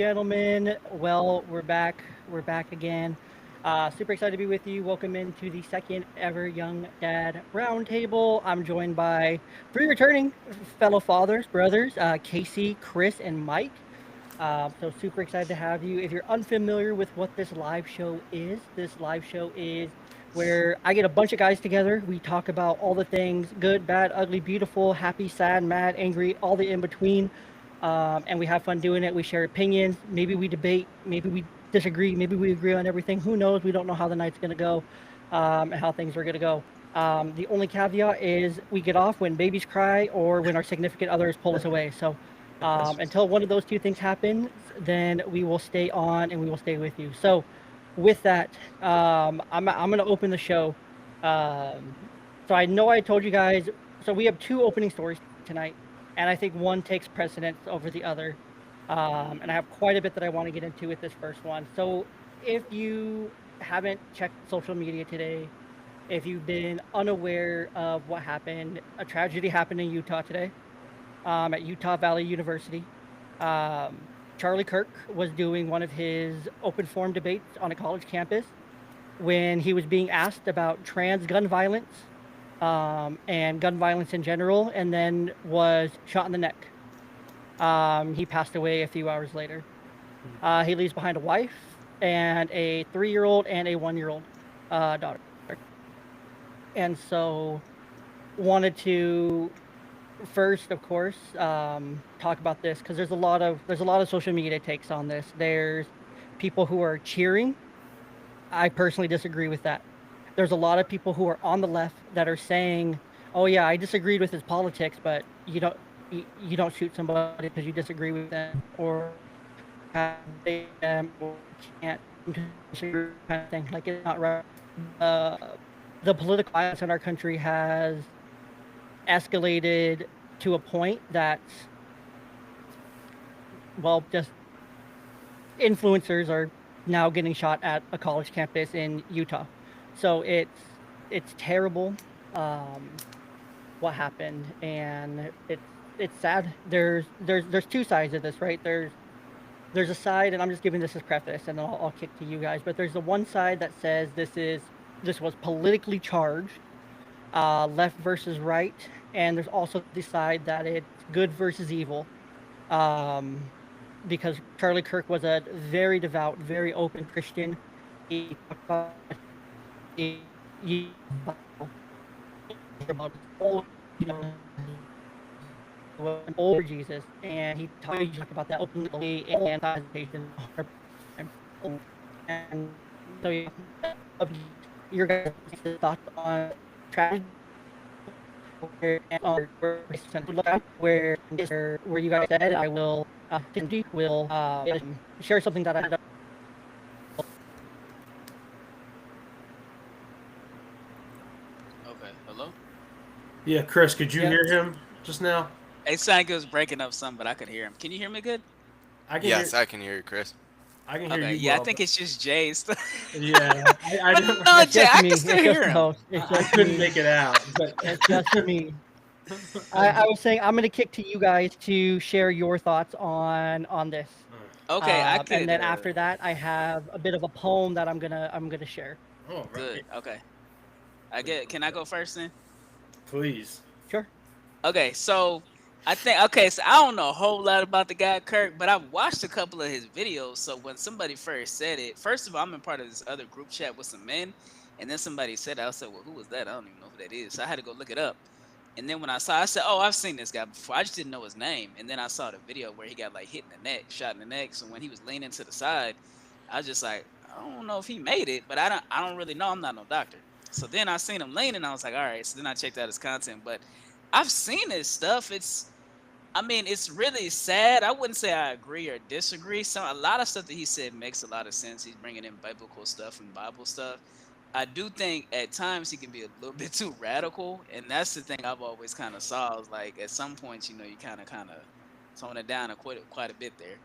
gentlemen. Well, we're back. We're back again. Super excited to be with you. Welcome into the second ever Young Dad Roundtable. I'm joined by three returning fellow fathers, brothers, Casey, Chris, and Mike. So super excited to have you. If you're unfamiliar with what this live show is where I get a bunch of guys together. We talk about all the things good, bad, ugly, beautiful, happy, sad, mad, angry, all the in between. And we have fun doing it. We share opinions. Maybe we debate. Maybe we disagree. Maybe we agree on everything. Who knows? We don't know how the night's going to go and how things are going to go. The only caveat is we get off when babies cry or when our significant others pull us away. So until one of those two things happens, then we will stay on and we will stay with you. So, with that, I'm going to open the show. Um, so, I know I told you guys, so we have two opening stories tonight, and I think one takes precedence over the other. And I have quite a bit that I want to get into with this first one. So, if you haven't checked social media today, if you've been unaware of what happened, a tragedy happened in Utah today at Utah Valley University. Charlie Kirk was doing one of his open forum debates on a college campus when he was being asked about trans gun violence and gun violence in general, and then was shot in the neck. He passed away a few hours later. He leaves behind a wife and a 3-year-old and a 1-year-old daughter. And so wanted to first, of course, talk about this because there's a lot of social media takes on this. There's people who are cheering. I personally disagree with that. There's a lot of people who are on the left that are saying, "Oh yeah, I disagreed with his politics, but you don't shoot somebody because you disagree with them or have them or can't disagree kind of thing." Like it's not right. Uh, the political violence in our country has escalated to a point that, well, just influencers are now getting shot at a college campus in Utah. So it's terrible what happened, and it's sad. There's two sides of this, right? There's a side, and I'm just giving this as preface, and then I'll kick to you guys. But there's the one side that says this was politically charged, left versus right, and there's also the side that it's good versus evil, um, because Charlie Kirk was a very devout, very open Christian. He talked about about you know over Jesus, and he talked about that openly and hesitation. And so, yeah, your guys' thoughts on tragedy where you guys said I will will share something that I Okay, hello? Yeah, Chris, could you yeah. hear him just now? It sounded like it was breaking up some, but I could hear him. Can you hear me good? I can hear Yes, I can hear you, Chris. I can hear Okay, you yeah, I well, think but it's just Jay's. yeah, I But don't no, It's Jay, just I can me. still It's just hear the him. host. It's I just couldn't me. make it out, but It's just me. I I do. was saying I'm gonna kick to you guys to share your thoughts on this, Okay, I and could. then after that I have a bit of a poem that I'm gonna share. All Good. right, Okay, I get. Can I go first then? please. Sure. Okay, so I think okay, so I don't know a whole lot about the guy Kirk, but I've watched a couple of his videos. So when somebody first said it, first of all, I'm in part of this other group chat with some men, and then somebody said it, I said, "Well, who was that? I don't even know who that is." So I had to go look it up. And then when I saw, I said, "Oh, I've seen this guy before." I just didn't know his name. And then I saw the video where he got like hit in the neck, shot in the neck. So when he was leaning to the side, I was just like, I don't know if he made it, but I don't really know. I'm not no doctor. So then I seen him leaning. I was like, all right. So then I checked out his content, but I've seen his stuff. I mean, it's really sad. I wouldn't say I agree or disagree. A lot of stuff that he said makes a lot of sense. He's bringing in biblical stuff and Bible stuff. I do think at times he can be a little bit too radical, and that's the thing I've always kind of saw. Is like at some points, you kind of tone it down quite a bit there.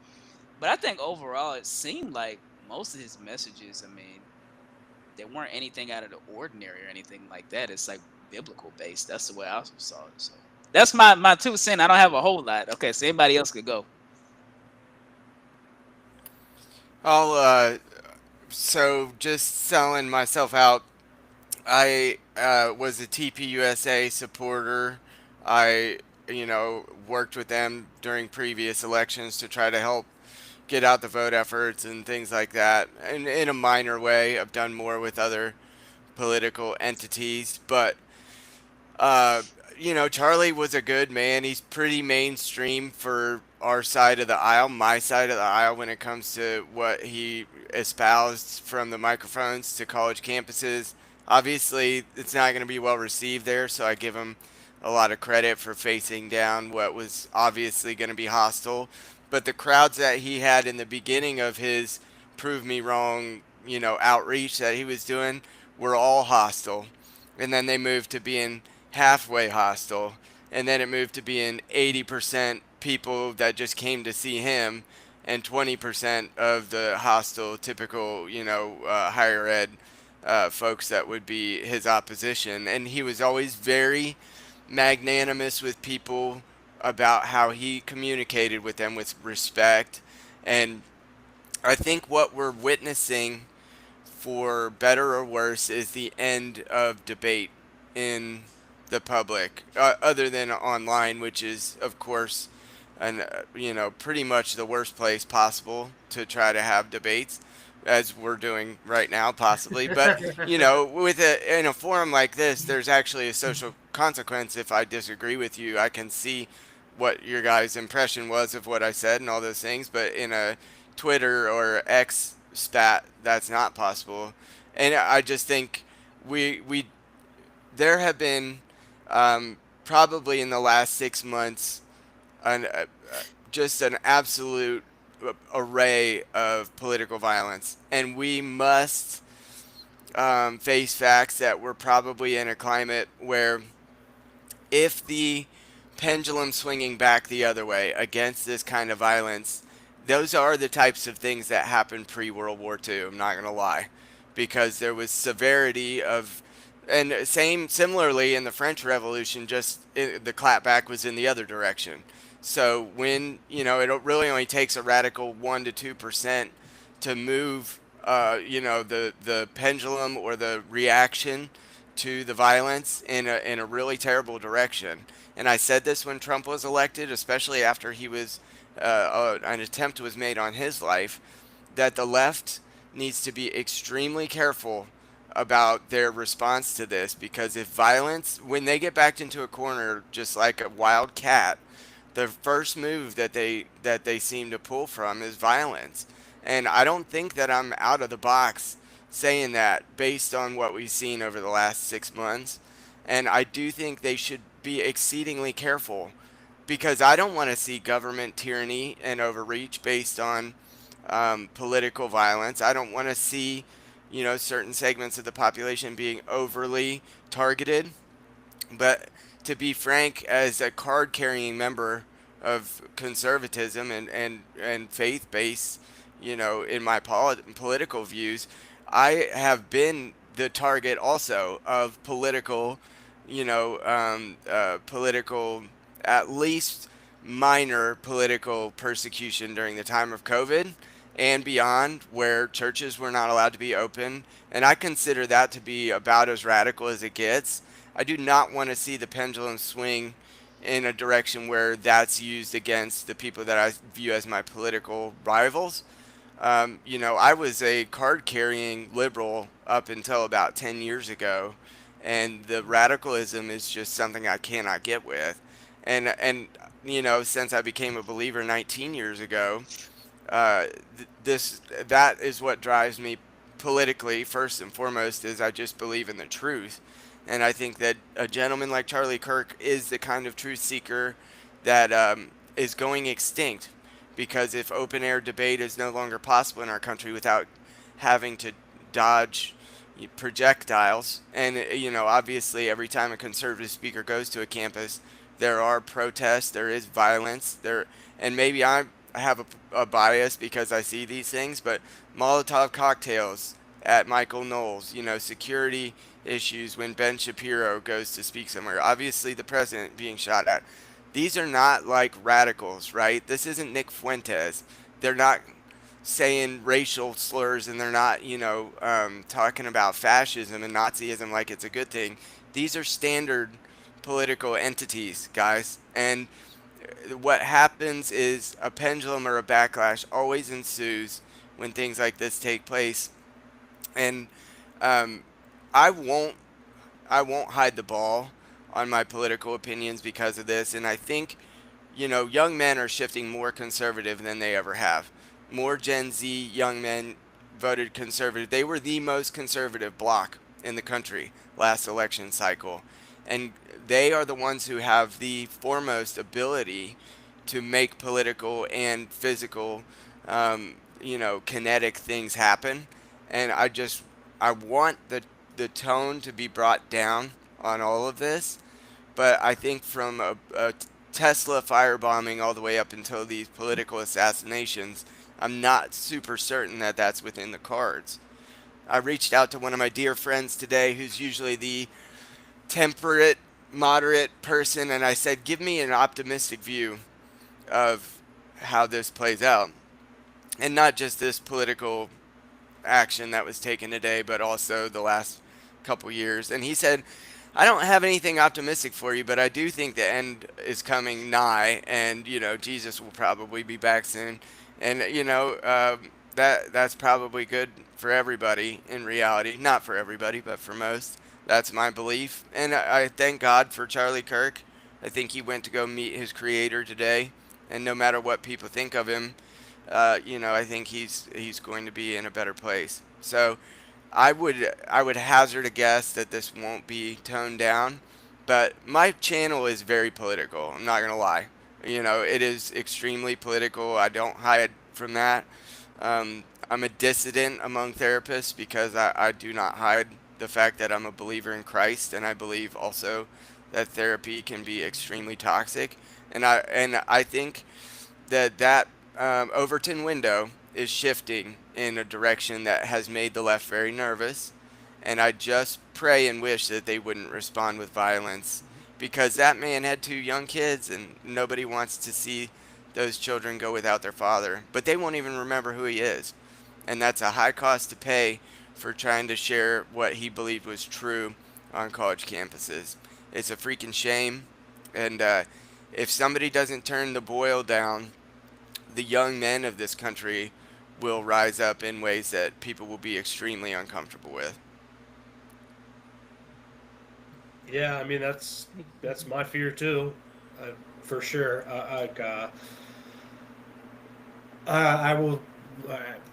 But I think overall, it seemed like most of his messages. I mean, they weren't anything out of the ordinary or anything like that. It's like biblical based. That's the way I also saw it. So that's my 2 cents. I don't have a whole lot. Okay, so anybody else could go. I'll so just selling myself out. I was a TPUSA supporter. I worked with them during previous elections to try to help get out the vote efforts and things like that. And in a minor way, I've done more with other political entities, but uh, Charlie was a good man. He's pretty mainstream for our side of the aisle, my side of the aisle, when it comes to what he espoused from the microphones to college campuses. Obviously, it's not going to be well received there, so I give him a lot of credit for facing down what was obviously going to be hostile. But the crowds that he had in the beginning of his prove me wrong, outreach that he was doing were all hostile. And then they moved to being halfway hostile, and then it moved to being 80% people that just came to see him, and 20% of the hostile, typical, higher ed folks that would be his opposition. And he was always very magnanimous with people about how he communicated with them with respect. And I think what we're witnessing, for better or worse, is the end of debate in the public, other than online, which is, of course, pretty much the worst place possible to try to have debates, as we're doing right now, possibly. But in a forum like this, there's actually a social consequence. If I disagree with you, I can see what your guys' impression was of what I said and all those things. But in a Twitter or X spat, that's not possible. And I just think we there have been, probably in the last 6 months, just an absolute array of political violence, and we must face facts that we're probably in a climate where, if the pendulum swinging back the other way against this kind of violence, those are the types of things that happened pre World War II. I'm not going to lie, because there was severity of, and similarly in the French Revolution, just the clapback was in the other direction. So when it really only takes a radical 1 to 2% to move, the pendulum or the reaction to the violence in a really terrible direction. And I said this when Trump was elected, especially after he was an attempt was made on his life, that the left needs to be extremely careful about their response to this, because if violence, when they get backed into a corner just like a wild cat, the first move that they seem to pull from is violence. And I don't think that I'm out of the box saying that, based on what we've seen over the last 6 months. And I do think they should be exceedingly careful, because I don't want to see government tyranny and overreach based on political violence. I don't want to see, certain segments of the population being overly targeted. But to be frank, as a card carrying member of conservatism and faith based, in my political views, I have been the target also of political, at least minor political persecution during the time of COVID and beyond, where churches were not allowed to be open. And I consider that to be about as radical as it gets. I do not want to see the pendulum swing in a direction where that's used against the people that I view as my political rivals. I was a card carrying liberal up until about 10 years ago, and the radicalism is just something I cannot get with. And since I became a believer 19 years ago, uh, that is what drives me politically. First and foremost, is I just believe in the truth, and I think that a gentleman like Charlie Kirk is the kind of truth seeker that is going extinct. Because if open air debate is no longer possible in our country without having to dodge projectiles, and obviously every time a conservative speaker goes to a campus, there are protests, there is violence there. And maybe I have a bias because I see these things, but Molotov cocktails at Michael Knowles, security issues when Ben Shapiro goes to speak somewhere, obviously the president being shot at. These are not like radicals, right? This isn't Nick Fuentes. They're not saying racial slurs and they're not, talking about fascism and Nazism like it's a good thing. These are standard political entities, guys. And what happens is a pendulum or a backlash always ensues when things like this take place. And um, I won't I won't hide the ball on my political opinions because of this. And I think, young men are shifting more conservative than they ever have. More Gen Z young men voted conservative. They were the most conservative bloc in the country last election cycle. And they are the ones who have the foremost ability to make political and physical, kinetic things happen. And I want the tone to be brought down on all of this. But I think from a Tesla firebombing all the way up until these political assassinations, I'm not super certain that that's within the cards. I reached out to one of my dear friends today who's usually the temperate, moderate person, and I said, give me an optimistic view of how this plays out. And not just this political action that was taken today, but also the last couple years. And he said, I don't have anything optimistic for you, but I do think the end is coming nigh, and Jesus will probably be back soon, and that's probably good for everybody in reality. Not for everybody, but for most. That's my belief, and I thank God for Charlie Kirk. I think he went to go meet his creator today, and no matter what people think of him, I think he's going to be in a better place. So I would hazard a guess that this won't be toned down, but my channel is very political. I'm not gonna lie. It is extremely political. I don't hide from that. I'm a dissident among therapists because I do not hide the fact that I'm a believer in Christ, and I believe also that therapy can be extremely toxic. And I think that Overton window is shifting in a direction that has made the left very nervous. And I just pray and wish that they wouldn't respond with violence because that man had two young kids and nobody wants to see those children go without their father. But they won't even remember who he is. And that's a high cost to pay for trying to share what he believed was true on college campuses. It's a freaking shame. And if somebody doesn't turn the boil down, the young men of this country will rise up in ways that people will be extremely uncomfortable with. Yeah, I mean that's my fear too, for sure. I will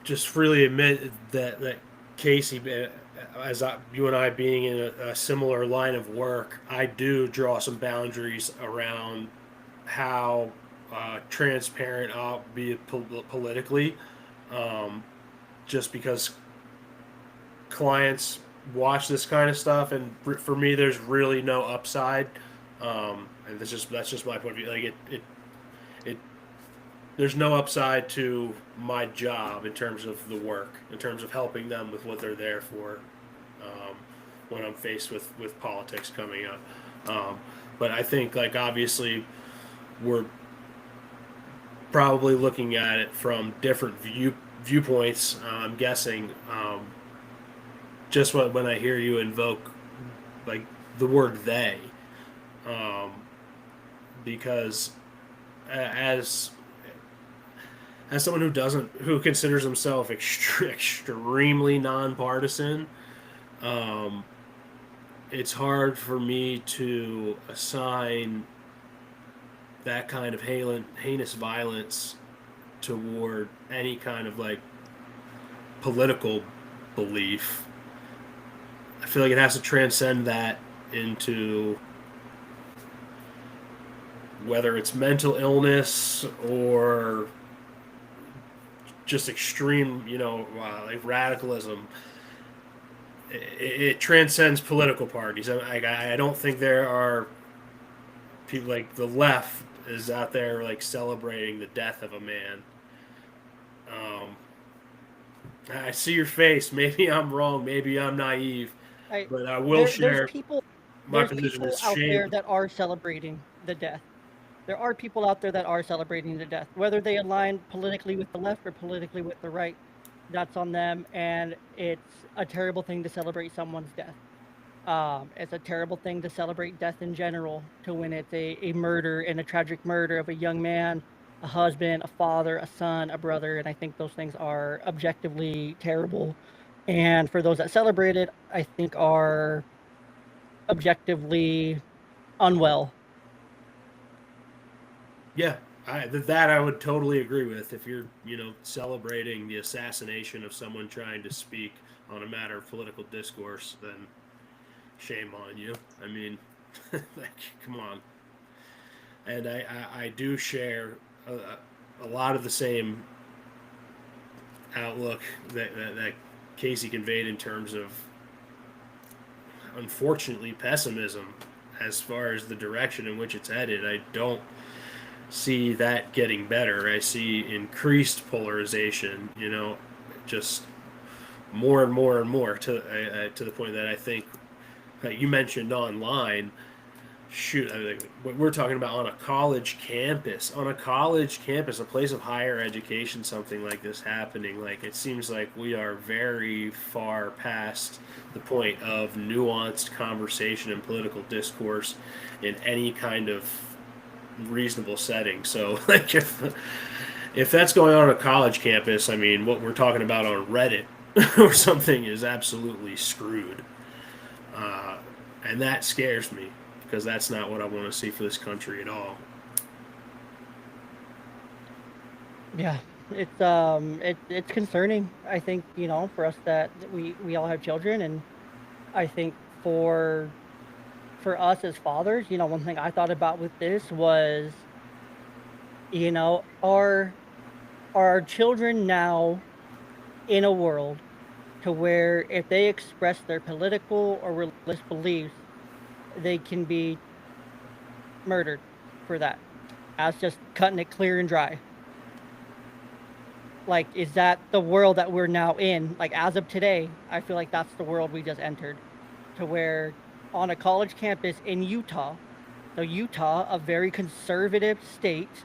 just freely admit that Casey, you and I being in a similar line of work, I do draw some boundaries around how transparent I'll be politically, um, just because clients watch this kind of stuff, and for me, there's really no upside. And that's just my point of view. Like it there's no upside to my job in terms of the work, in terms of helping them with what they're there for. Um, when I'm faced with politics coming up, but I think like obviously we're probably looking at it from different viewpoints. I'm guessing. Just when I hear you invoke like the word they, um, because as someone who considers himself extremely nonpartisan, um, it's hard for me to assign that kind of heinous violence toward any kind of like political belief. I feel like it has to transcend that into whether it's mental illness or just extreme, like radicalism. It transcends political parties. I don't think there are people like the left is out there like celebrating the death of a man. Um, I see your face. Maybe I'm wrong. Maybe I'm naive, I but I will there's share people my position is out there shame. that are celebrating the death. there are people out there that are celebrating the death, whether they align politically with the left or politically with the right. That's on them, and it's a terrible thing to celebrate someone's death. It's a terrible thing to celebrate death in general, to when it's a murder and a tragic murder of a young man, a husband, a father, a son, a brother, and I think those things are objectively terrible. And for those that celebrate it, I think are objectively unwell. Yeah, that I would totally agree with. If you're, celebrating the assassination of someone trying to speak on a matter of political discourse, then shame on you. I mean, like, come on. And I do share a lot of the same outlook that Casey conveyed in terms of, unfortunately, pessimism as far as the direction in which it's headed. I don't see that getting better. I see increased polarization, just more and more and more to the point that I think, you mentioned online. Shoot, I mean, what we're talking about on a college campus, a place of higher education, something like this happening, like, it seems like we are very far past the point of nuanced conversation and political discourse in any kind of reasonable setting. So, like, if that's going on a college campus, I mean, what we're talking about on Reddit or something is absolutely screwed, and that scares me, because that's not what I want to see for this country at all. Yeah, it's concerning. I think, for us that we all have children, and I think for us as fathers, one thing I thought about with this was, are our children now in a world to where if they express their political or religious beliefs, they can be murdered for that. As just cutting it clear and dry. Like, is that the world that we're now in? Like, as of today, I feel like that's the world we just entered, to where on a college campus in Utah, so Utah, a very conservative state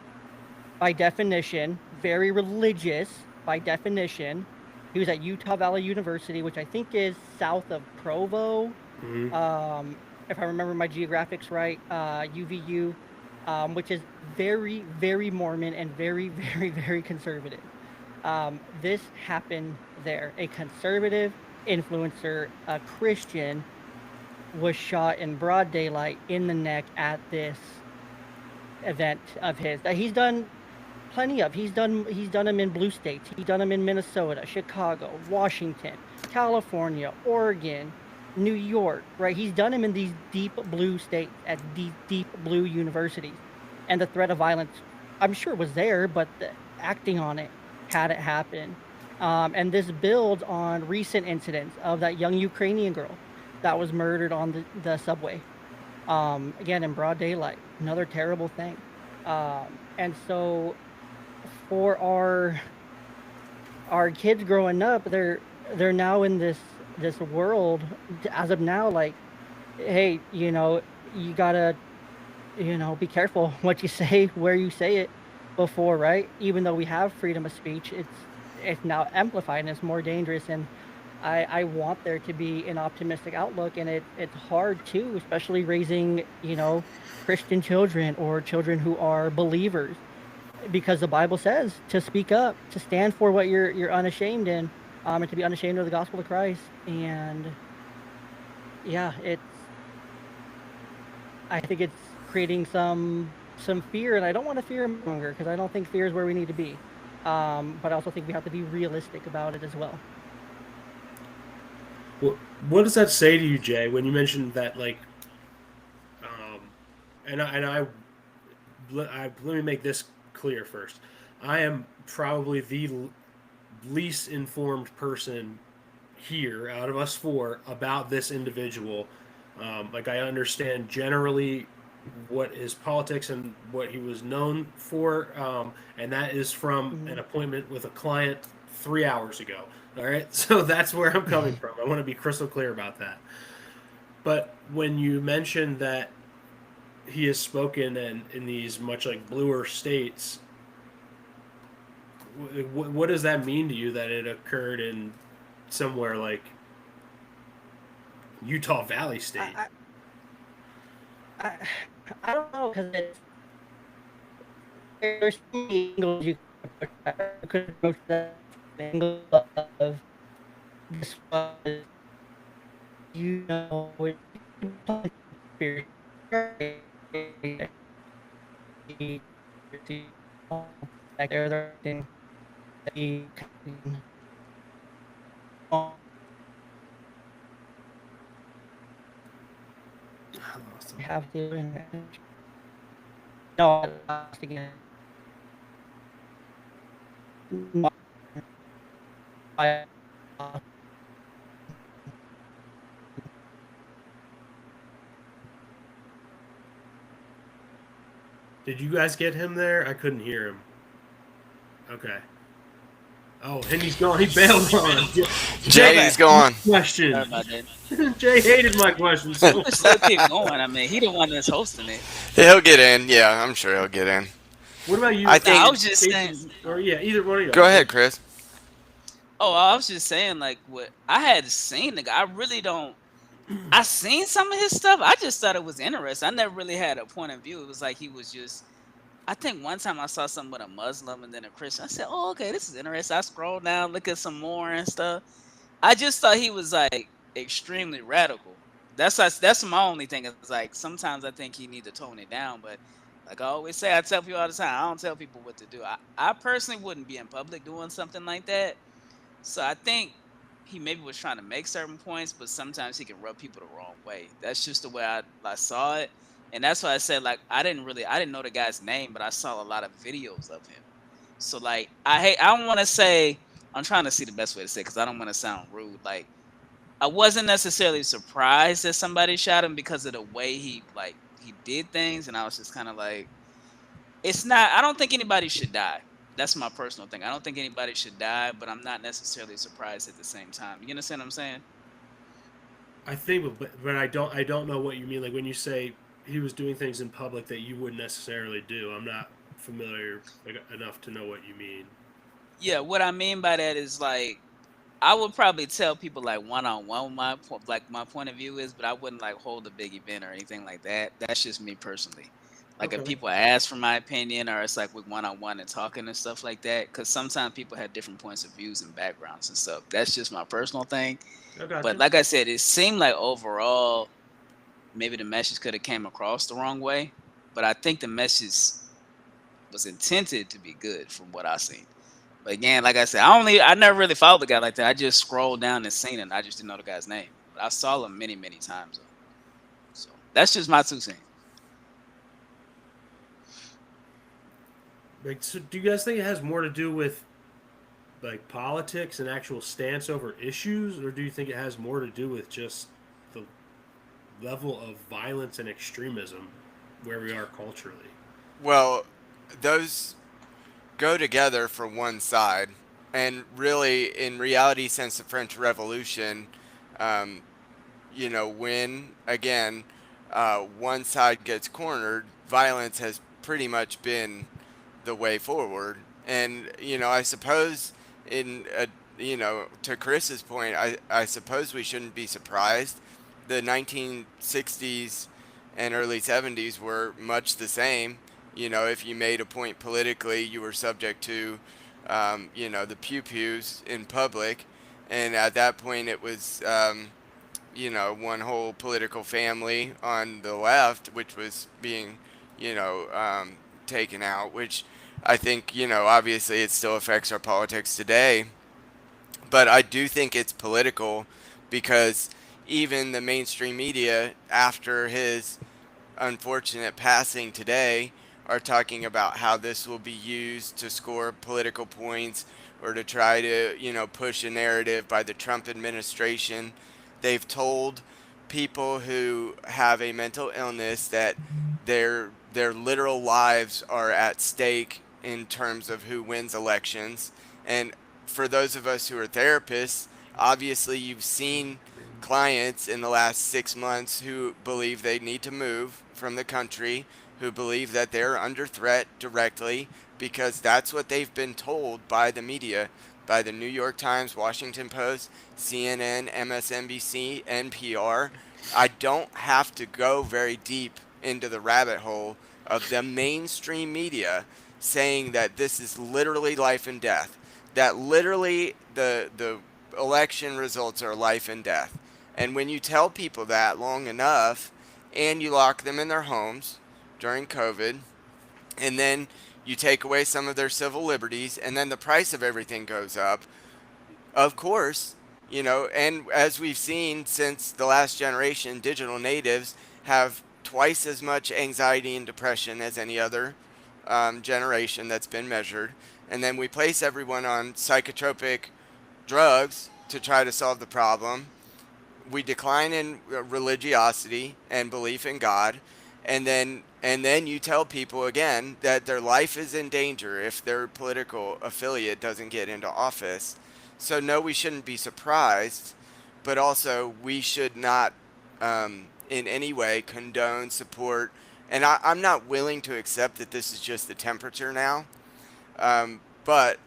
by definition, very religious by definition. He was at Utah Valley University, which I think is south of Provo. Mm-hmm. If I remember my geographics right, UVU, which is very, very Mormon and very, very, very conservative. This happened there. A conservative influencer, a Christian, was shot in broad daylight in the neck at this event of his that he's done plenty of. He's done them in blue states. He's done them in Minnesota, Chicago, Washington, California, Oregon, New York, right? He's done them in these deep blue states at these deep blue universities. And the threat of violence, I'm sure, was there, but the acting on it had it happen. And this builds on recent incidents of that young Ukrainian girl that was murdered on the subway. Again, in broad daylight. Another terrible thing. And so for our kids growing up, they're now in this world as of now, like, hey, you gotta, be careful what you say, where you say it before, right? Even though we have freedom of speech, it's now amplified and it's more dangerous. And I want there to be an optimistic outlook, and it's hard too, especially raising, Christian children or children who are believers, because the Bible says to speak up, to stand for what you're unashamed in, and to be unashamed of the gospel of Christ. And yeah, I think it's creating some fear, and I don't want to fear monger, because I don't think fear is where we need to be. But I also think we have to be realistic about it as well. What does that say to you, Jay, when you mentioned that, like, let me make this clear first. I am probably the least informed person here out of us four about this individual. Like, I understand generally what his politics and what he was known for, and that is from an appointment with a client 3 hours ago. All right, so that's where I'm coming from. I want to be crystal clear about that. But when you mentioned that he has spoken in these much like bluer states, what does that mean to you that it occurred in somewhere like Utah Valley State? I I, I don't know because it's there's so many angles you could approach that. You could approach that from the angle of this was it conspiracy like there's everything that he I lost him. have to no I lost again. I Did you guys get him there? I couldn't hear him. Okay. Oh, and he's gone. He bailed on him. Jay's gone. Question. Sorry about that. Jay hated my question so much. Let's keep going. I mean, he the one that's hosting it. He'll get in. Yeah, I'm sure he'll get in. What about you? I think- I was just saying. Or yeah, either one of you. Go ahead, Chris. Oh, I was just saying, like, what I had seen the guy. I really don't. I seen some of his stuff. I just thought it was interesting. I never really had a point of view. It was like he was just. I think one time I saw something with a Muslim and then a Christian. I said, "Oh, okay, this is interesting." I scrolled down, look at some more and stuff. I just thought he was like extremely radical. That's my only thing. It's like sometimes I think he need to tone it down, but like I always say, I tell people all the time, I don't tell people what to do. I personally wouldn't be in public doing something like that. So I think he maybe was trying to make certain points, but sometimes he can rub people the wrong way. That's just the way I saw it. And that's why I said like I didn't know the guy's name, but I saw a lot of videos of him. So like I don't want to say I'm trying to see the best way to say because I don't want to sound rude. Like I wasn't necessarily surprised that somebody shot him because of the way he did things, and I was just kind of like, it's not. I don't think anybody should die. That's my personal thing. I don't think anybody should die, but I'm not necessarily surprised at the same time. You understand what I'm saying? I think, but I don't know what you mean. Like when you say he was doing things in public that you wouldn't necessarily do. I'm not familiar enough to know what you mean. Yeah, what I mean by that is like I would probably tell people like one on one my point of view is, but I wouldn't like hold a big event or anything like that. That's just me personally. Like if Okay. people ask for my opinion or it's like with one on one and talking and stuff like that, because sometimes people have different points of views and backgrounds and stuff. That's just my personal thing. I got But you. like I said, it seemed like overall maybe the message could have came across the wrong way. But I think the message was intended to be good from what I seen. But again, like I said, I never really followed the guy like that. I just scrolled down and seen it. And I just didn't know the guy's name. But I saw him many, many times though. So that's just my 2 cents. Like, so do you guys think it has more to do with like politics and actual stance over issues, or do you think it has more to do with just the level of violence and extremism where we are culturally? Well, those go together for one side, and really, in reality, since the French Revolution, um, when again one side gets cornered, violence has pretty much been the way forward. And I suppose in to Chris's point, I suppose we shouldn't be surprised. The 1960s and early 70s were much the same. If you made a point politically, you were subject to the pew pews in public, and at that point it was one whole political family on the left, which was being, taken out, which I think, obviously it still affects our politics today. But I do think it's political because even the mainstream media, after his unfortunate passing today, are talking about how this will be used to score political points or to try to, push a narrative by the Trump administration. They've told people who have a mental illness that their literal lives are at stake in terms of who wins elections. And for those of us who are therapists, obviously you've seen clients in the last 6 months who believe they need to move from the country who believe that they're under threat directly because that's what they've been told by the media, by the New York Times, Washington Post, CNN, MSNBC, NPR. I don't have to go very deep into the rabbit hole of the mainstream media saying that this is literally life and death, that literally the election results are life and death. And when you tell people that long enough and you lock them in their homes during COVID, and then you take away some of their civil liberties, and then the price of everything goes up, of course, and as we've seen since the last generation, digital natives have twice as much anxiety and depression as any other generation that's been measured. And then we place everyone on psychotropic drugs to try to solve the problem. We decline in religiosity and belief in God, and then you tell people again that their life is in danger if their political affiliate doesn't get into office. So no, we shouldn't be surprised, but also we should not in any way condone, support, and I'm not willing to accept that this is just the temperature now. But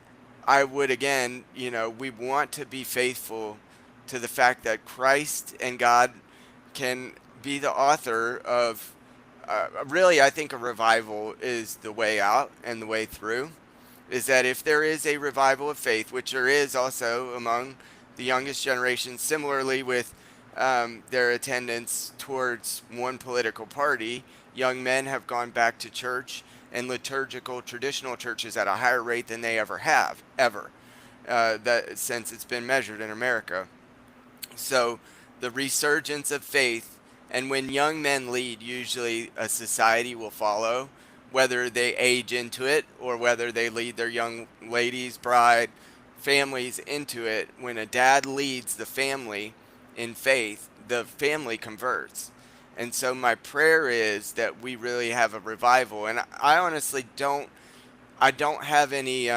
I would again, we want to be faithful to the fact that Christ and God can be the author of. Really, I think a revival is the way out and the way through. Is that if there is a revival of faith, which there is also among the youngest generation, similarly with their attendance towards one political party, young men have gone back to church and liturgical traditional churches at a higher rate than they ever have, ever, that since it's been measured in America. So the resurgence of faith, and when young men lead, usually a society will follow, whether they age into it or whether they lead their young ladies, bride, families into it. When a dad leads the family in faith, the family converts. And so my prayer is that we really have a revival. And I honestly I don't have any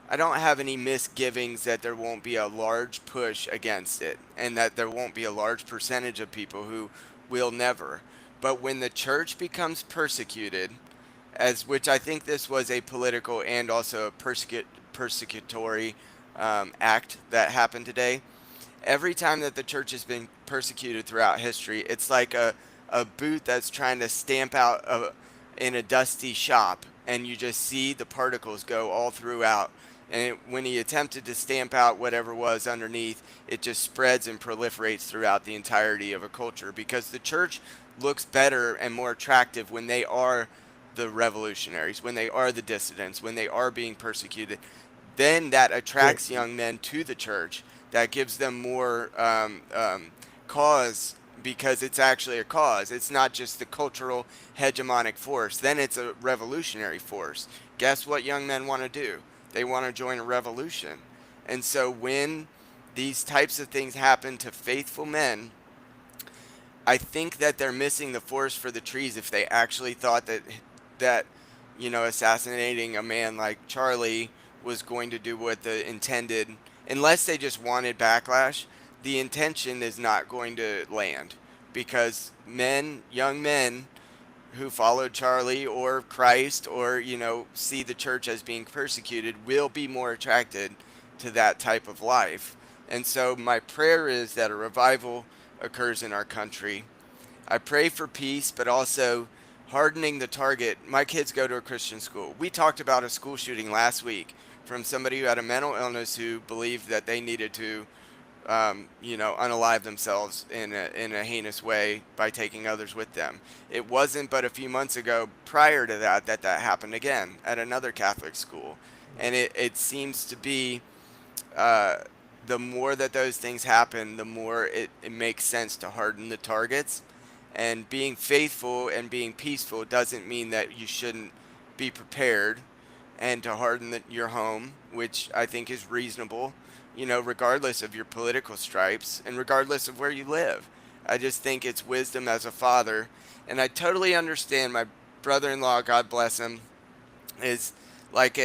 I don't have any misgivings that there won't be a large push against it and that there won't be a large percentage of people who will never. But when the church becomes persecuted, as which I think this was a political and also a persecutory act that happened today, every time that the church has been persecuted throughout history, it's like a boot that's trying to stamp out in a dusty shop, and you just see the particles go all throughout. And when he attempted to stamp out whatever was underneath, it just spreads and proliferates throughout the entirety of a culture because the church looks better and more attractive when they are the revolutionaries, when they are the dissidents, when they are being persecuted. Then that Yeah. attracts young men to the church. That gives them more cause because it's actually a cause. It's not just the cultural hegemonic force. Then it's a revolutionary force. Guess what young men want to do? They want to join a revolution. And so when these types of things happen to faithful men, I think that they're missing the forest for the trees if they actually thought that assassinating a man like Charlie was going to do what the intended, unless they just wanted backlash, the intention is not going to land because young men who followed Charlie or Christ or see the church as being persecuted will be more attracted to that type of life. And so my prayer is that a revival occurs in our country. I pray for peace, but also hardening the target. My kids go to a Christian school. We talked about a school shooting last week from somebody who had a mental illness who believed that they needed to, unalive themselves in a heinous way by taking others with them. It wasn't but a few months ago prior to that happened again at another Catholic school. And it seems to be the more that those things happen, the more it makes sense to harden the targets. And being faithful and being peaceful doesn't mean that you shouldn't be prepared and to harden your home, which I think is reasonable, regardless of your political stripes and regardless of where you live. I just think it's wisdom as a father. And I totally understand my brother-in-law, God bless him, is like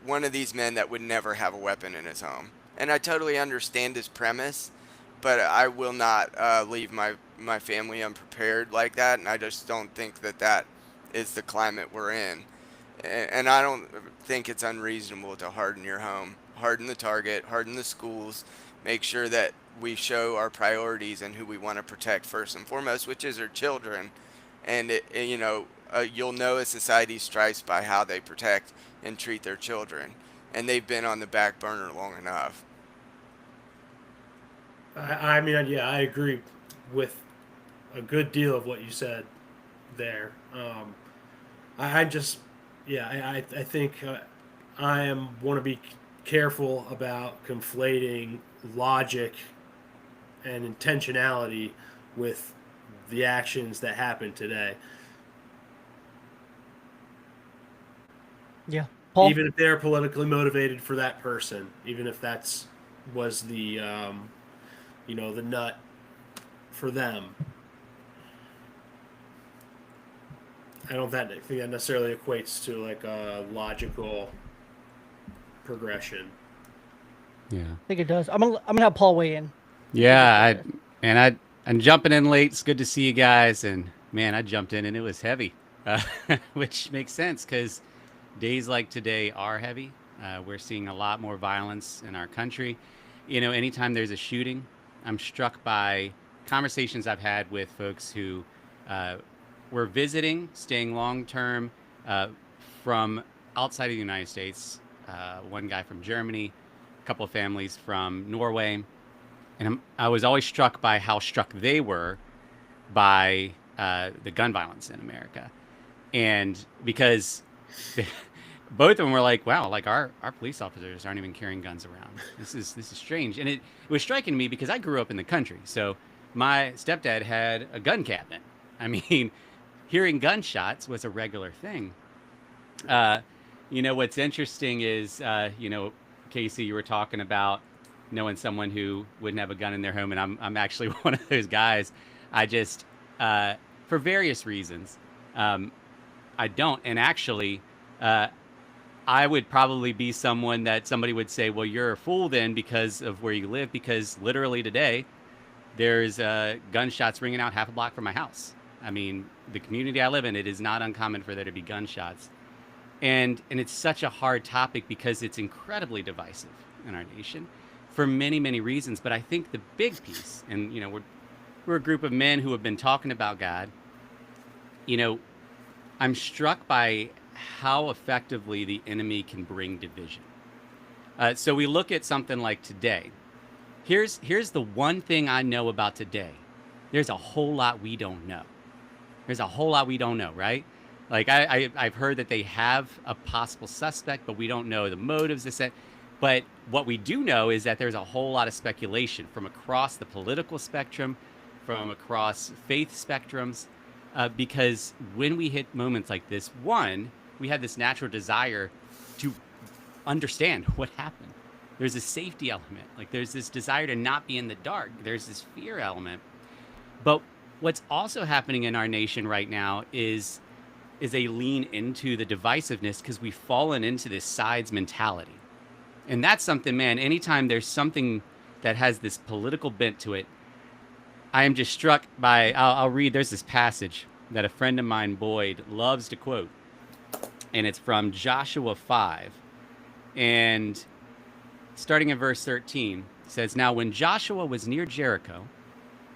one of these men that would never have a weapon in his home. And I totally understand his premise, but I will not leave my family unprepared like that, and I just don't think that is the climate we're in. And I don't think it's unreasonable to harden your home, harden the target, harden the schools, make sure that we show our priorities and who we want to protect first and foremost, which is our children. And you'll know a society strikes by how they protect and treat their children, and they've been on the back burner long enough. I mean, yeah, I agree with a good deal of what you said there. I just, yeah, I think I want to be careful about conflating logic and intentionality with the actions that happen today. Yeah. Paul? Even if they're politically motivated for that person, even if that's was the the nut for them. I don't think that necessarily equates to like a logical progression. Yeah. I think it does. I'm gonna have Paul weigh in. Yeah, I'm jumping in late. It's good to see you guys, and man, I jumped in and it was heavy, which makes sense because days like today are heavy. We're seeing a lot more violence in our country. Anytime there's a shooting, I'm struck by conversations I've had with folks who were visiting, staying long term from outside of the United States. One guy from Germany, a couple of families from Norway. And I was always struck by how struck they were by the gun violence in America. And because both of them were like, wow, like our police officers aren't even carrying guns around. This is strange. And it was striking to me because I grew up in the country. So my stepdad had a gun cabinet. I mean, hearing gunshots was a regular thing. What's interesting is, Casey, you were talking about knowing someone who wouldn't have a gun in their home, and I'm actually one of those guys. I just, for various reasons, I don't. And actually, I would probably be someone that somebody would say, well, you're a fool then because of where you live, because literally today there's gunshots ringing out half a block from my house. I mean, the community I live in, it is not uncommon for there to be gunshots. And it's such a hard topic because it's incredibly divisive in our nation for many, many reasons. But I think the big piece, and, we're a group of men who have been talking about God. I'm struck by how effectively the enemy can bring division. So we look at something like today. Here's the one thing I know about today. There's a whole lot we don't know. There's a whole lot we don't know, right? Like I've heard that they have a possible suspect, but we don't know the motives, this, that. But what we do know is that there's a whole lot of speculation from across the political spectrum, from across faith spectrums, because when we hit moments like this, one, we have this natural desire to understand what happened. There's a safety element. Like there's this desire to not be in the dark. There's this fear element. But what's also happening in our nation right now is a lean into the divisiveness because we've fallen into this sides mentality. And that's something, man, anytime there's something that has this political bent to it, I am just struck by, I'll read, there's this passage that a friend of mine, Boyd, loves to quote. And it's from Joshua 5. And starting in verse 13, it says, now when Joshua was near Jericho,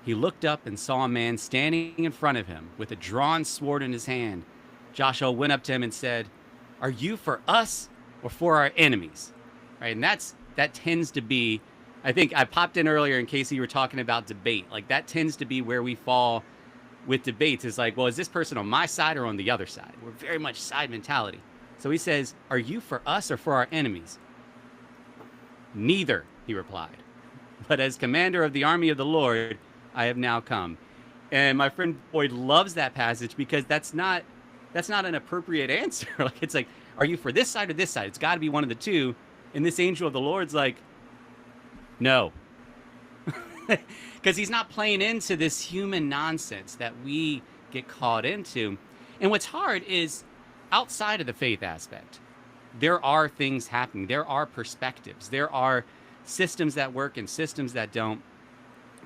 he looked up and saw a man standing in front of him with a drawn sword in his hand. Joshua went up to him and said, are you for us or for our enemies? Right, and that tends to be, I think I popped in earlier in case you were talking about debate. Like that tends to be where we fall with debates is like, well, is this person on my side or on the other side? We're very much side mentality. So he says, are you for us or for our enemies? Neither, he replied. But as commander of the army of the Lord, I have now come. And my friend Boyd loves that passage because that's not an appropriate answer. Like it's like, are you for this side or this side? It's got to be one of the two. And this angel of the Lord's like, no. Because he's not playing into this human nonsense that we get caught into. And what's hard is outside of the faith aspect, there are things happening. There are perspectives. There are systems that work and systems that don't.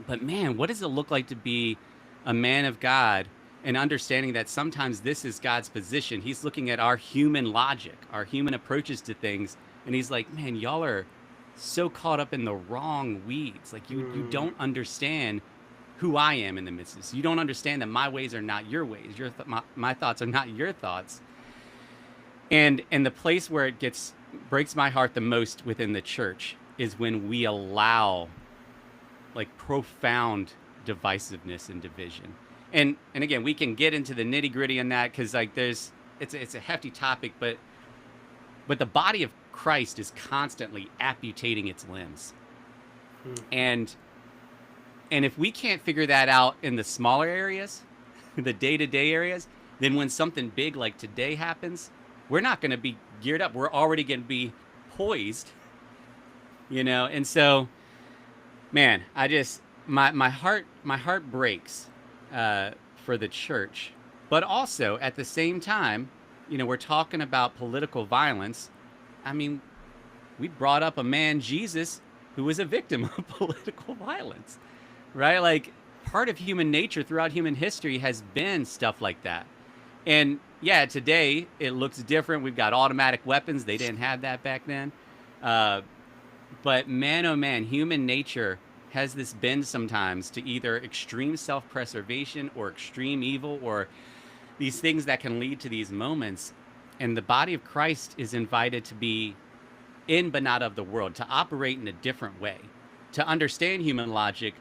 But man, what does it look like to be a man of God and understanding that sometimes this is God's position? He's looking at our human logic, our human approaches to things, and he's like, man, y'all are so caught up in the wrong weeds. Like you don't understand who I am in the midst of this. You don't understand that my ways are not your ways. My thoughts are not your thoughts. And the place where it breaks my heart the most within the church is when we allow like profound divisiveness and division. And again, we can get into the nitty gritty on that because like it's a hefty topic, but the body of Christ is constantly amputating its limbs, and if we can't figure that out in the smaller areas, the day-to-day areas, then when something big like today happens, we're not going to be geared up. We're already going to be poised, And so, man, I just my heart breaks for the church, but also at the same time, we're talking about political violence. I mean, we brought up a man, Jesus, who was a victim of political violence, right? Like part of human nature throughout human history has been stuff like that. And yeah, today it looks different. We've got automatic weapons. They didn't have that back then. But man, oh man, human nature has this bend sometimes to either extreme self-preservation or extreme evil or these things that can lead to these moments. And the body of Christ is invited to be in but not of the world, to operate in a different way, to understand human logic,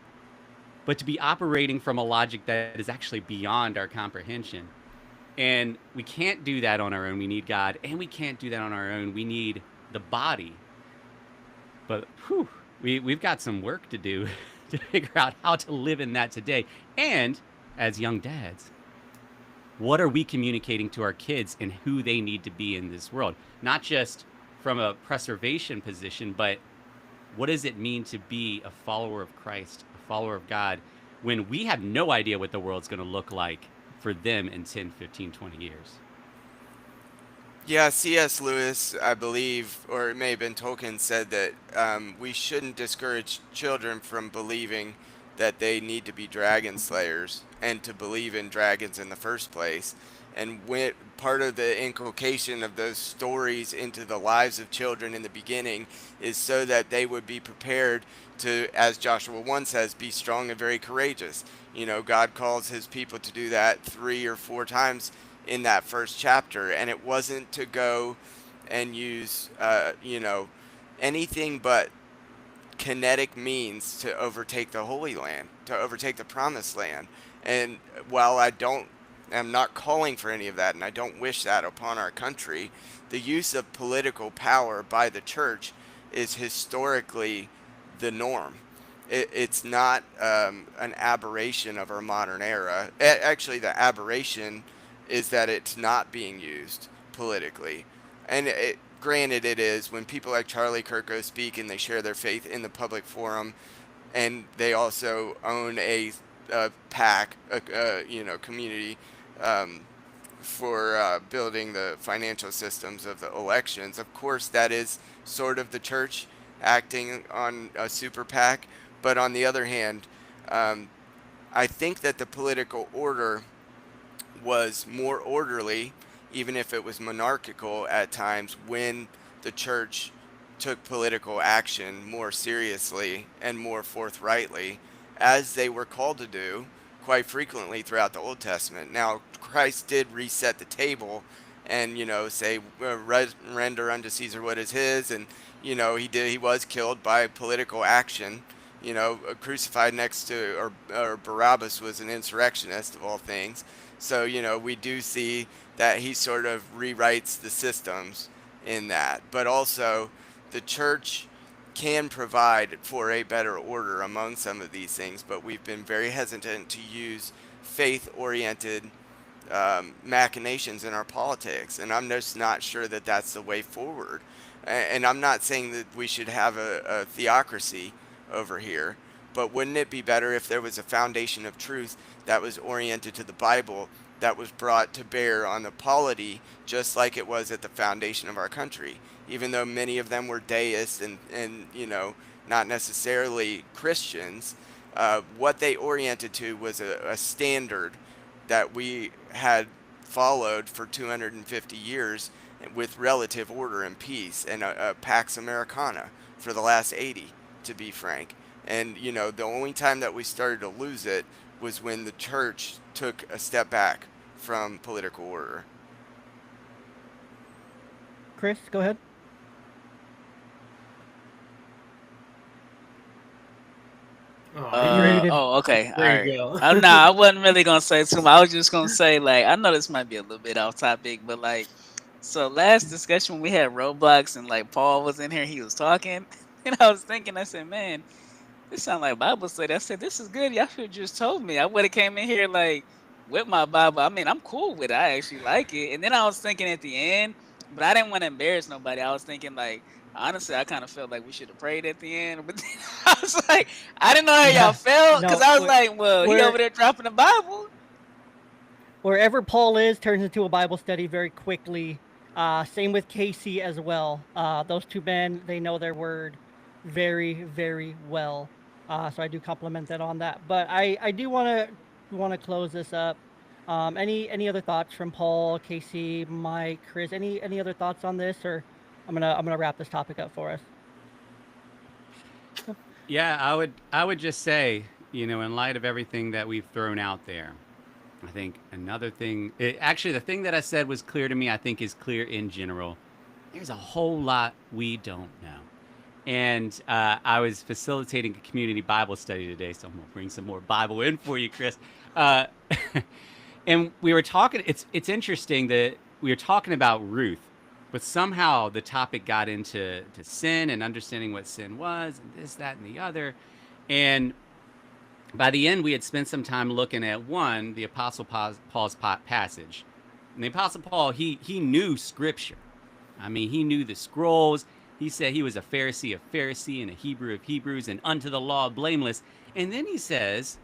but to be operating from a logic that is actually beyond our comprehension. And we can't do that on our own. We need God. And we can't do that on our own. We need the body. But we've got some work to do to figure out how to live in that today. And as young dads, what are we communicating to our kids and who they need to be in this world? Not just from a preservation position, but what does it mean to be a follower of Christ, a follower of God, when we have no idea what the world's going to look like for them in 10, 15, 20 years? Yeah, C.S. Lewis, I believe, or it may have been Tolkien, said that we shouldn't discourage children from believing that they need to be dragon slayers and to believe in dragons in the first place. And when part of the inculcation of those stories into the lives of children in the beginning is so that they would be prepared to, as Joshua 1 says, be strong and very courageous. God calls his people to do that 3 or 4 times in that first chapter, and it wasn't to go and use anything but kinetic means to overtake the Holy Land, to overtake the Promised Land. And while I'm not calling for any of that, and I don't wish that upon our country, the use of political power by the church is historically the norm. It's not an aberration of our modern era. Actually, the aberration is that it's not being used politically. And granted, it is when people like Charlie Kirk go speak and they share their faith in the public forum, and they also own a PAC, community for building the financial systems of the elections. Of course, that is sort of the church acting on a super PAC. But on the other hand, I think that the political order was more orderly, even if it was monarchical at times, when the church took political action more seriously and more forthrightly, as they were called to do quite frequently throughout the Old Testament. Now, Christ did reset the table and, say, render unto Caesar what is his, and, he was killed by political action, crucified next to, or Barabbas was an insurrectionist of all things. So, we do see that he sort of rewrites the systems in that. But also, the church can provide for a better order among some of these things, but we've been very hesitant to use faith-oriented machinations in our politics. And I'm just not sure that that's the way forward. And I'm not saying that we should have a theocracy over here, but wouldn't it be better if there was a foundation of truth that was oriented to the Bible, that was brought to bear on the polity, just like it was at the foundation of our country? Even though many of them were deists and not necessarily Christians, what they oriented to was a standard that we had followed for 250 years with relative order and peace, and a Pax Americana for the last 80, to be frank. And, you know, the only time that we started to lose it was when the church took a step back from political order. Chris, go ahead. Oh, Oh, okay. All there right. you go. Nah, I wasn't really gonna say too much. I was just gonna say, like, I know this might be a little bit off topic, but like, so last discussion when we had Roblox and like Paul was in here, he was talking, and I was thinking, I said, man, this sound like Bible study. I said, this is good. Y'all should have just told me. I would have came in here like with my Bible. I mean, I'm cool with it. I actually like it. And then I was thinking at the end, but I didn't want to embarrass nobody. I was thinking like, honestly, I kind of felt like we should have prayed at the end. But then I was like, I didn't know how y'all felt, because No, I was like, well, he we're- over there dropping the Bible. Wherever Paul is turns into a Bible study very quickly. Same with Casey as well. Those two men, they know their word very, very well. So I do compliment that on that. But I do want to close this up. Any other thoughts from Paul, Casey, Mike, Chris? Any other thoughts on this, or I'm gonna wrap this topic up for us. Yeah, I would just say, you know, in light of everything that we've thrown out there, I think another thing, actually, the thing that I said was clear to me, I think is clear in general. There's a whole lot we don't know. And I was facilitating a community Bible study today, so I'm going to bring some more Bible in for you, Chris. And we were talking, it's interesting that we were talking about Ruth, but somehow the topic got into sin and understanding what sin was, and this, that, and the other. And by the end, we had spent some time looking at the Apostle Paul's passage. And the Apostle Paul, he knew Scripture. I mean, he knew the scrolls. He said he was a Pharisee of Pharisee and a Hebrew of Hebrews and unto the law blameless. And then he says,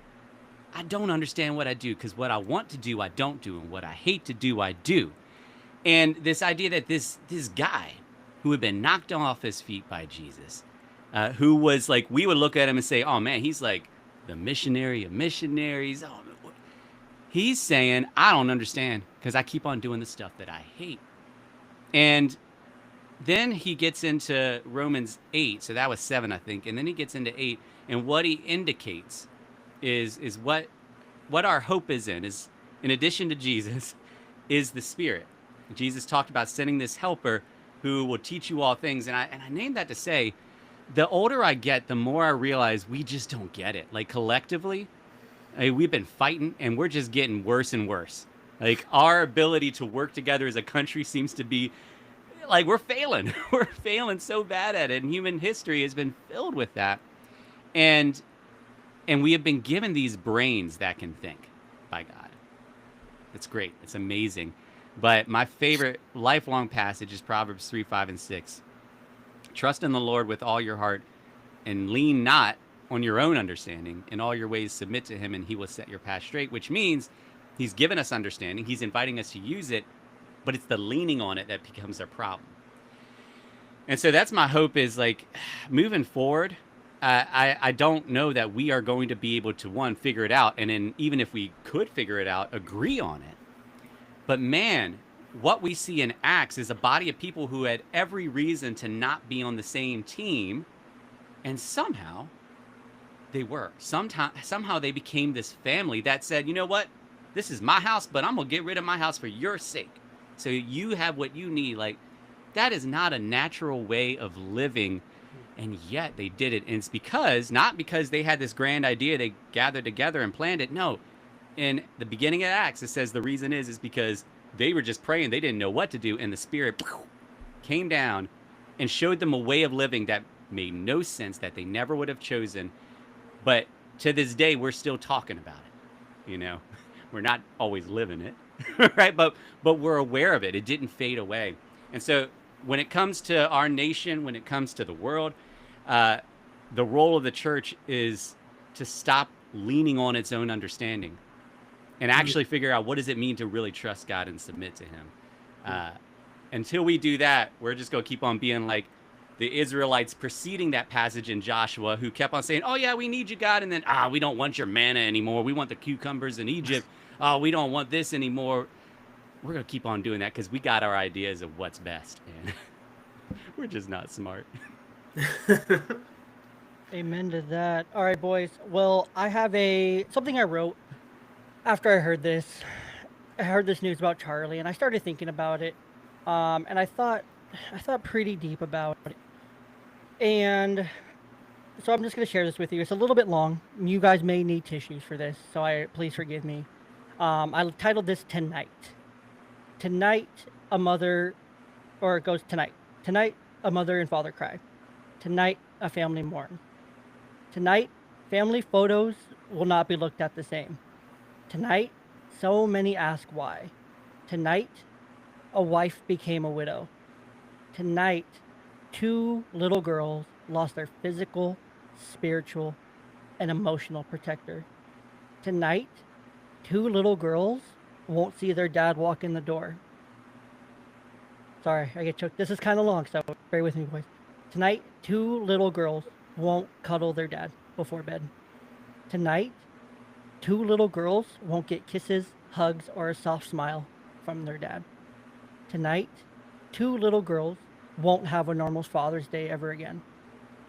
I don't understand what I do, because what I want to do, I don't do. And what I hate to do, I do. And this idea that this guy who had been knocked off his feet by Jesus, who was like, we would look at him and say, oh man, he's like the missionary of missionaries. Oh, he's saying, I don't understand because I keep on doing the stuff that I hate. And then he gets into Romans 8. So that was 7, I think. And then he gets into 8. And what he indicates is what our hope is in addition to Jesus, is the Spirit. Jesus talked about sending this helper who will teach you all things. And I named that to say, the older I get, the more I realize we just don't get it. Like collectively, we've been fighting and we're just getting worse and worse. Like our ability to work together as a country seems to be like we're failing. We're failing so bad at it. And human history has been filled with that. And we have been given these brains that can think by God. It's great. It's amazing. But my favorite lifelong passage is Proverbs 3, 5, and 6. Trust in the Lord with all your heart and lean not on your own understanding. In all your ways submit to him and he will set your path straight, which means he's given us understanding. He's inviting us to use it, but it's the leaning on it that becomes our problem. And so that's my hope is like moving forward. I don't know that we are going to be able to, one, figure it out. And then even if we could figure it out, agree on it. But man, what we see in Acts is a body of people who had every reason to not be on the same team. And somehow they were. Somehow they became this family that said, you know what? This is my house, but I'm going to get rid of my house for your sake. So you have what you need. Like, that is not a natural way of living. And yet they did it. And it's not because they had this grand idea, they gathered together and planned it. No. In the beginning of Acts, it says the reason is because they were just praying. They didn't know what to do. And the Spirit came down and showed them a way of living that made no sense, that they never would have chosen. But to this day, we're still talking about it. You know, we're not always living it, right? But we're aware of it. It didn't fade away. And so when it comes to our nation, when it comes to the world, the role of the church is to stop leaning on its own understanding and actually figure out what does it mean to really trust God and submit to him. Until we do that, we're just going to keep on being like the Israelites preceding that passage in Joshua, who kept on saying, "Oh yeah, we need you, God," and then we don't want your manna anymore. We want the cucumbers in Egypt. Oh, we don't want this anymore. We're gonna keep on doing that because we got our ideas of what's best, and we're just not smart. Amen to that. All right, boys. Well, I have something I wrote after I heard this. I heard this news about Charlie, and I started thinking about it. And I thought pretty deep about it. And so I'm just gonna share this with you. It's a little bit long. You guys may need tissues for this, so please forgive me. I titled this "Tonight." Tonight, a mother, or it goes tonight. Tonight, a mother and father cry. Tonight, a family mourn. Tonight, family photos will not be looked at the same. Tonight, so many ask why. Tonight, a wife became a widow. Tonight, two little girls lost their physical, spiritual, and emotional protector. Tonight, two little girls won't see their dad walk in the door. Sorry, I get choked. This is kind of long, so bear with me, boys. Tonight, two little girls won't cuddle their dad before bed. Tonight, two little girls won't get kisses, hugs, or a soft smile from their dad. Tonight, two little girls won't have a normal Father's Day ever again.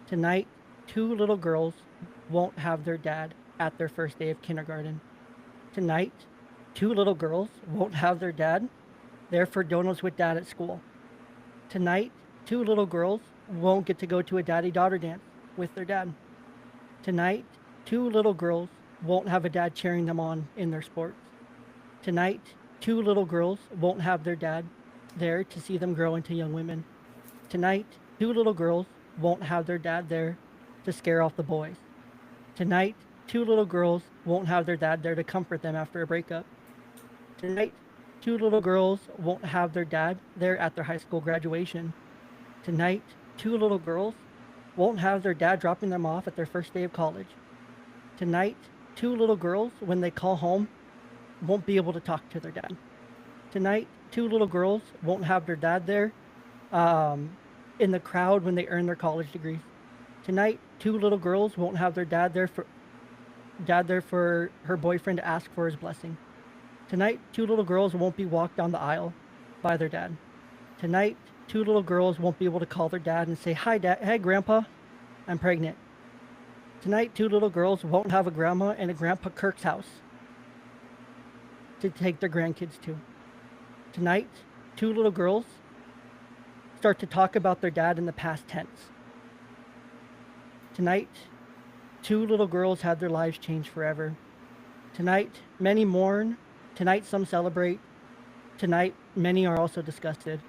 Tonight, two little girls won't have their dad at their first day of kindergarten. Tonight, two little girls won't have their dad there for donuts with dad at school. Tonight, two little girls won't get to go to a daddy-daughter dance with their dad. Tonight, two little girls won't have a dad cheering them on in their sports. Tonight, two little girls won't have their dad there to see them grow into young women. Tonight, two little girls won't have their dad there to scare off the boys. Tonight, two little girls won't have their dad there to comfort them after a breakup. Tonight, two little girls won't have their dad there at their high school graduation. Tonight, two little girls won't have their dad dropping them off at their first day of college. Tonight, two little girls, when they call home, won't be able to talk to their dad. Tonight, two little girls won't have their dad there in the crowd when they earn their college degrees. Tonight, two little girls won't have their dad there for her boyfriend to ask for his blessing. Tonight, two little girls won't be walked down the aisle by their dad. Tonight, two little girls won't be able to call their dad and say, "Hi, Dad. Hey, Grandpa, I'm pregnant." Tonight, two little girls won't have a grandma and a Grandpa Kirk's house to take their grandkids to. Tonight, two little girls start to talk about their dad in the past tense. Tonight, two little girls had their lives changed forever. Tonight, many mourn. Tonight, some celebrate. Tonight, many are also disgusted.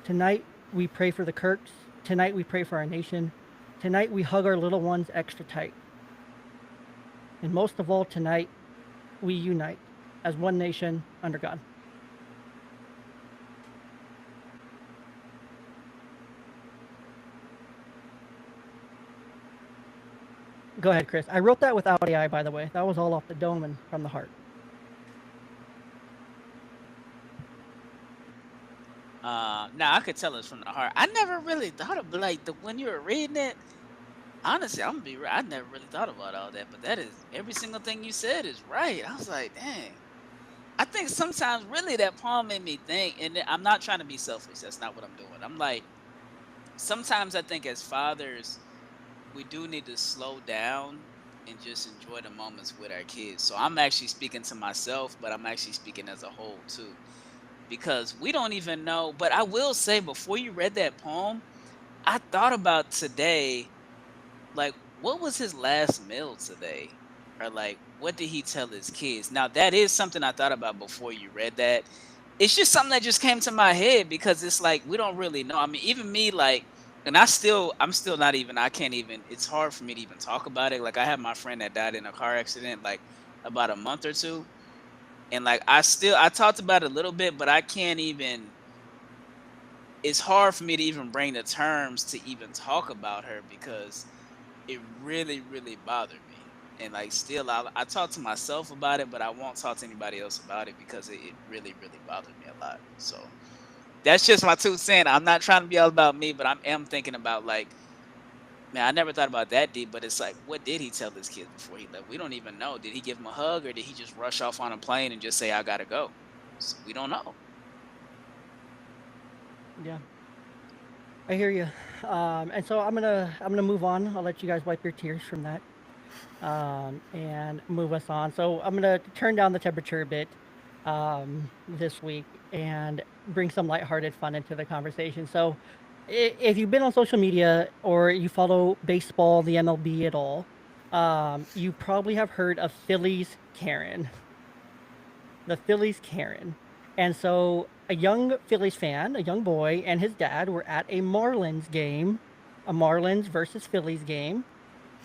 Tonight, we pray for the Kirks. Tonight, we pray for our nation. Tonight, we hug our little ones extra tight. And most of all, tonight, we unite as one nation under God. Go ahead, Chris. I wrote that without AI, by the way. That was all off the dome and from the heart. Now I could tell it's from the heart. I never really thought of when you were reading it. Honestly, I'm gonna be real. I never really thought about all that, but that is every single thing you said is right. I was like, dang. I think sometimes really that poem made me think, and I'm not trying to be selfish. That's not what I'm doing. I'm like, sometimes I think as fathers, we do need to slow down and just enjoy the moments with our kids. So I'm actually speaking to myself, but I'm actually speaking as a whole too. Because we don't even know. But I will say, before you read that poem, I thought about today, like, what was his last meal today? Or like, what did he tell his kids? Now, that is something I thought about before you read that. It's just something that just came to my head because it's like, we don't really know. I mean, even me, like, and I'm still not even, I can't even, it's hard for me to even talk about it. Like, I had my friend that died in a car accident, like, about a month or two. And like, I talked about it a little bit, but I can't even, it's hard for me to even bring the terms to even talk about her because it really, really bothered me. And like, still, I talk to myself about it, but I won't talk to anybody else about it because it really, really bothered me a lot. So that's just my 2 cents. I'm not trying to be all about me, but I am thinking about like, man, I never thought about that deep. But it's like, what did he tell his kids before he left? We don't even know. Did he give him a hug, or did he just rush off on a plane and just say, "I gotta go"? So we don't know. Yeah, I hear you. And so I'm gonna move on. I'll let you guys wipe your tears from that, and move us on. So I'm gonna turn down the temperature a bit this week and bring some lighthearted fun into the conversation. So, if you've been on social media or you follow baseball, the MLB at all, you probably have heard of Phillies Karen, the Phillies Karen. And so, a young Phillies fan, a young boy, and his dad were at a Marlins game, a Marlins versus Phillies game,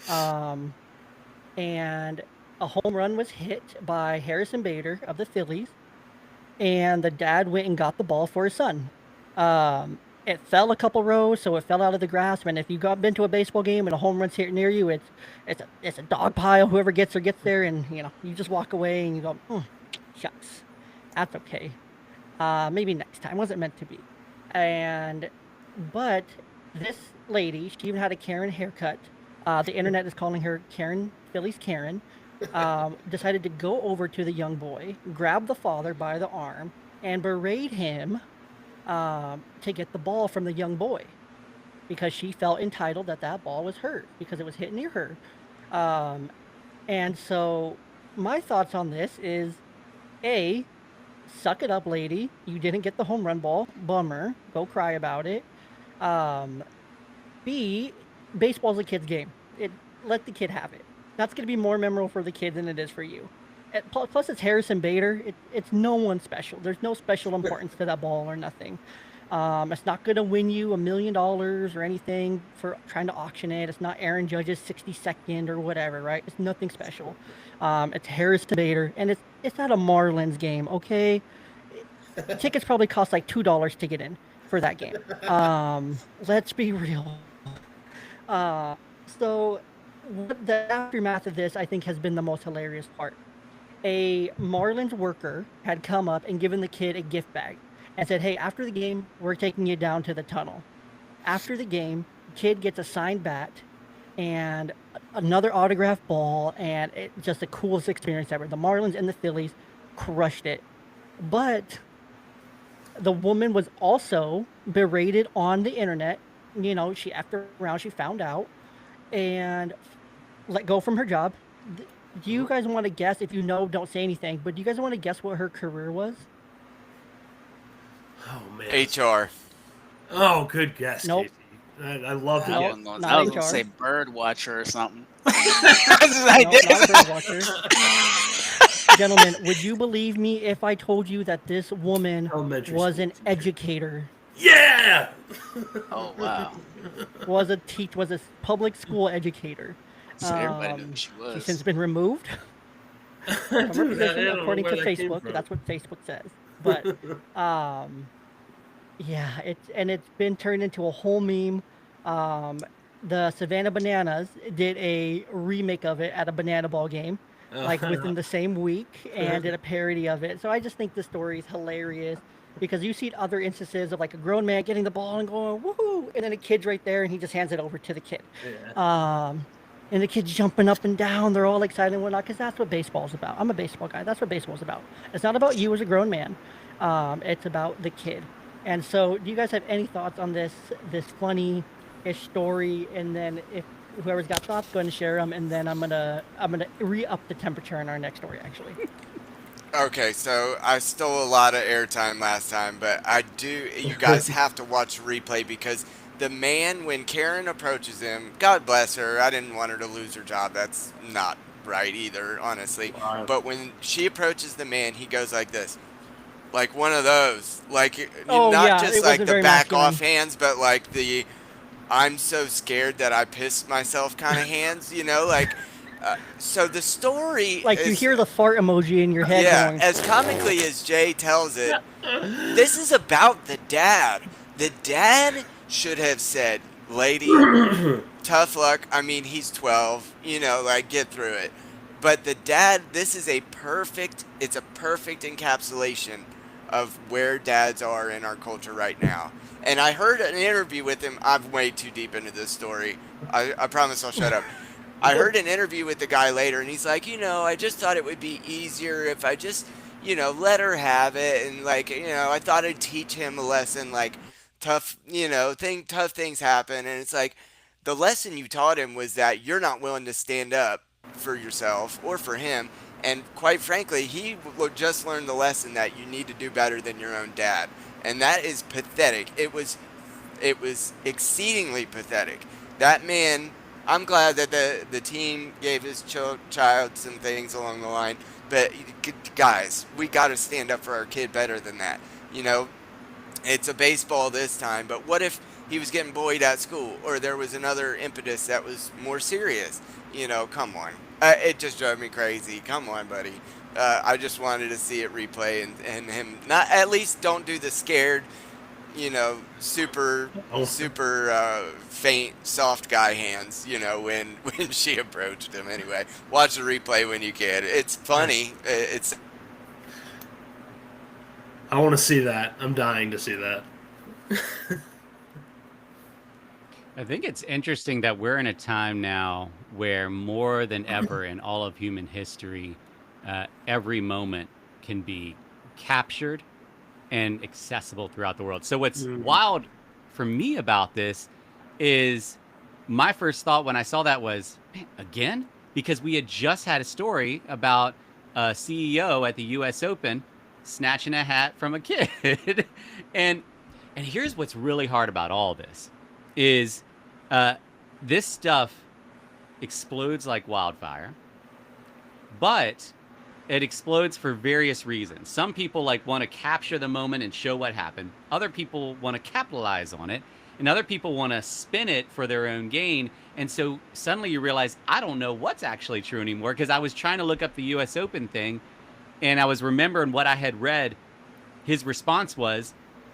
um, and a home run was hit by Harrison Bader of the Phillies, and the dad went and got the ball for his son. It fell a couple rows, so it fell out of the grasp. And if you've been to a baseball game and a home run's here near you, it's a dog pile. Whoever gets there gets there, and you just walk away and you go, shucks, that's okay. Maybe next time. Wasn't meant to be. And but this lady, she even had a Karen haircut. The internet is calling her Karen, Philly's Karen. Decided to go over to the young boy, grab the father by the arm, and berate him to get the ball from the young boy because she felt entitled that that ball was hers because it was hit near her. Um, and so my thoughts on this is A, suck it up, lady. You didn't get the home run ball. Bummer. Go cry about it. Um, B, baseball's a kid's game. Let the kid have it. That's going to be more memorable for the kid than it is for you. Plus, it's Harrison Bader. It's no one special. There's no special importance to that ball or nothing. It's not going to win you $1 million or anything for trying to auction it. It's not Aaron Judge's 62nd or whatever, right? It's nothing special. It's Harrison Bader, and it's at a Marlins game, okay? Tickets probably cost like $2 to get in for that game. Let's be real. So the aftermath of this, I think, has been the most hilarious part. A Marlins worker had come up and given the kid a gift bag and said, "Hey, after the game, we're taking you down to the tunnel." After the game, kid gets a signed bat and another autographed ball, and it's just the coolest experience ever. The Marlins and the Phillies crushed it. But the woman was also berated on the internet. She after around, she found out and let go from her job. Do you guys want to guess? If you know, don't say anything. But do you guys want to guess what her career was? Oh man. HR. Oh, good guess, Nope. Casey. I love the Nope. guess. I Not was gonna HR. say bird watcher or something. No, not a bird watcher. Gentlemen, would you believe me if I told you that this woman Elementary was school an teacher. educator? Yeah. Oh wow! Was a public school educator. So everybody knew who she She's was. since been removed from her Dude, I position, don't know according to where that came Facebook. from. That's what Facebook says. But yeah, it's been turned into a whole meme. The Savannah Bananas did a remake of it at a banana ball game, like within the same week, and did a parody of it. So I just think the story is hilarious because you see other instances of like a grown man getting the ball and going woohoo, and then a kid's right there and he just hands it over to the kid. Yeah. And the kids jumping up and down, they're all excited and whatnot because that's what baseball's about. I'm a baseball guy. That's what baseball's about. It's not about you as a grown man. It's about the kid. And so, do you guys have any thoughts on this funny-ish story? And then, if whoever's got thoughts, go ahead and share them. And then I'm gonna re-up the temperature in our next story, actually. Okay, so I stole a lot of airtime last time, but you guys have to watch the replay because the man, when Karen approaches him, God bless her, I didn't want her to lose her job. That's not right either, honestly. Wow. But when she approaches the man, he goes like this. Like one of those. Like, Oh, not yeah, just it like wasn't the very back masculine. off hands, but like the I'm so scared that I pissed myself kind of hands, like. So the story Like, you is, hear the fart emoji in your head yeah, going, as comically as Jay tells it, this is about the dad. The dad should have said, "Lady, tough luck." I mean, he's 12, like get through it. But the dad, it's a perfect encapsulation of where dads are in our culture right now. And I heard an interview with him. I'm way too deep into this story. I promise I'll shut up. I heard an interview with the guy later, and he's like, I just thought it would be easier if I just, let her have it. And like, I thought I'd teach him a lesson, like tough, tough things happen. And it's like, the lesson you taught him was that you're not willing to stand up for yourself or for him. And quite frankly, he just learned the lesson that you need to do better than your own dad. And that is pathetic. It was exceedingly pathetic. That man, I'm glad that the team gave his child some things along the line. But guys, we got to stand up for our kid better than that. It's a baseball this time, but what if he was getting bullied at school, or there was another impetus that was more serious? Come on. It just drove me crazy. Come on, buddy. I just wanted to see it replay and him not, at least don't do the scared, super faint, soft guy hands, when she approached him. Anyway, watch the replay when you can. It's funny. I want to see that. I'm dying to see that. I think it's interesting that we're in a time now where more than ever in all of human history, every moment can be captured and accessible throughout the world. So what's wild for me about this is my first thought when I saw that was, man, again? Because we had just had a story about a CEO at the US Open snatching a hat from a kid. and here's what's really hard about all this is this stuff explodes like wildfire, but it explodes for various reasons. Some people want to capture the moment and show what happened. Other people want to capitalize on it, and other people want to spin it for their own gain. And so suddenly you realize, I don't know what's actually true anymore, because I was trying to look up the US Open thing, and I was remembering what I had read his response was,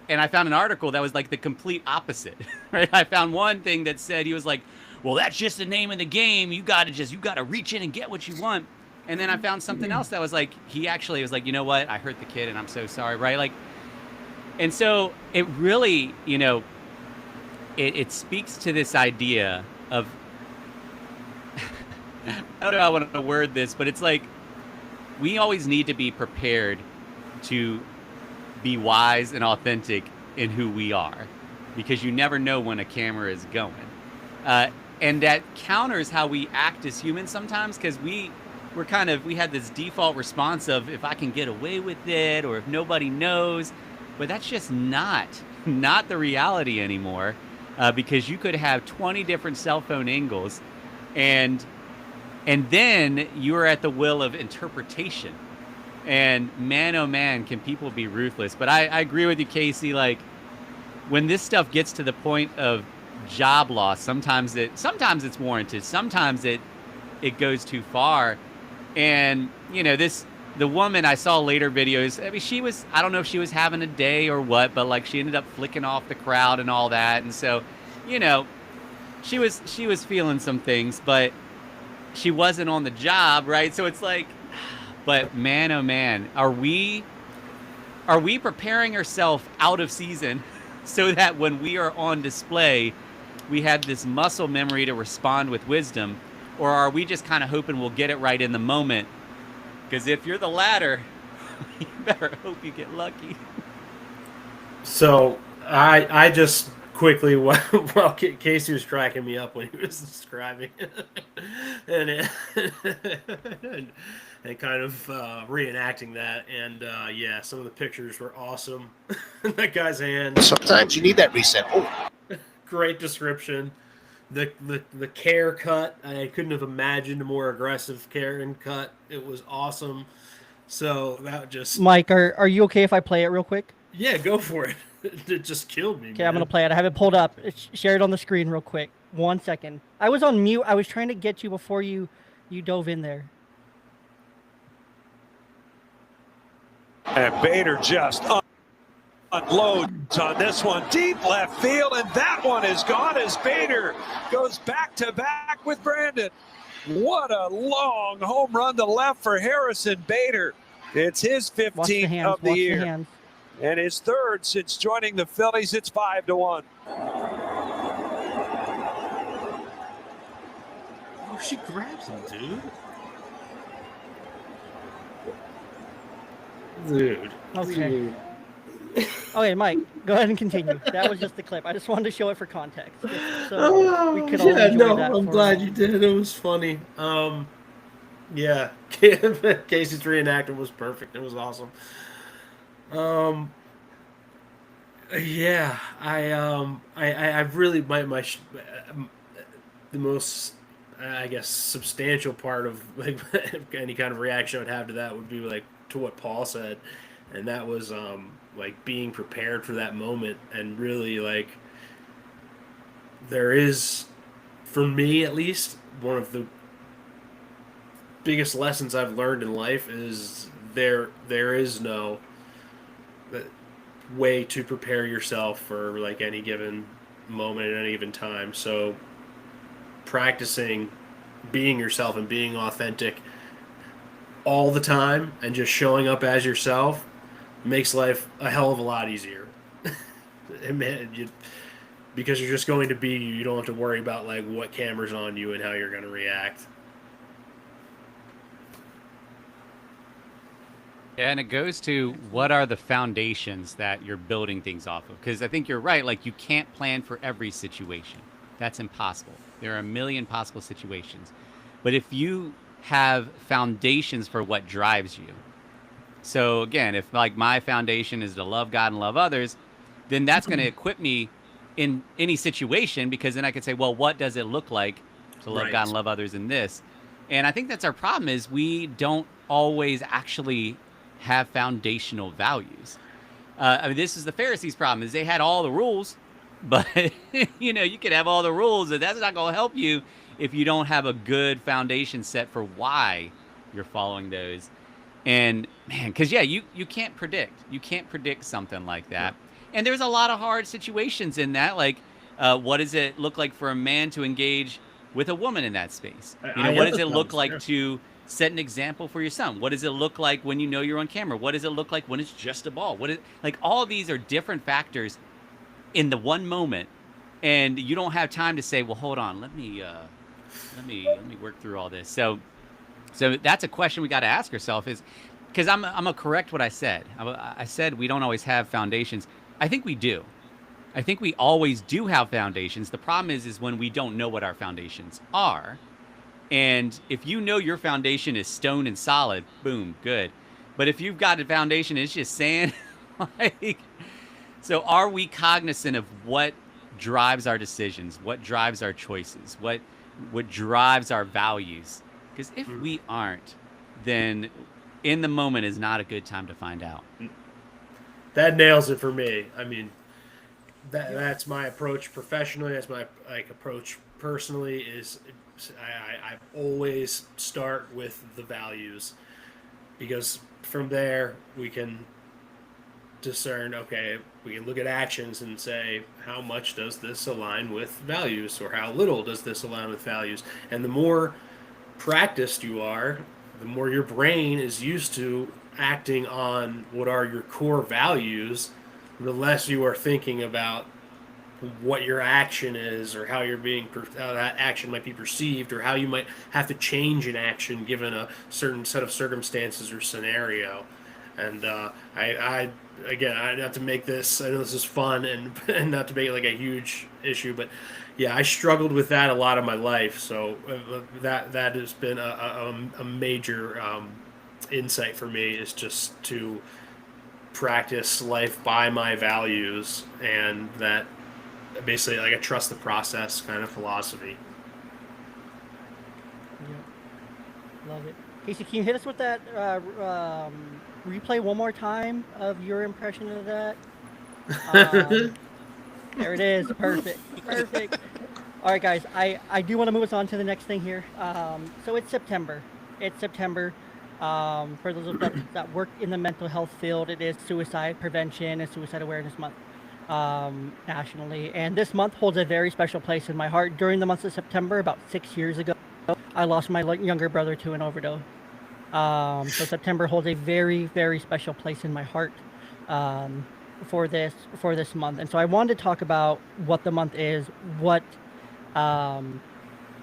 and I found an article that was like the complete opposite, right? I found one thing that said, he was like, well, that's just the name of the game. You got to reach in and get what you want. And then I found something else that was like, he actually was like, you know what? I hurt the kid and I'm so sorry, right? Like, and so it really, it speaks to this idea of, I don't know how I want to word this, but it's like, we always need to be prepared to be wise and authentic in who we are, because you never know when a camera is going. And that counters how we act as humans sometimes, because we had this default response of, if I can get away with it, or if nobody knows, but that's just not the reality anymore, because you could have 20 different cell phone angles, and then you're at the will of interpretation. And man, oh man, can people be ruthless. But I agree with you, Casey. Like, when this stuff gets to the point of job loss, sometimes it's warranted. Sometimes it goes too far. And, the woman, I saw later videos, I mean, I don't know if she was having a day or what, but like, she ended up flicking off the crowd and all that. And so, she was feeling some things, but she wasn't on the job, right? So it's like, but man, oh man, are we preparing ourselves out of season so that when we are on display, we have this muscle memory to respond with wisdom? Or are we just kind of hoping we'll get it right in the moment? Because if you're the latter, you better hope you get lucky. So I just quickly, while Casey was cracking me up when he was describing it, and kind of reenacting that, and yeah, some of the pictures were awesome. That guy's hand. Sometimes you need that reset. Oh, great description. The care cut, I couldn't have imagined a more aggressive Karen cut. It was awesome. So that just, Mike, are you okay if I play it real quick? Yeah, go for it. It just killed me. Okay, man. I'm gonna play it. I have it pulled up. Share it on the screen real quick. 1 second. I was on mute. I was trying to get you before you dove in there. And Bader just unloads on this one, deep left field, and that one is gone as Bader goes back to back with Brandon. What a long home run to left for Harrison Bader. It's his 15th of the year. and his third since joining the Phillies. It's 5-1. Oh, she grabs him, dude. Dude. Okay. Okay, Mike, go ahead and continue. That was just the clip. I just wanted to show it for context. So we could all enjoy that. I'm glad you did. It was funny. Yeah, Casey's reenactment was perfect. It was awesome. Yeah, I really the most, I guess, substantial part of like any kind of reaction I'd have to that would be like to what Paul said, and that was like being prepared for that moment, and really like there is, for me at least, one of the biggest lessons I've learned in life is there is no way to prepare yourself for like any given moment at any given time. So practicing being yourself and being authentic all the time and just showing up as yourself makes life a hell of a lot easier. Because you're just going to be you. You don't have to worry about like what camera's on you and how you're going to react. Yeah, and it goes to what are the foundations that you're building things off of? Because I think you're right. Like, you can't plan for every situation. That's impossible. There are a million possible situations. But if you have foundations for what drives you, so again, if like my foundation is to love God and love others, then that's going to equip me in any situation, because then I can say, well, what does it look like to love God and love others in this? And I think that's our problem, is we don't always actually have foundational values. I mean, this is the Pharisees' problem, is they had all the rules, but you know, you could have all the rules, and that's not going to help you if you don't have a good foundation set for why you're following those. And man, because yeah, you can't predict something like that. And there's a lot of hard situations in that, like what does it look like for a man to engage with a woman in that space? You know, what does it look like to set an example for your son? What does it look like when you know you're on camera? What does it look like when it's just a ball? Like, all of these are different factors in the one moment, and you don't have time to say, well, hold on, let me work through all this. So that's a question we got to ask ourselves, is because I'm gonna correct what I said. I said we don't always have foundations. I think we do. I think we always do have foundations. The problem is when we don't know what our foundations are. And if you know your foundation is stone and solid, boom, good. But if you've got a foundation, it's just sand. Like, so are we cognizant of what drives our decisions, what drives our choices, what drives our values? Because if we aren't, then in the moment is not a good time to find out. That nails it for me. I mean, that's my approach professionally. That's my approach personally. Is I always start with the values, because from there we can discern, okay, we can look at actions and say, how much does this align with values, or how little does this align with values? And the more practiced you are, the more your brain is used to acting on what are your core values, the less you are thinking about what your action is, or how how that action might be perceived, or how you might have to change an action given a certain set of circumstances or scenario. And I not to make this, I know this is fun and not to make it like a huge issue, but yeah, I struggled with that a lot of my life. So that has been a major insight for me, is just to practice life by my values, and that basically like a trust the process kind of philosophy. Yeah. Love it. Casey, can you hit us with that replay one more time of your impression of that? There it is. Perfect. All right, guys. I do want to move us on to the next thing here. So it's September. For those of us that work in the mental health field, it is Suicide Prevention and Suicide Awareness Month nationally. And this month holds a very special place in my heart. During the month of September, about 6 years ago, I lost my younger brother to an overdose. So September holds a very, very special place in my heart. um, for this month. And so I wanted to talk about what the month is, what um,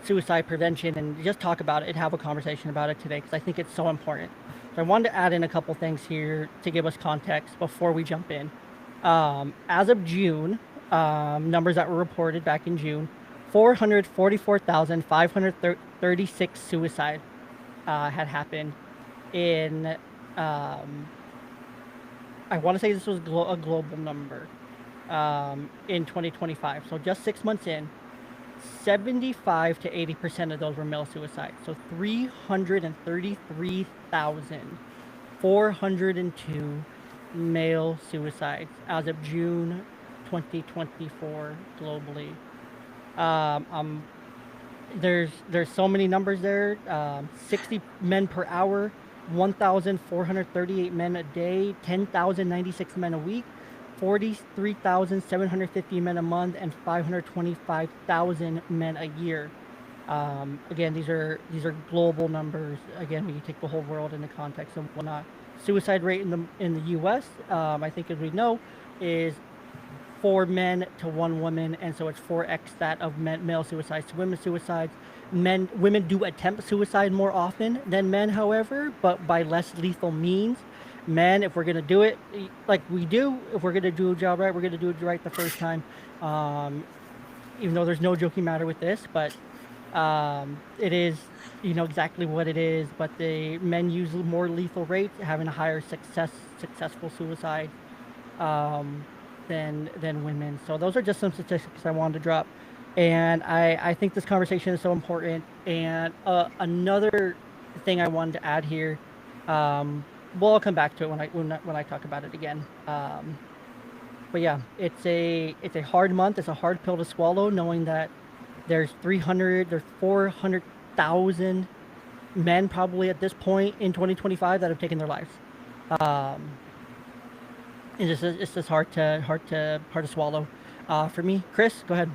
suicide prevention, and just talk about it and have a conversation about it today because I think it's so important. So I wanted to add in a couple things here to give us context before we jump in. As of June, numbers that were reported back in June, 444,536 suicide had happened in, I want to say this was a global number, in 2025. So just 6 months in, 75 to 80% of those were male suicides. So 333,402 male suicides as of June 2024 globally. There's so many numbers there. 60 men per hour, 1,438 men a day, 10,096 men a week, 43,750 men a month, and 525,000 men a year. Again, these are global numbers. Again, when you take the whole world into context and whatnot. Suicide rate in the U.S., I think, as we know, is 4 men to 1 woman, and so it's 4x that of male suicides to women suicides. Women do attempt suicide more often than men, however, but by less lethal means. Men, if we're gonna do it like we do, if we're gonna do a job right, we're gonna do it right the first time. Even though there's no joking matter with this, but it is, exactly what it is. But the men use more lethal rates, having a higher successful suicide than women. So those are just some statistics I wanted to drop, and I think this conversation is so important. And another thing I wanted to add here, well, I'll come back to it when I talk about it again. But yeah, it's a hard month. It's a hard pill to swallow, knowing that there's 400,000 men probably at this point in 2025 that have taken their lives. It's just hard to swallow for me. Chris, go ahead.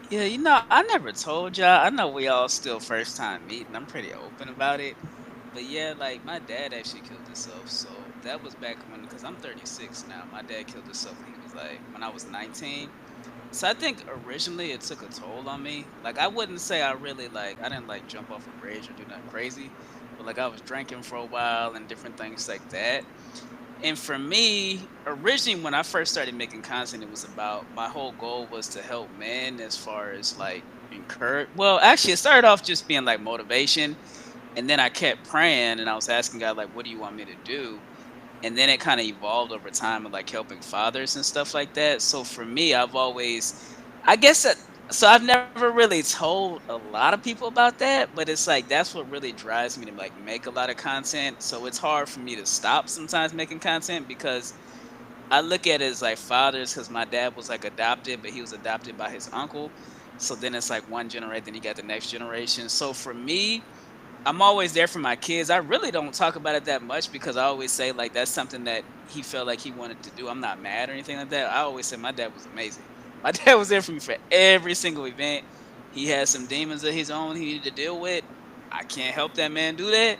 Yeah, I never told y'all. I know we all still first time meeting. I'm pretty open about it. But yeah, like my dad actually killed himself. So that was back when, because I'm 36 now. My dad killed himself when he was when I was 19. So I think originally it took a toll on me. Like I wouldn't say I really I didn't jump off a bridge or do nothing crazy. But I was drinking for a while and different things like that. And for me, originally when I first started making content, it was about, my whole goal was to help men as far as encourage. Well, actually, it started off just being motivation, and then I kept praying and I was asking God what do you want me to do? And then it kind of evolved over time of helping fathers and stuff like that. So for me, I've always, I guess so I've never really told a lot of people about that, but it's that's what really drives me to make a lot of content. So it's hard for me to stop sometimes making content because I look at it as fathers, because my dad was adopted, but he was adopted by his uncle. So then it's one generation, then you got the next generation. So for me, I'm always there for my kids. I really don't talk about it that much because I always say that's something that he felt like he wanted to do. I'm not mad or anything like that. I always say my dad was amazing. My dad was there for me for every single event. He had some demons of his own he needed to deal with. I can't help that man do that.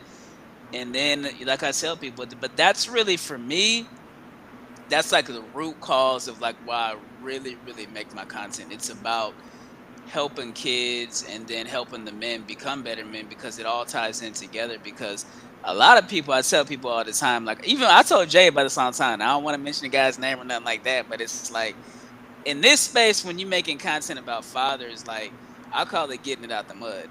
And then, like I tell people, but that's really, for me, that's the root cause of why I really, really make my content. It's about helping kids and then helping the men become better men, because it all ties in together. Because a lot of people, I tell people all the time, even I told Jay about this all the time. I don't want to mention the guy's name or nothing like that, but it's in this space, when you're making content about fathers, I call it getting it out the mud.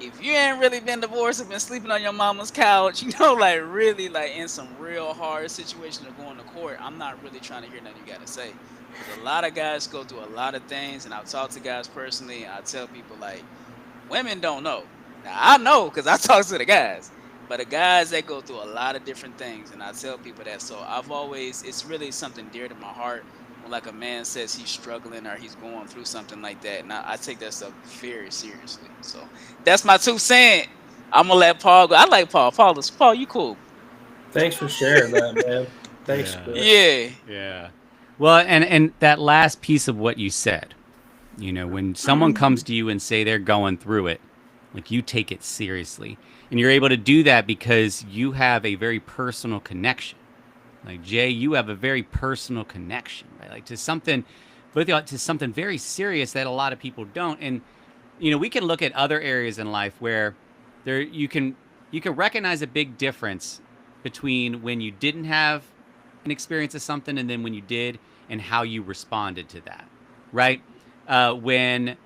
If you ain't really been divorced and been sleeping on your mama's couch, really in some real hard situation of going to court, I'm not really trying to hear nothing you got to say. Because a lot of guys go through a lot of things, and I've talked to guys personally, and I tell people women don't know. Now I know because I talk to the guys, but the guys, they go through a lot of different things, and I tell people that. So it's really something dear to my heart when a man says he's struggling or he's going through something like that, and I take that stuff very seriously. So that's my 2 cents. I'm gonna let Paul go. I like Paul. Paul, you cool? Thanks for sharing that, man. Thanks. Yeah. Yeah. Well, and that last piece of what you said, when someone comes to you and say they're going through it, Like you take it seriously. And you're able to do that because you have a very personal connection. Like Jay, you have a very personal connection, right? Like to something, both to something very serious that a lot of people don't. And we can look at other areas in life where there you can recognize a big difference between when you didn't have an experience of something and then when you did, and how you responded to that, right? When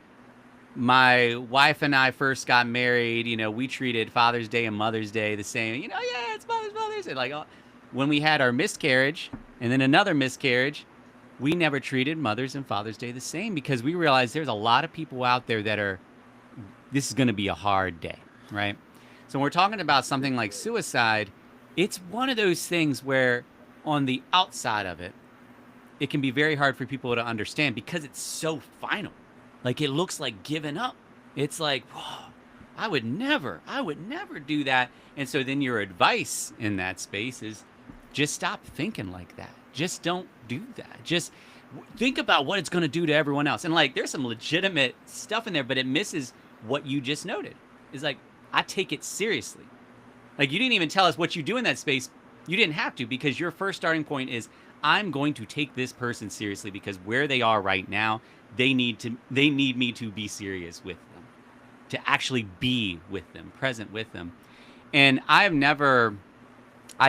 my wife and I first got married, we treated Father's Day and Mother's Day the same. Yeah, it's Mother's Day. Like when we had our miscarriage and then another miscarriage, we never treated Mother's and Father's Day the same because we realized there's a lot of people out there that are, this is going to be a hard day, right? So when we're talking about something like suicide, it's one of those things where on the outside of it, it can be very hard for people to understand because it's so final. Like it looks like giving up. It's like, whoa, I would never do that. And so then your advice in that space is just stop thinking like that. Just don't do that. Just think about what it's going to do to everyone else. And like, there's some legitimate stuff in there, but it misses what you just noted. It's like, I take it seriously. Like you didn't even tell us what you do in that space. You didn't have to, because your first starting point is, I'm going to take this person seriously because where they are right now, they need me to be serious with them, to actually be with them, present with them. And I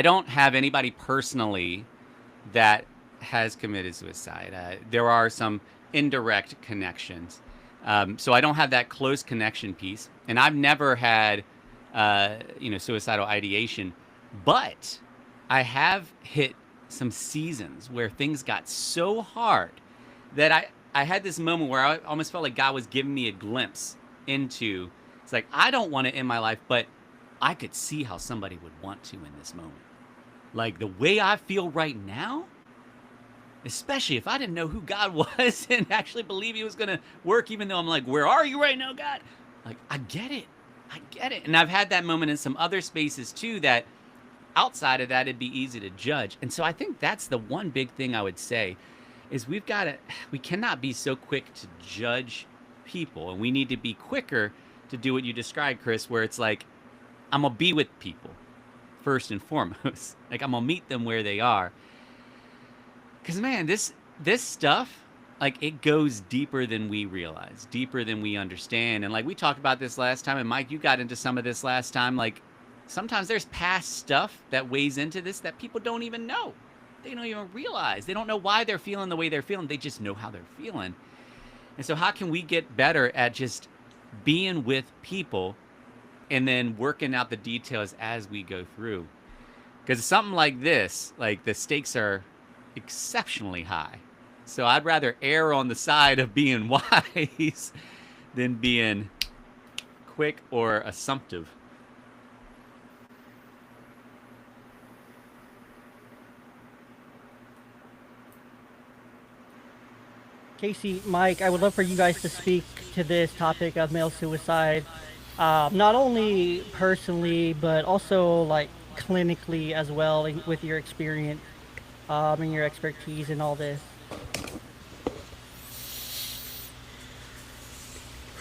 don't have anybody personally that has committed suicide. There are some indirect connections. So I don't have that close connection piece. And I've never had, suicidal ideation, but I have hit some seasons where things got so hard that I had this moment where I almost felt like God was giving me a glimpse into, it's like, I don't want to end my life, but I could see how somebody would want to in this moment. Like the way I feel right now, especially if I didn't know who God was and actually believe he was going to work, even though I'm like, where are you right now, God? Like, I get it. And I've had that moment in some other spaces too, that outside of that, it'd be easy to judge. And so I think that's the one big thing I would say is we cannot be so quick to judge people. And we need to be quicker to do what you described, Chris, where it's like, I'm going to be with people first and foremost. Like I'm going to meet them where they are. Because man, this stuff, like it goes deeper than we realize, deeper than we understand. And like we talked about this last time, and Mike, you got into some of this last time. Like sometimes there's past stuff that weighs into this that people don't even know. They don't even realize. They don't know why they're feeling the way they're feeling. They just know how they're feeling. And so how can we get better at just being with people and then working out the details as we go through? Because something like this, like the stakes are exceptionally high. So I'd rather err on the side of being wise than being quick or assumptive. Casey, Mike, I would love for you guys to speak to this topic of male suicide, not only personally, but also like clinically as well, with your experience and your expertise in all this.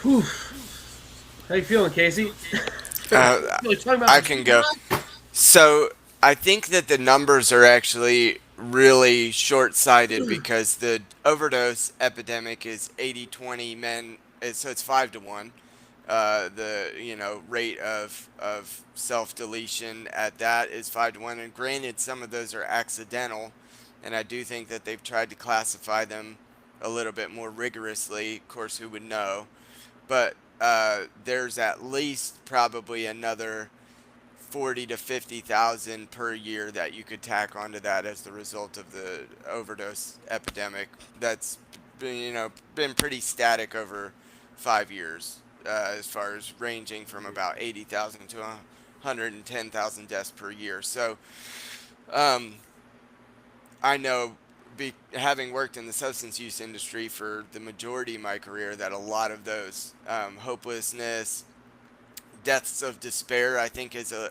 Whew. How you feeling, Casey? I can go. So I think that the numbers are actually really short-sighted because the overdose epidemic is 80-20 men, so it's 5-1. The rate of self-deletion at that is 5-1, and granted, some of those are accidental, and I do think that they've tried to classify them a little bit more rigorously. Of course, who would know? But there's at least probably another 40 to 50,000 per year that you could tack onto that as the result of the overdose epidemic. That's been pretty static over 5 years, as far as ranging from about 80,000 to 110,000 deaths per year. So I know, having worked in the substance use industry for the majority of my career, that a lot of those hopelessness, deaths of despair, I think is a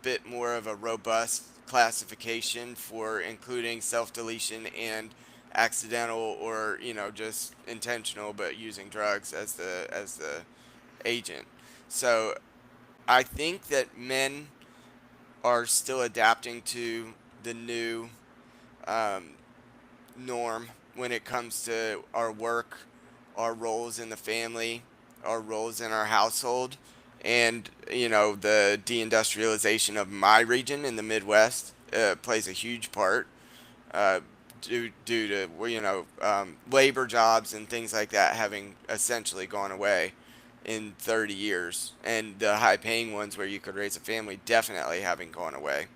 bit more of a robust classification for including self-deletion and accidental or just intentional but using drugs as the agent. So I think that men are still adapting to the new um, norm when it comes to our work, our roles in the family, our roles in our household, and the deindustrialization of my region in the Midwest plays a huge part uh, due to labor jobs and things like that having essentially gone away in 30 years, and the high paying ones where you could raise a family definitely having gone away.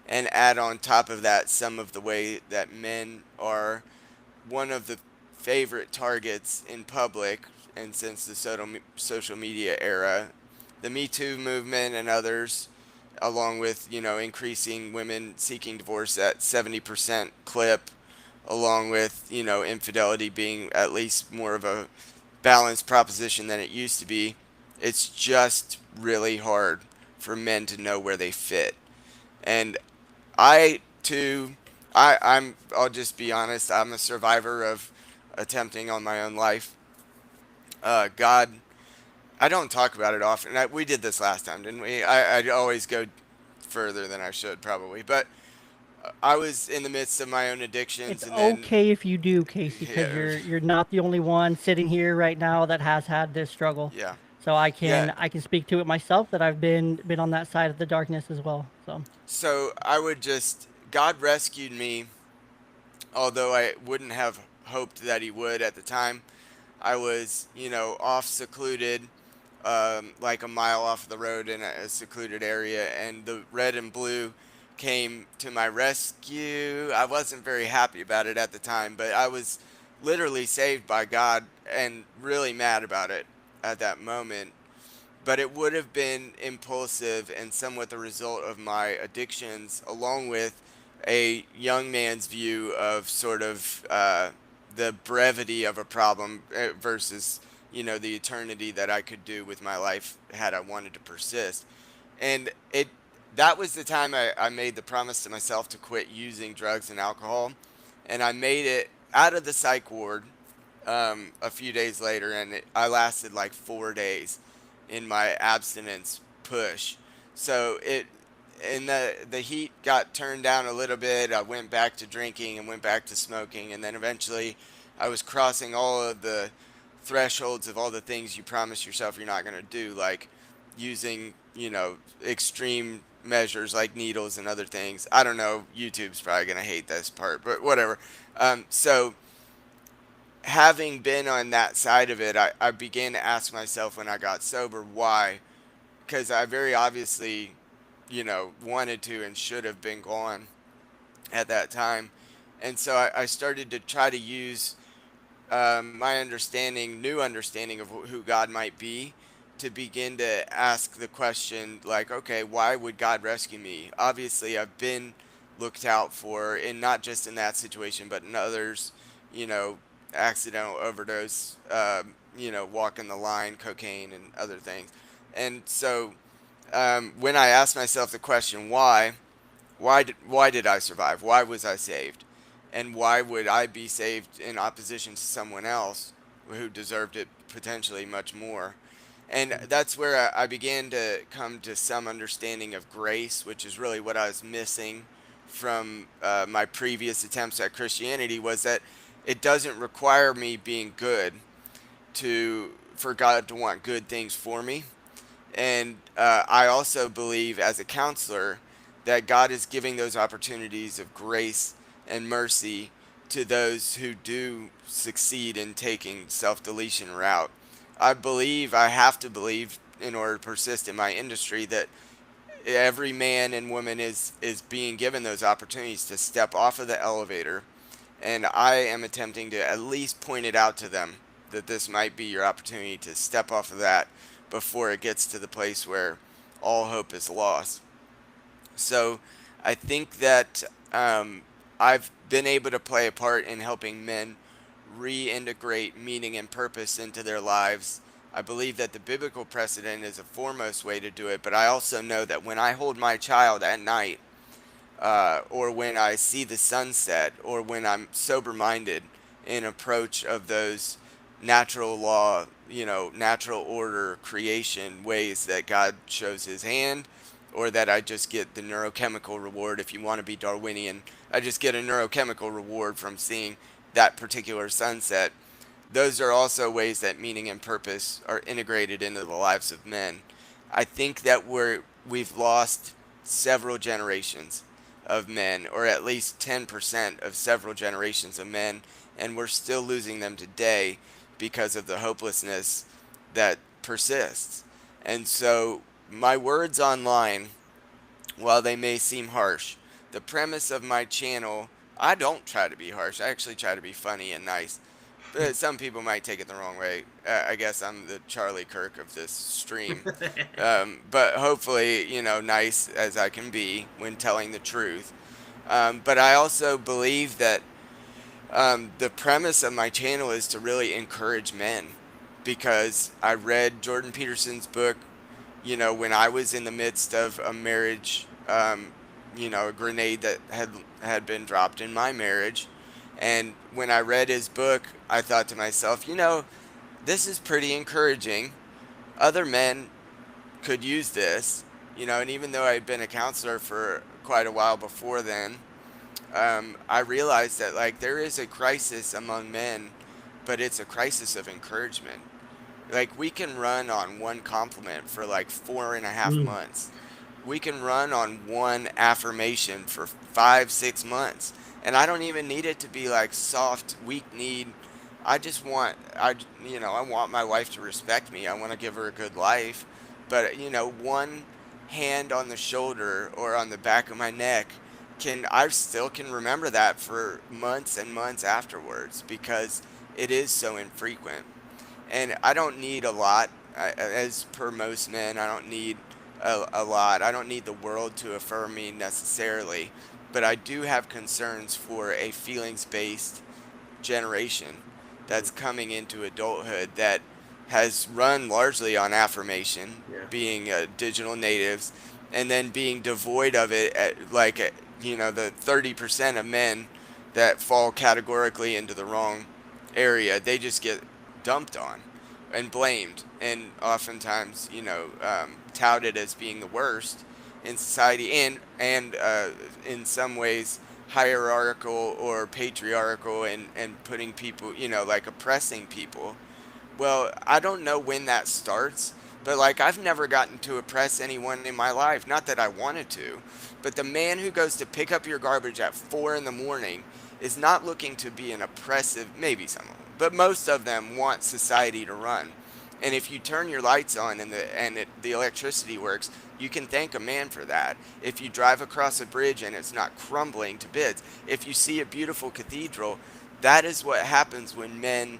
And add on top of that some of the way that men are one of the favorite targets in public, and since the social media era, the Me Too movement and others, along with increasing women seeking divorce at 70% clip, along with infidelity being at least more of a balanced proposition than it used to be. It's just really hard for men to know where they fit. And I too, I'll just be honest. I'm a survivor of attempting on my own life. God, I don't talk about it often. We did this last time, didn't we? I always go further than I should probably, but I was in the midst of my own addictions, It's and then okay if you do, Casey, because yeah, you're not the only one sitting here right now that has had this struggle. yeah, So I yeah. can I can speak to it myself that I've been on that side of the darkness as well. So So I would just God rescued me, although I wouldn't have hoped that He would at the time. I was, off secluded, like a mile off the road in a secluded area, and the red and blue came to my rescue. I wasn't very happy about it at the time, but I was literally saved by God and really mad about it at that moment. But it would have been impulsive and somewhat the result of my addictions, along with a young man's view of sort of the brevity of a problem versus the eternity that I could do with my life had I wanted to persist. And that was the time I made the promise to myself to quit using drugs and alcohol, and I made it out of the psych ward a few days later, and I lasted like 4 days in my abstinence push. So and the heat got turned down a little bit. I went back to drinking and went back to smoking, and then eventually I was crossing all of the thresholds of all the things you promise yourself you're not going to do, like using extreme measures like needles and other things. I don't know. YouTube's probably going to hate this part, but whatever. So having been on that side of it, I began to ask myself when I got sober why, because I very obviously, wanted to and should have been gone at that time. And so I started to try to use my new understanding of who God might be, to begin to ask the question, like, okay, why would God rescue me? Obviously, I've been looked out for, and not just in that situation, but in others, you know, accidental overdose, walking the line, cocaine, and other things. And so when I asked myself the question, why did I survive? Why was I saved? And why would I be saved in opposition to someone else who deserved it potentially much more? And that's where I began to come to some understanding of grace, which is really what I was missing from my previous attempts at Christianity, was that it doesn't require me being good for God to want good things for me. And I also believe, as a counselor, that God is giving those opportunities of grace and mercy to those who do succeed in taking self-deletion route. I have to believe, in order to persist in my industry, that every man and woman is being given those opportunities to step off of the elevator, and I am attempting to at least point it out to them that this might be your opportunity to step off of that before it gets to the place where all hope is lost. So I think that I've been able to play a part in helping men reintegrate meaning and purpose into their lives. I believe that the biblical precedent is a foremost way to do it, but I also know that when I hold my child at night, or when I see the sunset, or when I'm sober minded in approach of those natural law, natural order, creation ways that God shows his hand, or that I just get the neurochemical reward. If you want to be Darwinian, I just get a neurochemical reward from seeing that particular sunset. Those are also ways that meaning and purpose are integrated into the lives of men. I think that we've lost several generations of men, or at least 10% of several generations of men, and we're still losing them today because of the hopelessness that persists. And so, my words online, while they may seem harsh, the premise of my channel, I don't try to be harsh. I actually try to be funny and nice. But some people might take it the wrong way. I guess I'm the Charlie Kirk of this stream. But hopefully, nice as I can be when telling the truth. But I also believe that the premise of my channel is to really encourage men, because I read Jordan Peterson's book, when I was in the midst of a marriage, a grenade that had been dropped in my marriage. And when I read his book, I thought to myself, this is pretty encouraging. Other men could use this, and even though I had been a counselor for quite a while before then, I realized that like there is a crisis among men, but it's a crisis of encouragement. Like we can run on one compliment for like 4.5 months. We can run on one affirmation for 5, 6 months. And I don't even need it to be like soft, weak need. I just want, I want my wife to respect me. I want to give her a good life. But, one hand on the shoulder or on the back of my neck I still can remember that for months and months afterwards, because it is so infrequent. And I don't need a lot. As per most men, I don't need a lot. I don't need the world to affirm me necessarily, but I do have concerns for a feelings-based generation that's coming into adulthood that has run largely on affirmation, Yeah. being digital natives, and then being devoid of it the 30% of men that fall categorically into the wrong area, they just get dumped on and blamed, and oftentimes, touted as being the worst in society, and in some ways hierarchical or patriarchal, and putting people, like oppressing people. Well, I don't know when that starts, but like I've never gotten to oppress anyone in my life. Not that I wanted to, but the man who goes to pick up your garbage at 4 in the morning is not looking to be an oppressive, maybe some of them, but most of them want society to run. And if you turn your lights on and the electricity works, you can thank a man for that. If you drive across a bridge and it's not crumbling to bits, if you see a beautiful cathedral, that is what happens when men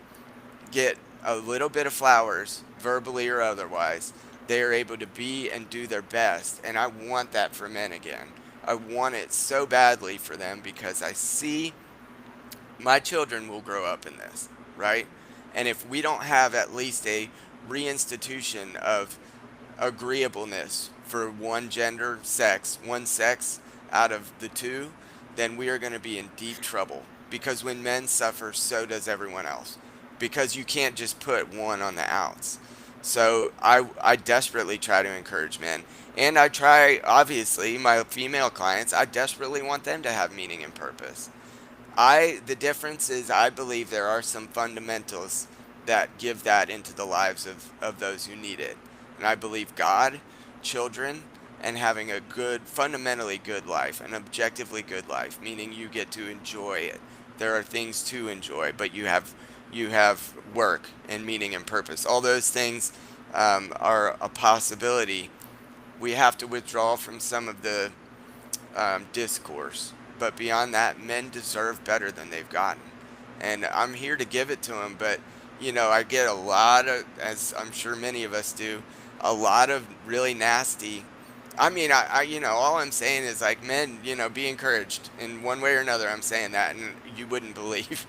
get a little bit of flowers, verbally or otherwise. They are able to be and do their best. And I want that for men again. I want it so badly for them, because I see my children will grow up in this, right? And if we don't have at least a reinstitution of agreeableness for one gender, one sex out of the two, then we are going to be in deep trouble. Because when men suffer, so does everyone else. Because you can't just put one on the outs. So I desperately try to encourage men. And I try, obviously, my female clients, I desperately want them to have meaning and purpose. The difference is I believe there are some fundamentals that give that into the lives of those who need it. And I believe God, children, and having a good, fundamentally good life, an objectively good life, meaning you get to enjoy it. There are things to enjoy, but you have work and meaning and purpose. All those things are a possibility. We have to withdraw from some of the discourse. But beyond that, men deserve better than they've gotten. And I'm here to give it to them. But, I get a lot of, as I'm sure many of us do, a lot of really nasty. I mean, all I'm saying is like, men, be encouraged in one way or another. I'm saying that, and you wouldn't believe,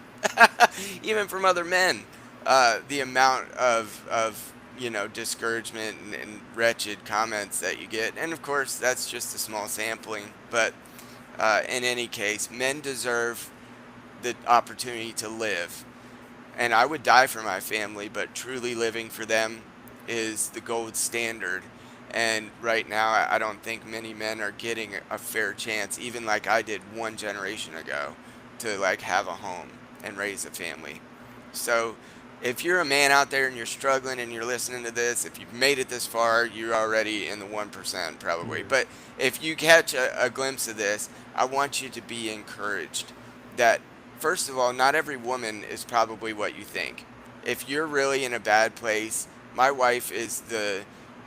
even from other men, the amount of discouragement and wretched comments that you get. And of course, that's just a small sampling. But in any case, men deserve the opportunity to live. and I would die for my family, but truly living for them is the gold standard. And right now, I don't think many men are getting a fair chance, even like I did one generation ago, to like have a home and raise a family. So if you're a man out there and you're struggling and you're listening to this, if you've made it this far, you're already in the 1% probably. But if you catch a glimpse of this, I want you to be encouraged that, first of all, not every woman is probably what you think. If you're really in a bad place, my wife is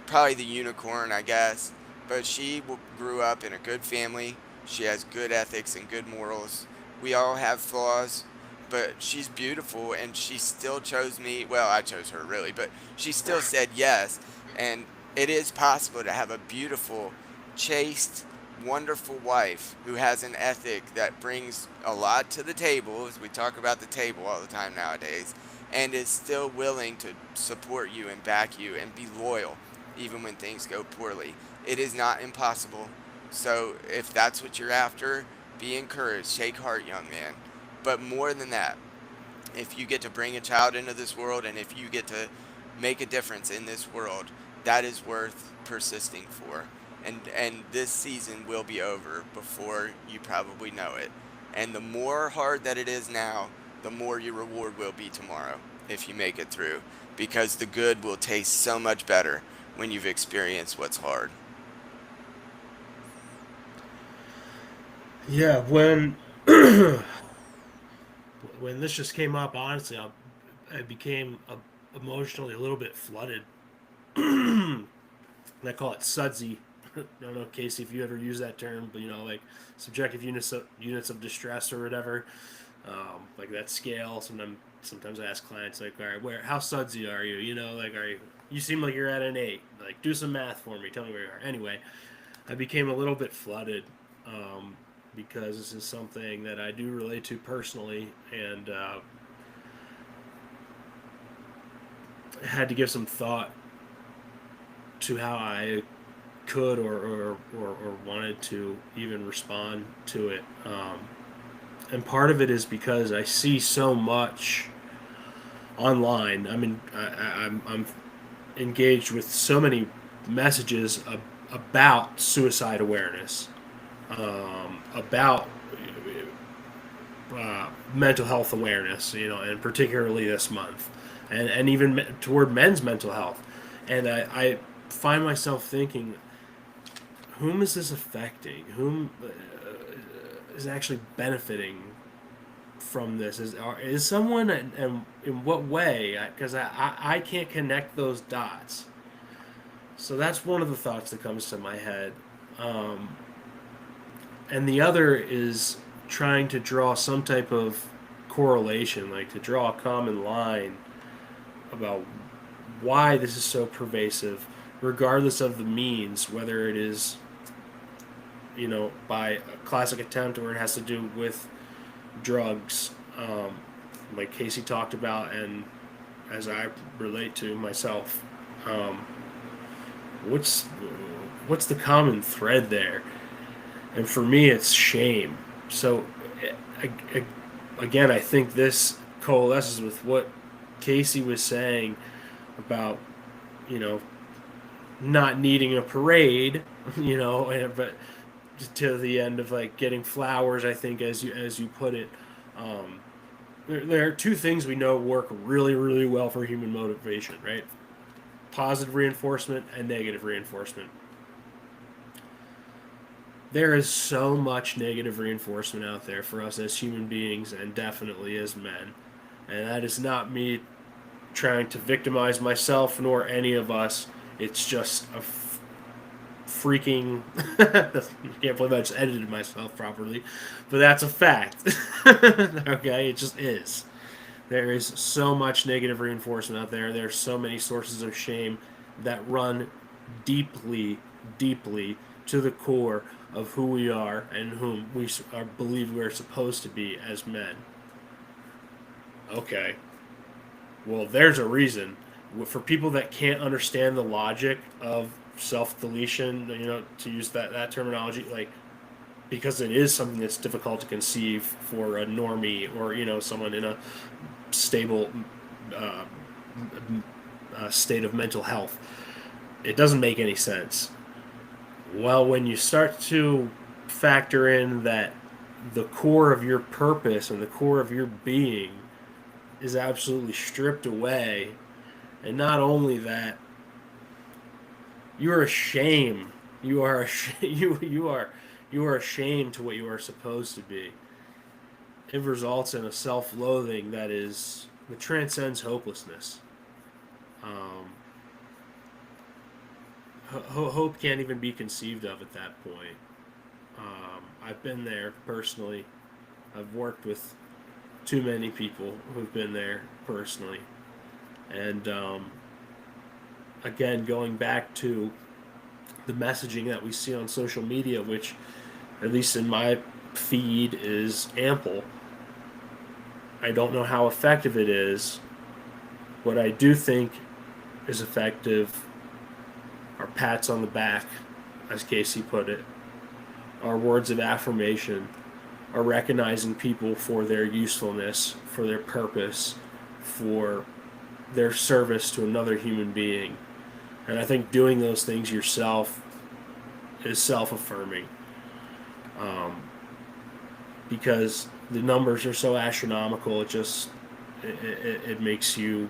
probably the unicorn, I guess, but she grew up in a good family. She has good ethics and good morals. We all have flaws, but she's beautiful, and she still chose me. Well, I chose her really, but she still said yes. And it is possible to have a beautiful, chaste, wonderful wife who has an ethic that brings a lot to the table, as we talk about the table all the time nowadays, and is still willing to support you and back you and be loyal even when things go poorly. It is not impossible. So if that's what you're after, be encouraged. Take heart, young man. But more than that, if you get to bring a child into this world and if you get to make a difference in this world, that is worth persisting for. And this season will be over before you probably know it. And the more hard that it is now, the more your reward will be tomorrow if you make it through. Because the good will taste so much better when you've experienced what's hard. Yeah, when this just came up, honestly, I became emotionally a little bit flooded. They call it sudsy. I don't know, Casey, if you ever use that term, but like subjective units of distress or whatever, like that scale. Sometimes I ask clients like, all right, how sudsy are you? Like, you seem like you're at an 8. Like, do some math for me. Tell me where you are. Anyway, I became a little bit flooded. Because this is something that I do relate to personally, and had to give some thought to how I could or wanted to even respond to it. And part of it is because I see so much online. I mean, I'm engaged with so many messages about suicide awareness. About mental health awareness, and particularly this month, and even toward men's mental health. And I find myself thinking, whom is this affecting? Whom is actually benefiting from this? Is someone, and in what way? Because I can't connect those dots. So that's one of the thoughts that comes to my head. And the other is trying to draw some type of correlation, like to draw a common line about why this is so pervasive, regardless of the means, whether it is, by a classic attempt or it has to do with drugs, like Casey talked about, and as I relate to myself. What's the common thread there? And for me, it's shame. So, again, I think this coalesces with what Casey was saying about, not needing a parade, but to the end of like getting flowers. I think, as you put it, there are two things we know work really, really well for human motivation, right? Positive reinforcement and negative reinforcement. There is so much negative reinforcement out there for us as human beings and definitely as men. And that is not me trying to victimize myself nor any of us. It's just a freaking... I can't believe I just edited myself properly. But that's a fact. Okay? It just is. There is so much negative reinforcement out there. There are so many sources of shame that run deeply, deeply to the core of who we are and whom we believe we're supposed to be as men. Okay. Well, there's a reason. For people that can't understand the logic of self-deletion, to use that terminology, like, because it is something that's difficult to conceive for a normie or someone in a stable uh, state of mental health. It doesn't make any sense. Well, when you start to factor in that the core of your purpose and the core of your being is absolutely stripped away, and not only that, you are ashamed. You are ashamed to what you are supposed to be. It results in a self-loathing that transcends hopelessness. Hope can't even be conceived of at that point. I've been there personally. I've worked with too many people who've been there personally. And again, going back to the messaging that we see on social media, which, at least in my feed, is ample. I don't know how effective it is. What I do think is effective are pats on the back, as Casey put it, are words of affirmation, are recognizing people for their usefulness, for their purpose, for their service to another human being. And I think doing those things yourself is self-affirming, because the numbers are so astronomical. It makes you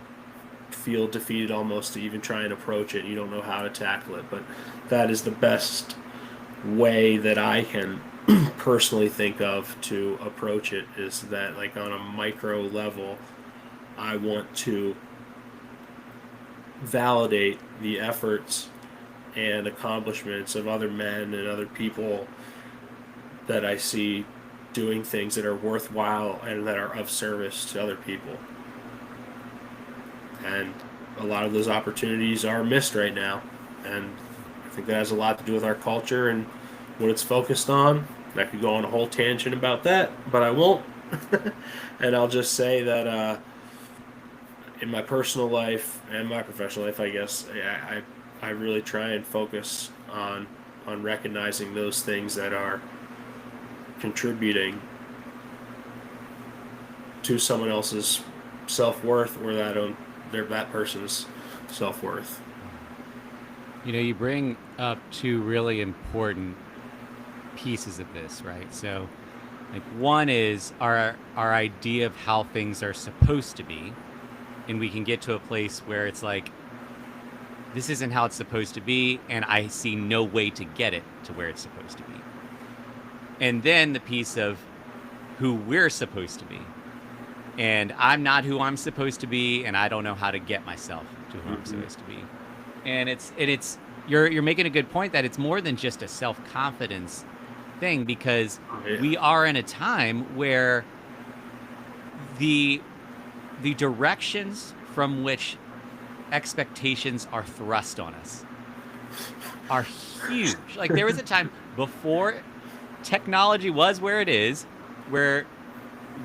feel defeated almost to even try and approach it. You don't know how to tackle it, but that is the best way that I can personally think of to approach it, is that, like, on a micro level, I want to validate the efforts and accomplishments of other men and other people that I see doing things that are worthwhile and that are of service to other people. And a lot of those opportunities are missed right now. And I think that has a lot to do with our culture and what it's focused on. I could go on a whole tangent about that, but I won't. And I'll just say that in my personal life and my professional life, I guess, I really try and focus on recognizing those things that are contributing to someone else's self-worth, or that person's self-worth. You bring up two really important pieces of this, right? So, like, one is our idea of how things are supposed to be, and we can get to a place where it's like, this isn't how it's supposed to be, and I see no way to get it to where it's supposed to be. And then the piece of who we're supposed to be, and I'm not who I'm supposed to be, and I don't know how to get myself to who I'm supposed to be. And it's you're making a good point that it's more than just a self-confidence thing, because we are in a time where the directions from which expectations are thrust on us are huge. Like, there was a time before technology was where it is, where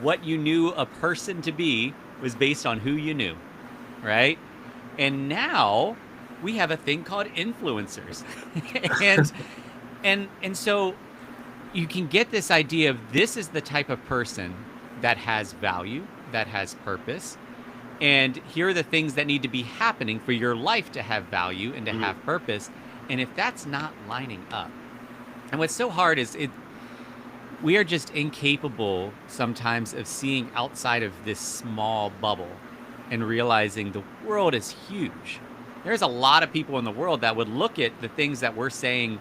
what you knew a person to be was based on who you knew, right? And now we have a thing called influencers. and so you can get this idea of, this is the type of person that has value, that has purpose, and here are the things that need to be happening for your life to have value and to have purpose. And if that's not lining up, and what's so hard is we are just incapable sometimes of seeing outside of this small bubble and realizing the world is huge. There's a lot of people in the world that would look at the things that we're saying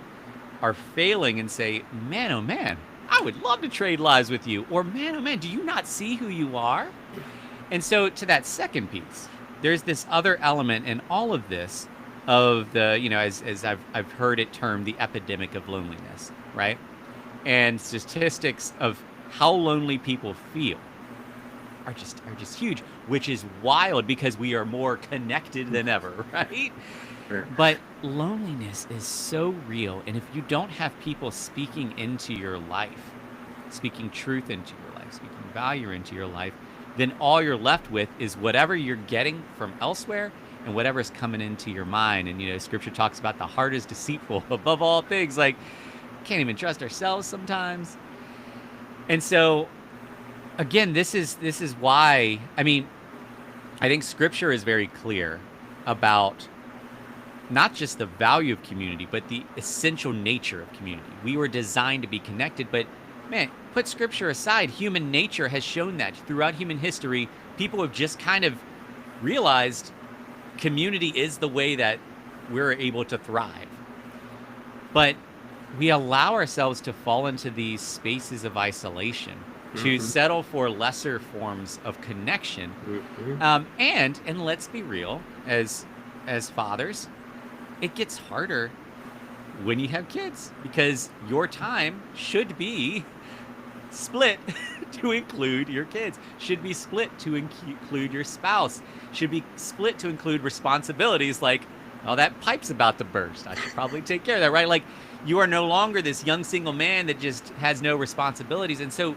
are failing and say, man, oh man, I would love to trade lives with you. Or, man, oh man, do you not see who you are? And so, to that second piece, there's this other element in all of this of the, as I've heard it termed, the epidemic of loneliness, right? And statistics of how lonely people feel are just huge, which is wild because we are more connected than ever, right? Sure. But loneliness is so real, and if you don't have people speaking into your life, speaking truth into your life, speaking value into your life, then all you're left with is whatever you're getting from elsewhere and whatever's coming into your mind. And, Scripture talks about the heart is deceitful above all things. Like, can't even trust ourselves sometimes. And so, again, this is why, I mean, I think Scripture is very clear about not just the value of community, but the essential nature of community. We were designed to be connected, but man, put Scripture aside, human nature has shown that throughout human history. People have just kind of realized community is the way that we're able to thrive. But we allow ourselves to fall into these spaces of isolation, to settle for lesser forms of connection. And let's be real, as fathers, it gets harder when you have kids, because your time should be split to include your kids, should be split to include your spouse, should be split to include responsibilities like, oh, that pipe's about to burst, I should probably take care of that, right? Like, you are no longer this young single man that just has no responsibilities. And so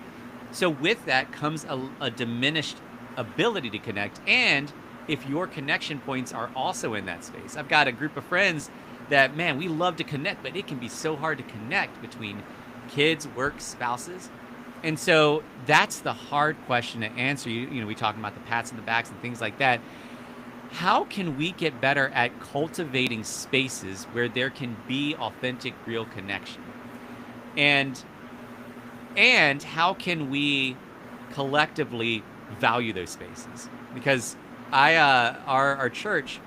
with that comes a diminished ability to connect. And if your connection points are also in that space, I've got a group of friends that, man, we love to connect, but it can be so hard to connect between kids, work, spouses. And so that's the hard question to answer. You know, we talk about the pats on the backs and things like that. How can we get better at cultivating spaces where there can be authentic, real connection? And how can we collectively value those spaces? Because our church,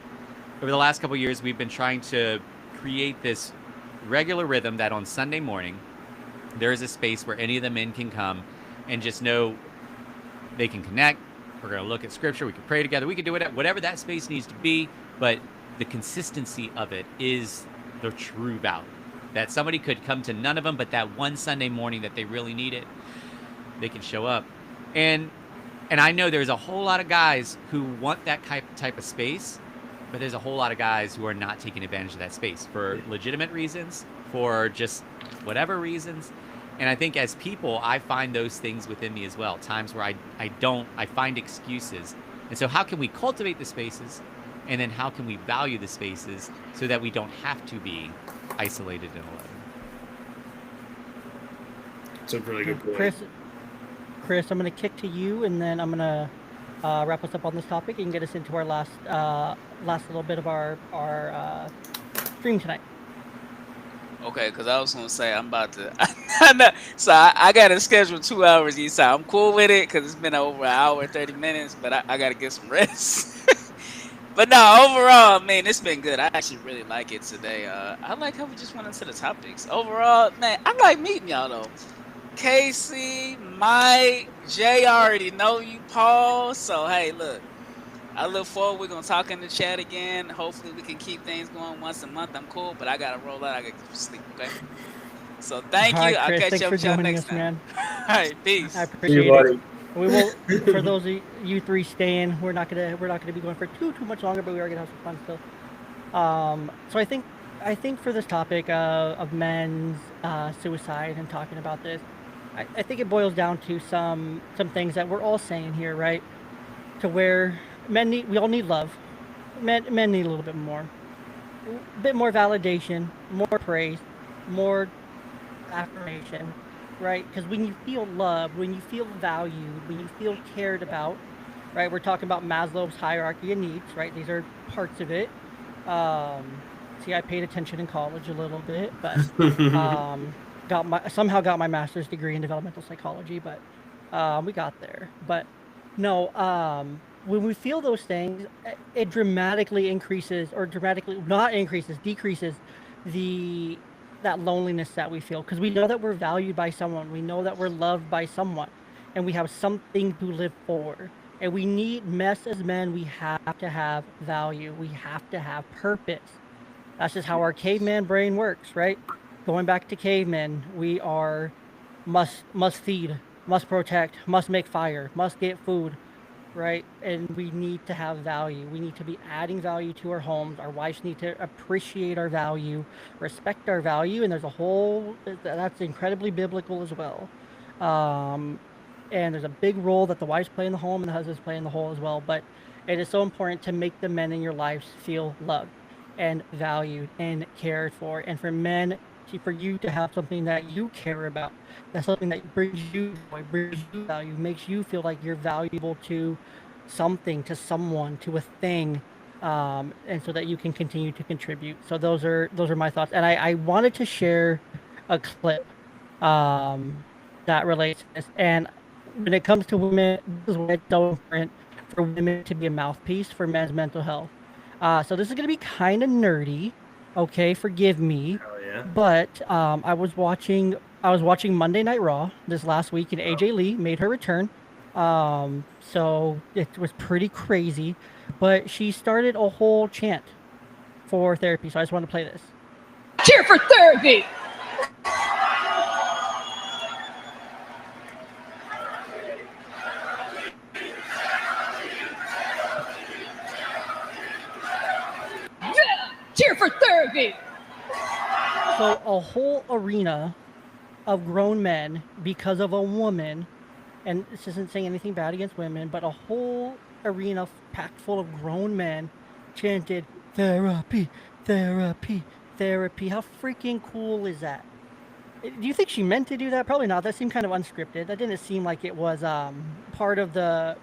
over the last couple of years, we've been trying to create this regular rhythm that on Sunday morning, there is a space where any of the men can come and just know they can connect. We're going to look at Scripture. We can pray together. We can do whatever that space needs to be. But the consistency of it is the true value. That somebody could come to none of them, but that one Sunday morning that they really need it, they can show up. And I know there's a whole lot of guys who want that type of space, but there's a whole lot of guys who are not taking advantage of that space for legitimate reasons, for just whatever reasons. And I think as people, I find those things within me as well. Times where I find excuses. And so how can we cultivate the spaces? And then how can we value the spaces so that we don't have to be isolated and alone? It's a really good point. Chris, I'm going to kick to you, and then I'm going to wrap us up on this topic and get us into our last little bit of our stream tonight. Okay, because I was going to say I'm about to. I know, so I got to schedule 2 hours each time. I'm cool with it because it's been over an hour and 30 minutes, but I got to get some rest. But no, overall, man, it's been good. I actually really like it today. I like how we just went into the topics. Overall, man, I like meeting y'all, though. Casey, Mike, Jay, I already know you, Paul. So, hey, look. I look forward. We're going to talk in the chat again. Hopefully, we can keep things going once a month. I'm cool, but I got to roll out. I got to get some sleep, okay? So, thank you. I'll catch up with y'all next time. All right, peace. I appreciate it. We will, for those of you three staying, we're not gonna be going for too much longer, but we are gonna have some fun still. So I think for this topic of men's suicide and talking about this, I think it boils down to some things that we're all saying here, right? To where we all need love. Men need a little bit more validation, more praise, more affirmation, right? Because when you feel loved, when you feel valued, when you feel cared about, right? We're talking about Maslow's hierarchy of needs, right? These are parts of it. See, I paid attention in college a little bit, but somehow got my master's degree in developmental psychology, but we got there. But no, when we feel those things, it dramatically increases, or decreases that loneliness that we feel, because we know that we're valued by someone, we know that we're loved by someone, and we have something to live for. And we need, as men, we have to have value, we have to have purpose. That's just how our caveman brain works, right? Going back to cavemen, we are must feed, must protect, must make fire, must get food, right? And we need to have value. We need to be adding value to our homes. Our wives need to appreciate our value, respect our value, and there's that's incredibly biblical as well. And there's a big role that the wives play in the home and the husbands play in the home as well. But it is so important to make the men in your lives feel loved and valued and cared for. And for men, for you to have something that you care about, that's something that brings you joy, brings you value, makes you feel like you're valuable to something, to someone, to a thing, and so that you can continue to contribute. So those are my thoughts, and I wanted to share a clip um, that relates to this. And when it comes to women, this is why it's so important for women to be a mouthpiece for men's mental health. So this is going to be kind of nerdy. Okay, forgive me. Hell yeah. But I was watching Monday Night Raw this last week, and AJ Lee made her return. So it was pretty crazy, but she started a whole chant for therapy. So I just want to play this. Cheer for therapy. Yeah, cheer for therapy. So a whole arena of grown men, because of a woman, and this isn't saying anything bad against women, but a whole arena packed full of grown men chanted therapy, therapy, therapy. How freaking cool is that? Do you think she meant to do that? Probably not. That seemed kind of unscripted. That didn't seem like it was part of the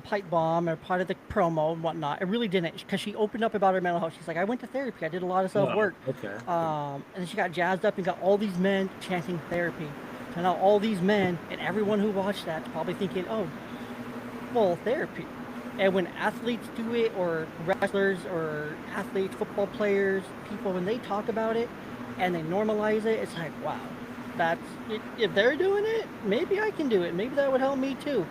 pipe bomb or part of the promo and whatnot. It really didn't, because she opened up about her mental health. She's like, I went to therapy. I did a lot of self work. Okay. And then she got jazzed up and got all these men chanting therapy. So now all these men and everyone who watched that's probably thinking, oh, well, therapy. And when athletes do it, or wrestlers or athletes, football players, people, when they talk about it and they normalize it, it's like, wow, that's if they're doing it, maybe I can do it. Maybe that would help me too.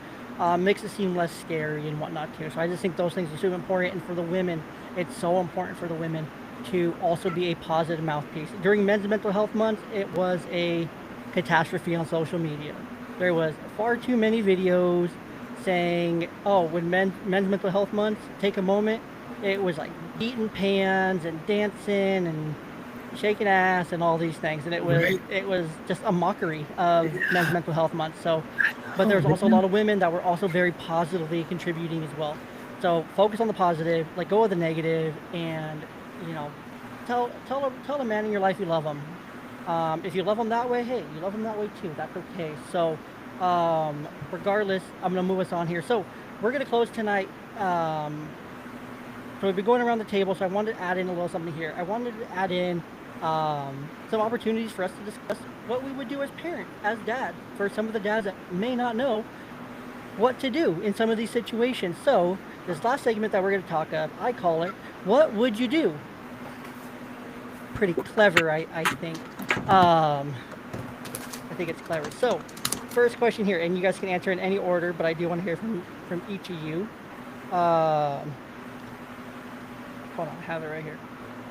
Makes it seem less scary and whatnot too. So I just think those things are super important. And for the women, it's so important for the women to also be a positive mouthpiece. During Men's Mental Health Month, it was a catastrophe on social media. There was far too many videos saying, oh, when men's mental health month, take a moment. It was like beating pans and dancing and shaking ass and all these things, and it was just a mockery of men's mental health month. So, but there was also a lot of women that were also very positively contributing as well. So focus on the positive, let go of the negative, and tell a man in your life you love him. If you love him that way, hey, you love him that way too. That's okay. So, regardless, I'm gonna move us on here. So we're gonna close tonight. So we've been going around the table. So I wanted to add in a little something here. I wanted to add in some opportunities for us to discuss what we would do as parents, as dads, for some of the dads that may not know what to do in some of these situations. So this last segment that we're going to talk of, I call it, what would you do? Pretty clever, I think. I think it's clever. So first question here, and you guys can answer in any order, but I do want to hear from each of you. Hold on, I have it right here.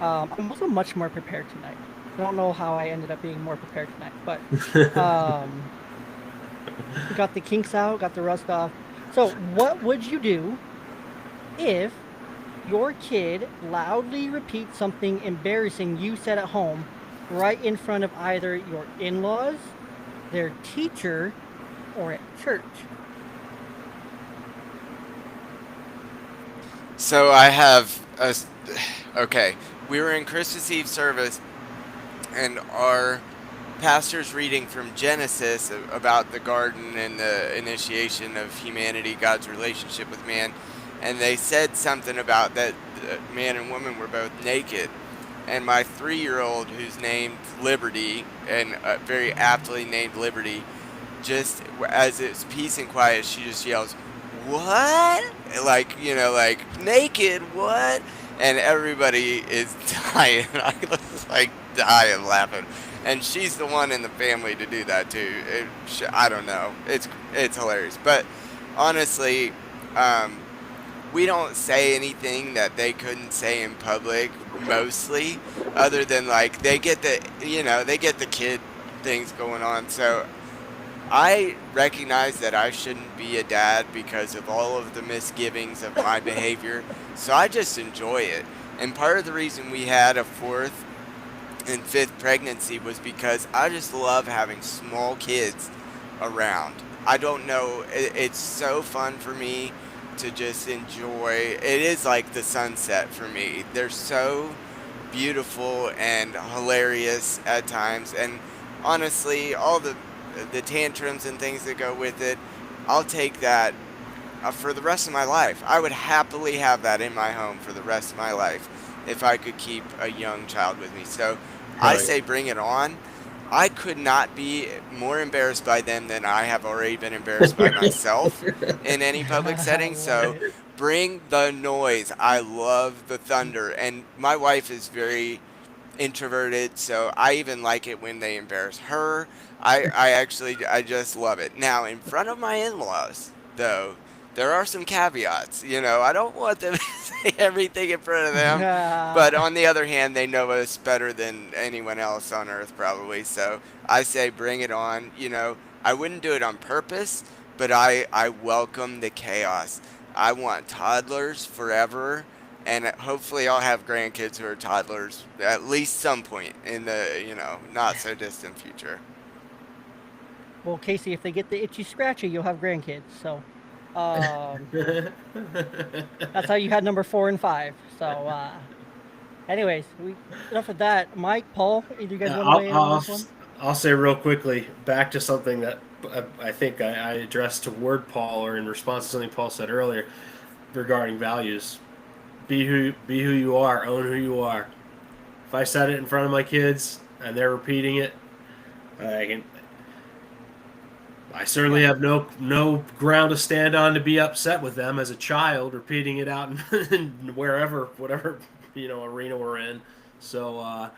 I'm also much more prepared tonight. I don't know how I ended up being more prepared tonight, but we got the kinks out, got the rust off. So what would you do if your kid loudly repeats something embarrassing you said at home right in front of either your in-laws, their teacher, or at church? So I have okay, we were in Christmas Eve service, and our pastor's reading from Genesis about the garden and the initiation of humanity, God's relationship with man, and they said something about that man and woman were both naked. And my 3-year-old, who's named Liberty, and very aptly named Liberty, just as it's peace and quiet, she just yells, "What?" Like, naked, what? And everybody is dying. I was like dying laughing. And she's the one in the family to do that too. I don't know. It's hilarious. But honestly, we don't say anything that they couldn't say in public mostly, other than like they get the kid things going on. So I recognize that I shouldn't be a dad because of all of the misgivings of my behavior. So I just enjoy it. And part of the reason we had a 4th and 5th pregnancy was because I just love having small kids around. I don't know. It's so fun for me to just enjoy. It is like the sunset for me. They're so beautiful and hilarious at times. And honestly, all the tantrums and things that go with it, I'll take that for the rest of my life. I would happily have that in my home for the rest of my life if I could keep a young child with me. So I Right. say bring it on. I could not be more embarrassed by them than I have already been embarrassed by myself in any public setting. So bring the noise. I love the thunder. And my wife is very introverted, so I even like it when they embarrass her. I just love it. Now, in front of my in-laws, though, there are some caveats. I don't want them to say everything in front of them. But on the other hand, they know us better than anyone else on earth, probably. So I say bring it on. I wouldn't do it on purpose, but I welcome the chaos. I want toddlers forever, and hopefully I'll have grandkids who are toddlers at least some point in the not so distant future. Well, Casey, if they get the itchy scratchy, you'll have grandkids. So that's how you had number 4 and 5. So anyways, enough of that. Mike, Paul, do you guys want to weigh in on this one? I'll say real quickly, back to something that I think I addressed toward Paul, or in response to something Paul said earlier regarding values. Be who you are. Own who you are. If I said it in front of my kids and they're repeating it, I certainly have no ground to stand on to be upset with them as a child repeating it out in whatever arena we're in. So,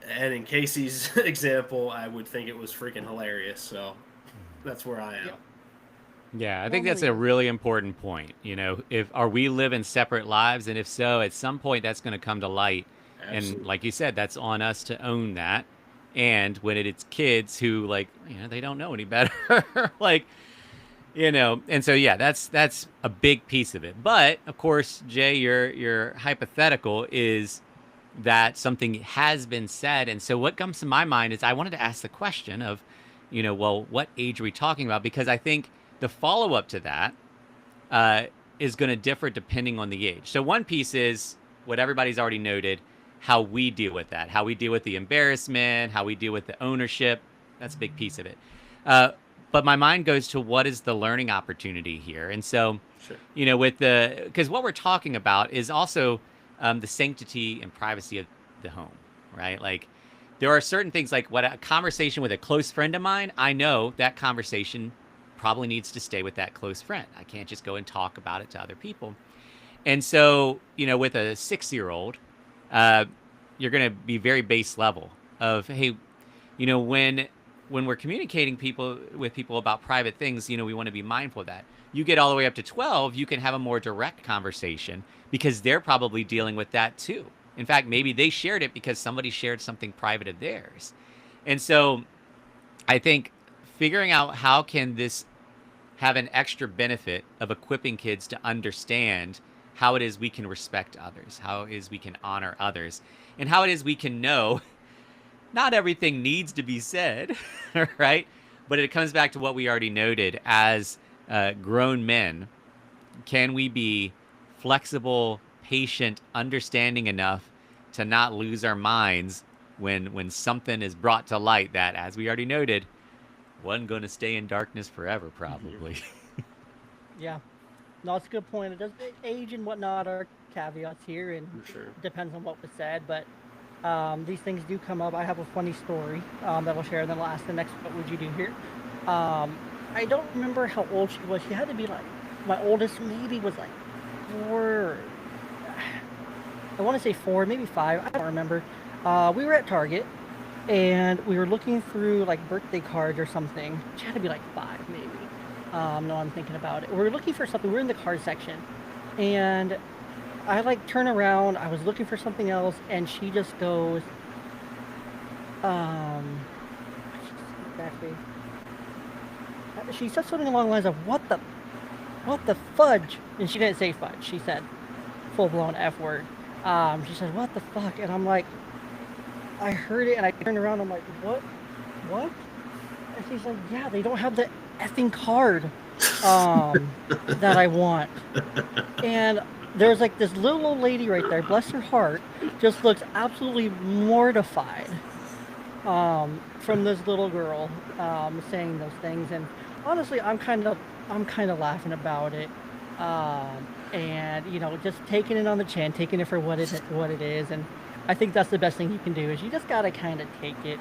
and in Casey's example, I would think it was freaking hilarious. So that's where I am. Yeah, I think that's a really important point. Are we living separate lives? And if so, at some point that's going to come to light. Absolutely. And like you said, that's on us to own that. And when it's kids who they don't know any better, and so, yeah, that's a big piece of it. But of course, Jay, your hypothetical is that something has been said. And so what comes to my mind is I wanted to ask the question of, well, what age are we talking about? Because I think the follow-up to that is going to differ depending on the age. So one piece is what everybody's already noted, how we deal with that, how we deal with the embarrassment, how we deal with the ownership. That's a big piece of it. But my mind goes to what is the learning opportunity here. And so, Sure. because what we're talking about is also the sanctity and privacy of the home, right? Like there are certain things like what a conversation with a close friend of mine, I know that conversation probably needs to stay with that close friend. I can't just go and talk about it to other people. And so, with a 6-year-old, you're going to be very base level of, hey, when we're communicating with people about private things, we want to be mindful of that. You get all the way up to 12, you can have a more direct conversation because they're probably dealing with that too. In fact, maybe they shared it because somebody shared something private of theirs. And so I think figuring out how can this have an extra benefit of equipping kids to understand how it is we can respect others, how it is we can honor others, and how it is we can know not everything needs to be said, right? But it comes back to what we already noted as grown men. Can we be flexible, patient, understanding enough to not lose our minds when something is brought to light that, as we already noted, wasn't going to stay in darkness forever, probably. Yeah. No, it's a good point. It does age and whatnot are caveats here, and Sure. depends on what was said. But these things do come up. I have a funny story that I'll share, and then I'll ask the next what would you do here. I don't remember how old she was. She had to be my oldest maybe was 4. I want to say 4, maybe 5. I don't remember. We were at Target, and we were looking through birthday cards or something. She had to be 5 maybe. No, I'm thinking about it. We were looking for something. We were in the card section, and I turn around. I was looking for something else, and she just goes, exactly. She said something along the lines of what the fudge, and she didn't say fudge. She said full blown F word. She said what the fuck, and I'm like, I heard it, and I turned around. I'm like, what? And she's like, yeah, they don't have the effing card that I want. And there's like this little old lady right there, bless her heart, just looks absolutely mortified from this little girl saying those things. And honestly, I'm kind of laughing about it. And you know, just taking it on the chin, taking it for what it is. And I think that's the best thing you can do, is you just gotta kind of take it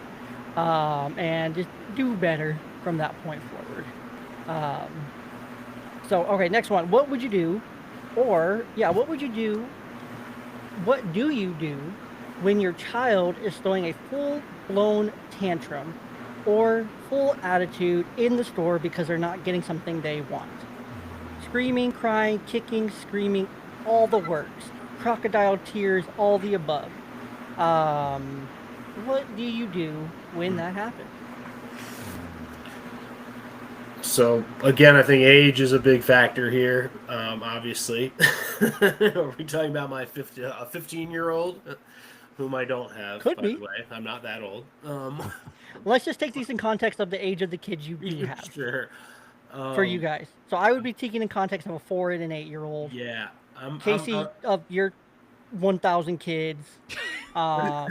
and just do better from that point forward. So okay, next one. What would you do, or yeah, what would you do? What do you do when your child is throwing a full-blown tantrum or full attitude in the store because they're not getting something they want? Screaming, crying, kicking, screaming, all the works. Crocodile tears, all the above. What do you do when that happens? So again, I think age is a big factor here. Obviously, are we talking about my 15-year-old, whom I don't have? Could by be. the way, I'm not that old. Let's just take these in context of the age of the kids you do have. Sure. For you guys. So I would be taking in context of a 4 and an 8-year-old. Yeah. Casey, of your 1,000 kids. Paul,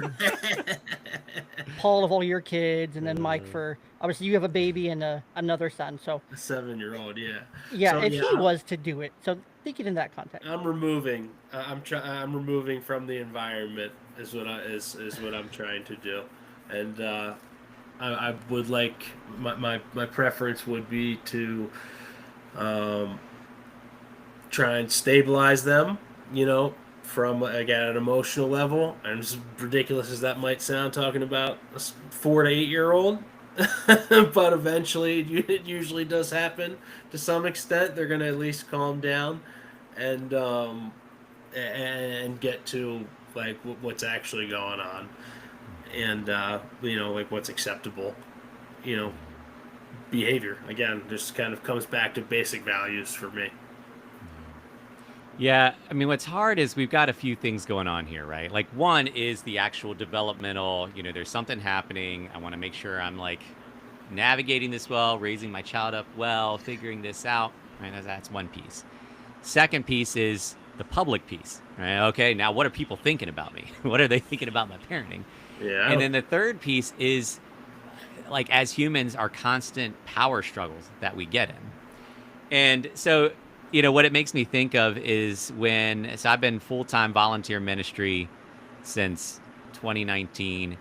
of all your kids, and then Mike, for obviously you have a baby and another son. So a 7-year-old, yeah. Yeah, so, if he was to do it. So think it in that context. I'm removing. I'm removing from the environment is what I'm trying to do, and I would like my preference would be to try and stabilize them, you know, from again an emotional level. And as ridiculous as that might sound, talking about a 4 to 8-year-old, but eventually it usually does happen to some extent. They're gonna at least calm down and get to like what's actually going on, and you know, like what's acceptable, you know, behavior. Again, just kind of comes back to basic values for me. Yeah, I mean, what's hard is we've got a few things going on here, right? Like, one is the actual developmental, you know, there's something happening. I want to make sure I'm like navigating this well, raising my child up well, figuring this out, right? That's one piece. Second piece is the public piece, right? Okay, now what are people thinking about me? What are they thinking about my parenting? Yeah. And then the third piece is, like, as humans, our constant power struggles that we get in. And so, you know, what it makes me think of is so I've been full-time volunteer ministry since 2019.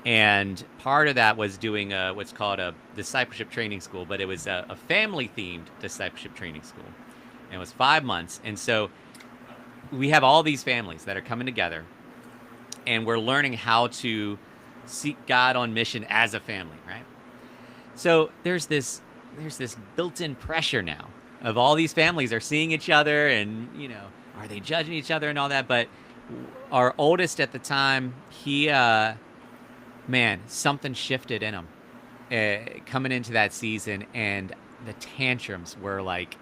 And part of that was doing what's called a discipleship training school, but it was a family-themed discipleship training school. And it was 5 months. And so we have all these families that are coming together, and we're learning how to seek God on mission as a family, right? So there's this built-in pressure now of all these families are seeing each other, and, you know, are they judging each other and all that? But our oldest at the time, he, man, something shifted in him coming into that season, and the tantrums were like,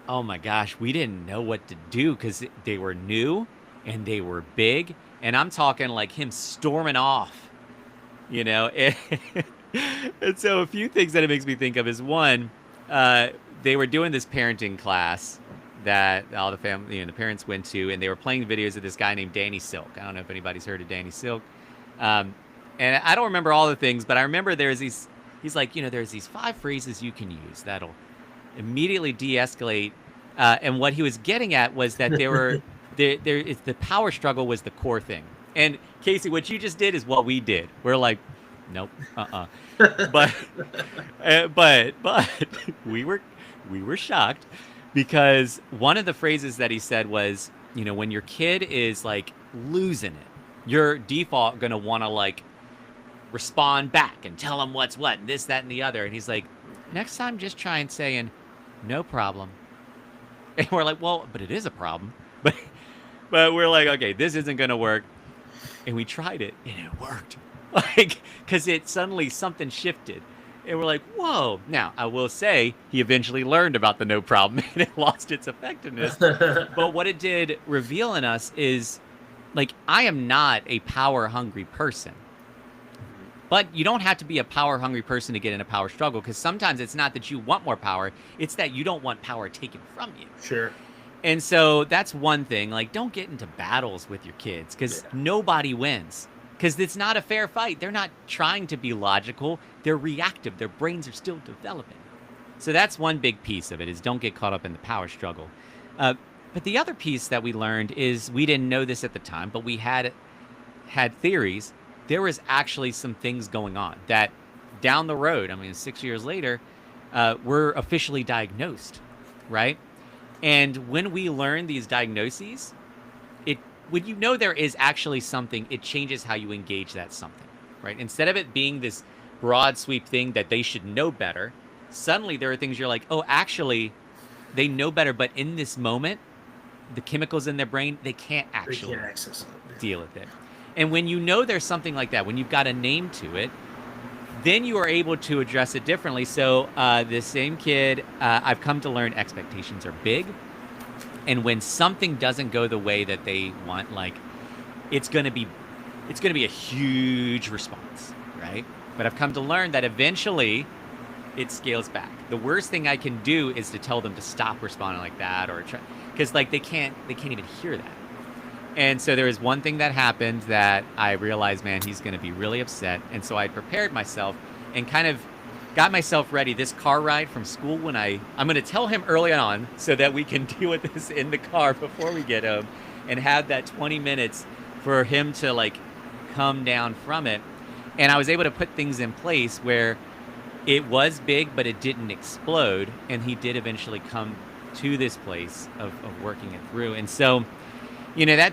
oh my gosh, we didn't know what to do because they were new and they were big. And I'm talking like him storming off, you know. And so a few things that it makes me think of is, one, they were doing this parenting class that all the family, you know, the parents went to, and they were playing videos of this guy named Danny Silk. I don't know if anybody's heard of Danny Silk. And I don't remember all the things, but I remember he's like, you know, there's these 5 phrases you can use that'll immediately de-escalate. And what he was getting at was that the power struggle was the core thing. And Casey, what you just did is what we did. We're like, nope, but we were shocked, because one of the phrases that he said was, you know, when your kid is like losing it, your default gonna want to like respond back and tell them what's what, and this, that, and the other. And he's like, next time just try and saying, no problem. And we're like, well, but it is a problem. But we're like, okay, this isn't gonna work. And we tried it, and it worked. Like, because suddenly something shifted. And we're like, whoa. Now, I will say, he eventually learned about the no problem, and it lost its effectiveness. But what it did reveal in us is, like, I am not a power-hungry person. But you don't have to be a power-hungry person to get in a power struggle, because sometimes it's not that you want more power, it's that you don't want power taken from you. Sure. And so that's one thing. Like, don't get into battles with your kids because nobody wins. Because it's not a fair fight. They're not trying to be logical. They're reactive. Their brains are still developing. So that's one big piece of it, is don't get caught up in the power struggle. But the other piece that we learned is, we didn't know this at the time, but we had theories. There was actually some things going on that down the road, I mean, 6 years later, were officially diagnosed, right? And when we learn these diagnoses, when you know there is actually something, it changes how you engage that something, right? Instead of it being this broad sweep thing that they should know better, suddenly there are things you're like, oh, actually, they know better, but in this moment, the chemicals in their brain, they can't actually access it. deal with it. And when you know there's something like that, when you've got a name to it, then you are able to address it differently. So this same kid, I've come to learn expectations are big. And when something doesn't go the way that they want, like, it's going to be a huge response, right? But I've come to learn that eventually it scales back. The worst thing I can do is to tell them to stop responding like that, or try, because like they can't even hear that. And so there was one thing that happened that I realized, man, he's going to be really upset. And so I prepared myself and kind of got myself ready. This car ride from school, when I'm going to tell him early on so that we can deal with this in the car before we get home, and have that 20 minutes for him to like come down from it. And I was able to put things in place where it was big, but it didn't explode. And he did eventually come to this place of working it through. And so, you know,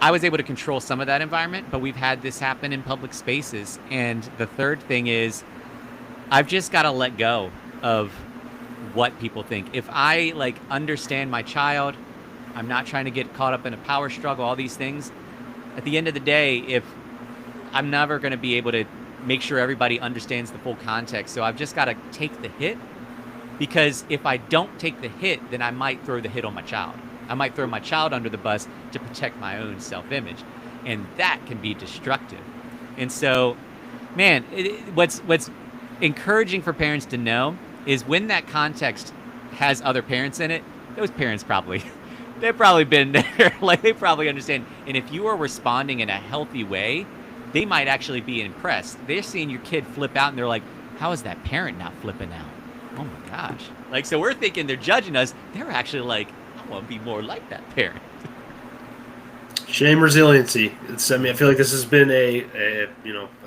I was able to control some of that environment, but we've had this happen in public spaces. And the third thing is, I've just got to let go of what people think. If I like understand my child, I'm not trying to get caught up in a power struggle, all these things. At the end of the day, if I'm never going to be able to make sure everybody understands the full context. So I've just got to take the hit, because if I don't take the hit, then I might throw the hit on my child. I might throw my child under the bus to protect my own self-image. And that can be destructive. And so, man, what's encouraging for parents to know is, when that context has other parents in it, those parents they've probably been there. Like, they probably understand. And if you are responding in a healthy way, they might actually be impressed. They're seeing your kid flip out and they're like, how is that parent not flipping out? Oh my gosh. Like, so we're thinking they're judging us. They're actually like, I want to be more like that parent. Shame resiliency. I feel like this has been a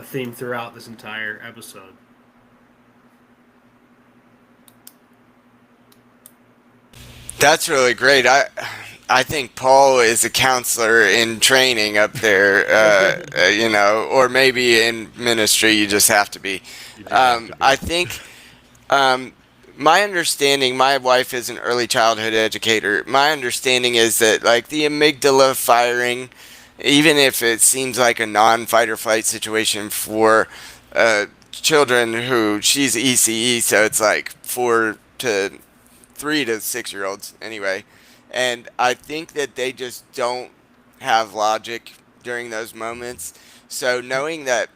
theme throughout this entire episode. That's really great. I think Paul is a counselor in training up there, or maybe in ministry. You just have to be. I think my understanding, my wife is an early childhood educator. My understanding is that, like, the amygdala firing, even if it seems like a non-fight or flight situation for children who, she's ECE, so it's like 3 to 6 year olds anyway. And I think that they just don't have logic during those moments. So knowing that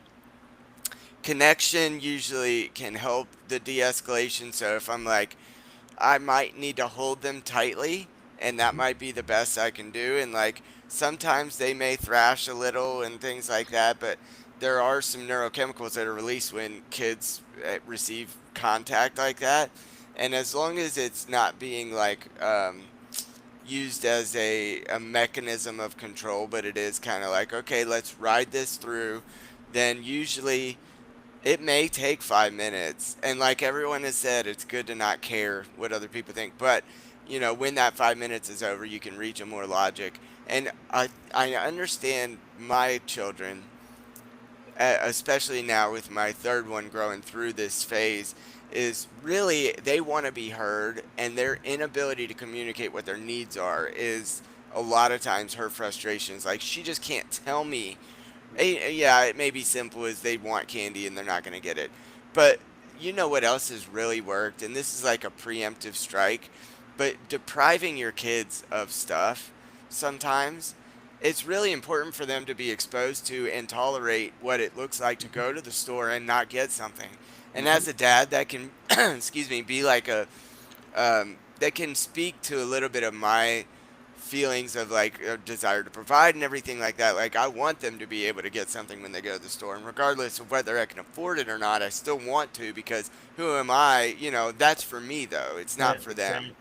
connection usually can help the de-escalation. So if I'm like, I might need to hold them tightly, and that might be the best I can do. And like, sometimes they may thrash a little and things like that, but there are some neurochemicals that are released when kids receive contact like that. And as long as it's not being like used as a mechanism of control, but it is kind of like, okay, let's ride this through, then usually it may take 5 minutes. And like everyone has said, it's good to not care what other people think. But, when that 5 minutes is over, you can reach a more logic. And I understand my children, especially now with my third one growing through this phase, is really they want to be heard, and their inability to communicate what their needs are is a lot of times her frustrations. Like, she just can't tell me. Yeah, it may be simple as they want candy and they're not going to get it. But you know what else has really worked? And this is like a preemptive strike. But depriving your kids of stuff, sometimes it's really important for them to be exposed to and tolerate what it looks like to go to the store and not get something. And as a dad, that can, be like that can speak to a little bit of my feelings of like a desire to provide and everything like that. Like, I want them to be able to get something when they go to the store, and regardless of whether I can afford it or not, I still want to, because who am I? You know, that's for me though. It's not for them.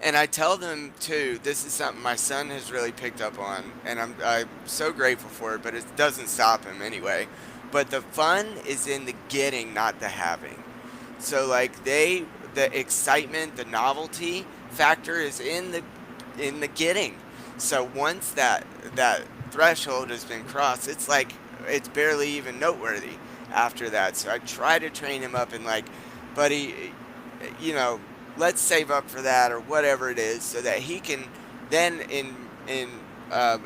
And I tell them too, this is something my son has really picked up on, and I'm so grateful for it, but it doesn't stop him anyway. But the fun is in the getting, not the having. So like the excitement, the novelty factor is in the getting. So once that threshold has been crossed, it's like it's barely even noteworthy after that. So I try to train him up in like, buddy, you know, let's save up for that or whatever it is, so that he can then in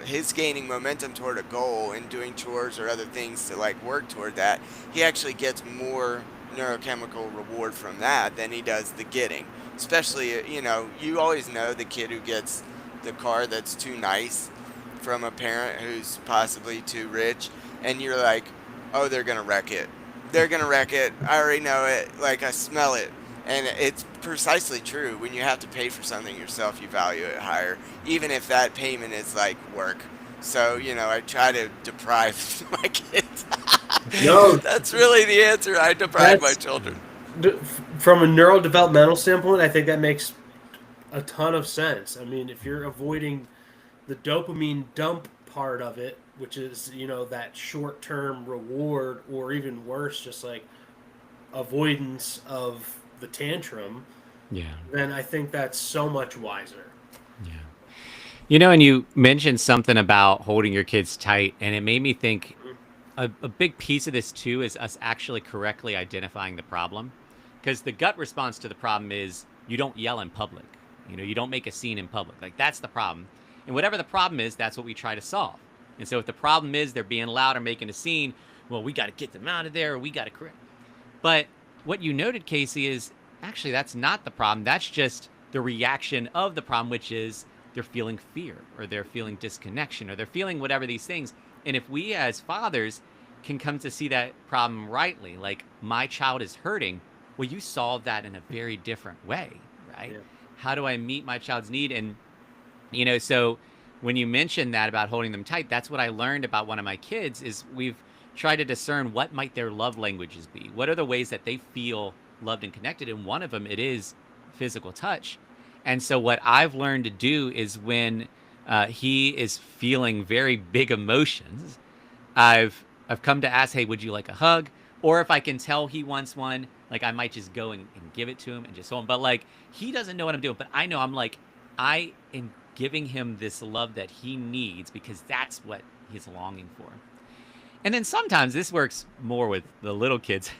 his gaining momentum toward a goal and doing chores or other things to like work toward that, he actually gets more neurochemical reward from that than he does the getting. Especially, you know, you always know the kid who gets the car that's too nice from a parent who's possibly too rich, and you're like, oh, they're gonna wreck it. They're gonna wreck it. I already know it. Like, I smell it. And it's precisely true. When you have to pay for something yourself, you value it higher, even if that payment is like work. So, you know, I try to deprive my kids. No, That's really the answer. I deprive my children. From a neurodevelopmental standpoint, I think that makes a ton of sense. I mean, if you're avoiding the dopamine dump part of it, which is, you know, that short-term reward, or even worse, just like avoidance of the tantrum, then I think that's so much wiser. Yeah. You know, and you mentioned something about holding your kids tight, and it made me think a big piece of this too is us actually correctly identifying the problem. Because the gut response to the problem is you don't yell in public. You know, you don't make a scene in public. Like, that's the problem. And whatever the problem is, that's what we try to solve. And so if the problem is they're being loud or making a scene, well, we got to get them out of there, or we got to correct. But what you noted, Casey, is actually that's not the problem. That's just the reaction of the problem, which is they're feeling fear, or they're feeling disconnection, or they're feeling whatever these things. And if we as fathers can come to see that problem rightly, like, my child is hurting, well, you solve that in a very different way, right? Yeah. How do I meet my child's need? And, you know, so when you mentioned that about holding them tight, that's what I learned about one of my kids is we've tried to discern what might their love languages be. What are the ways that they feel loved and connected? And one of them, it is physical touch. And so what I've learned to do is when he is feeling very big emotions, I've come to ask, hey, would you like a hug? Or if I can tell he wants one, like, I might just go and give it to him and just hold him. But like, he doesn't know what I'm doing, but I know I'm like, I am giving him this love that he needs because that's what he's longing for. And then sometimes this works more with the little kids.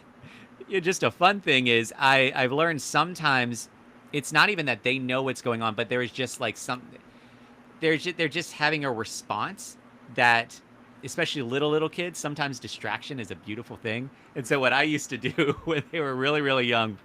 Just a fun thing is I've learned sometimes it's not even that they know what's going on, but there is just like they're just having a response that, especially little kids, sometimes distraction is a beautiful thing. And so what I used to do when they were really, really young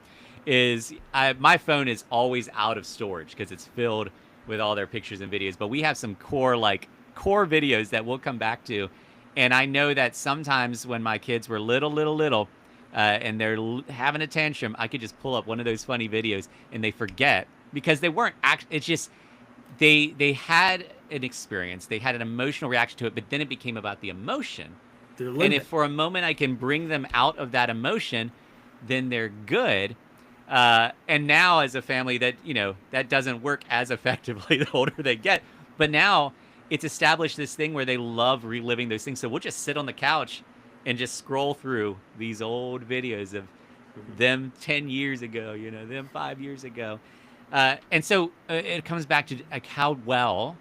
is my phone is always out of storage because it's filled with all their pictures and videos. But we have some core videos that we'll come back to. And I know that sometimes when my kids were little, and they're having a tantrum, I could just pull up one of those funny videos and they forget because they weren't it's just they had an experience, they had an emotional reaction to it, but then it became about the emotion. And if for a moment I can bring them out of that emotion, then they're good. And now as a family that, you know, that doesn't work as effectively the older they get. But now it's established this thing where they love reliving those things. So we'll just sit on the couch and just scroll through these old videos of them 10 years ago, you know, them 5 years ago. And so it comes back to like, how well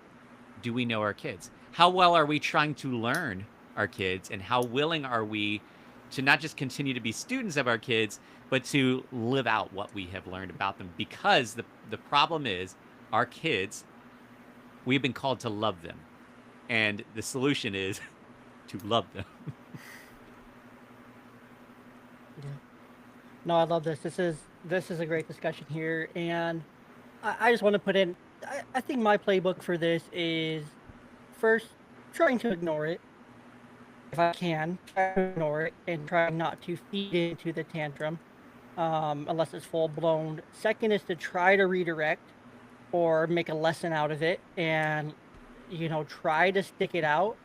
do we know our kids? How well are we trying to learn our kids? And how willing are we to not just continue to be students of our kids, but to live out what we have learned about them? Because the problem is our kids, we've been called to love them. And the solution is to love them. Yeah. No, I love this. This is a great discussion here. And I just want to put in, I think my playbook for this is first trying to ignore it. If I can, try to ignore it and try not to feed into the tantrum unless it's full blown. Second is to try to redirect. or make a lesson out of it and, try to stick it out.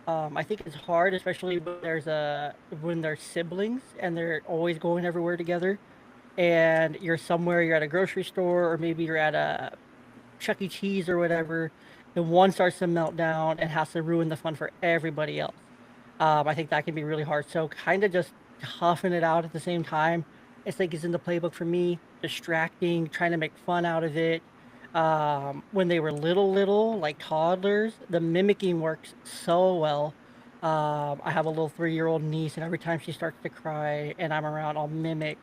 I think it's hard, especially when there's siblings and they're always going everywhere together, and you're at a grocery store, or maybe you're at a Chuck E. Cheese or whatever, and one starts to melt down and has to ruin the fun for everybody else. I think that can be really hard. So kind of just toughing it out at the same time. It's like it's in the playbook for me, distracting, trying to make fun out of it. When they were little, like toddlers, the mimicking works so well. I have a little 3-year-old niece, and every time she starts to cry and I'm around, I'll mimic.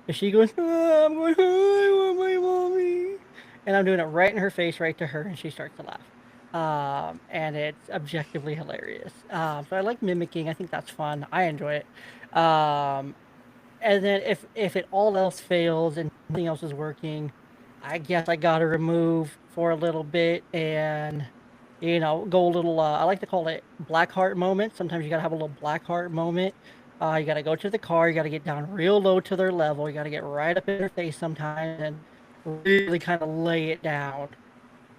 And she goes, "Ah," I'm going, "Ah, I want my mommy." And I'm doing it right in her face, right to her, and she starts to laugh. And it's objectively hilarious. So I like mimicking. I think that's fun. I enjoy it. And then if it all else fails and nothing else is working, I guess I gotta remove for a little bit and go a little. I like to call it black heart moment. Sometimes you gotta have a little black heart moment. You gotta go to the car. You gotta get down real low to their level. You gotta get right up in their face sometimes and really kind of lay it down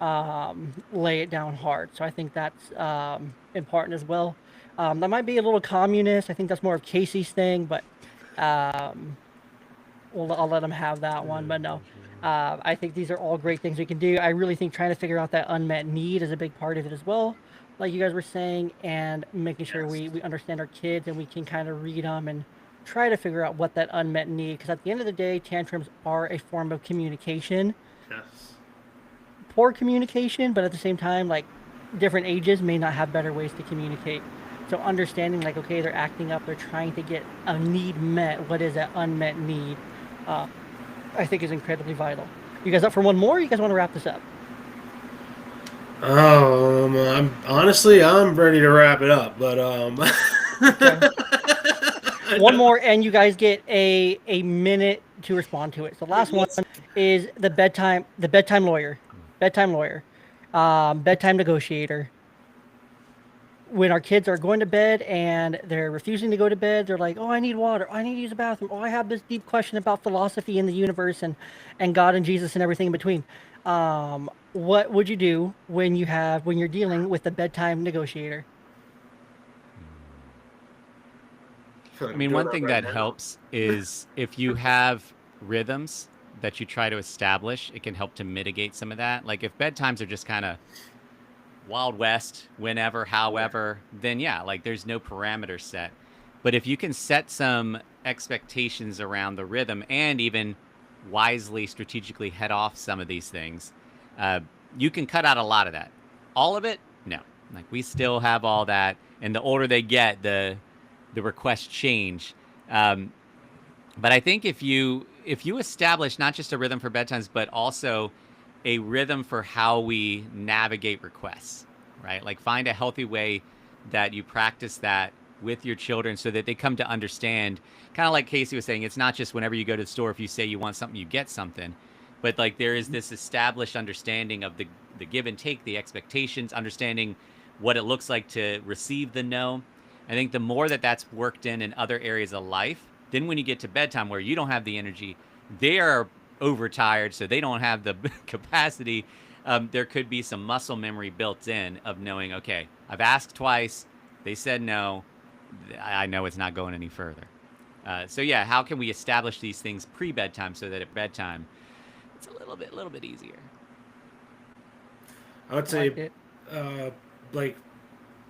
hard. So I think that's important as well. That might be a little communist. I think that's more of Casey's thing, but um, I'll let him have that one. But no, I think these are all great things we can do. I really think trying to figure out that unmet need is a big part of it as well, like you guys were saying, and making sure we understand our kids and we can kind of read them and try to figure out what that unmet need, because at the end of the day, tantrums are a form of communication. Yes. Poor communication, but at the same time, like, different ages may not have better ways to communicate. So understanding, like, okay, they're acting up, they're trying to get a need met. What is that unmet need? I think is incredibly vital. You guys up for one more? Or you guys want to wrap this up? I'm ready to wrap it up, but Okay. One more, and you guys get a minute to respond to it. So last one is the bedtime lawyer, bedtime negotiator. When our kids are going to bed and they're refusing to go to bed, they're like, "Oh, I need water. I need to use the bathroom. Oh, I have this deep question about philosophy and the universe and God and Jesus and everything in between." What would you do when you're dealing with the bedtime negotiator? I mean, one thing that helps is if you have rhythms that you try to establish, it can help to mitigate some of that. Like if bedtimes are just kind of Wild West, whenever, however, then yeah, like there's no parameter set. But if you can set some expectations around the rhythm and even wisely, strategically head off some of these things, you can cut out a lot of that. All of it, no. Like we still have all that, and the older they get, the requests change. But I think if you establish not just a rhythm for bedtimes, but also a rhythm for how we navigate requests, right? Like find a healthy way that you practice that with your children so that they come to understand, kind of like Casey was saying, it's not just whenever you go to the store, if you say you want something, you get something, but like there is this established understanding of the give and take, the expectations, understanding what it looks like to receive the no. I think the more that that's worked in other areas of life, then when you get to bedtime where you don't have the energy, they are overtired, so they don't have the capacity. There could be some muscle memory built in of knowing, okay, I've asked twice, they said no, I know it's not going any further. So yeah, how can we establish these things pre-bedtime so that at bedtime it's a little bit easier? I would say, like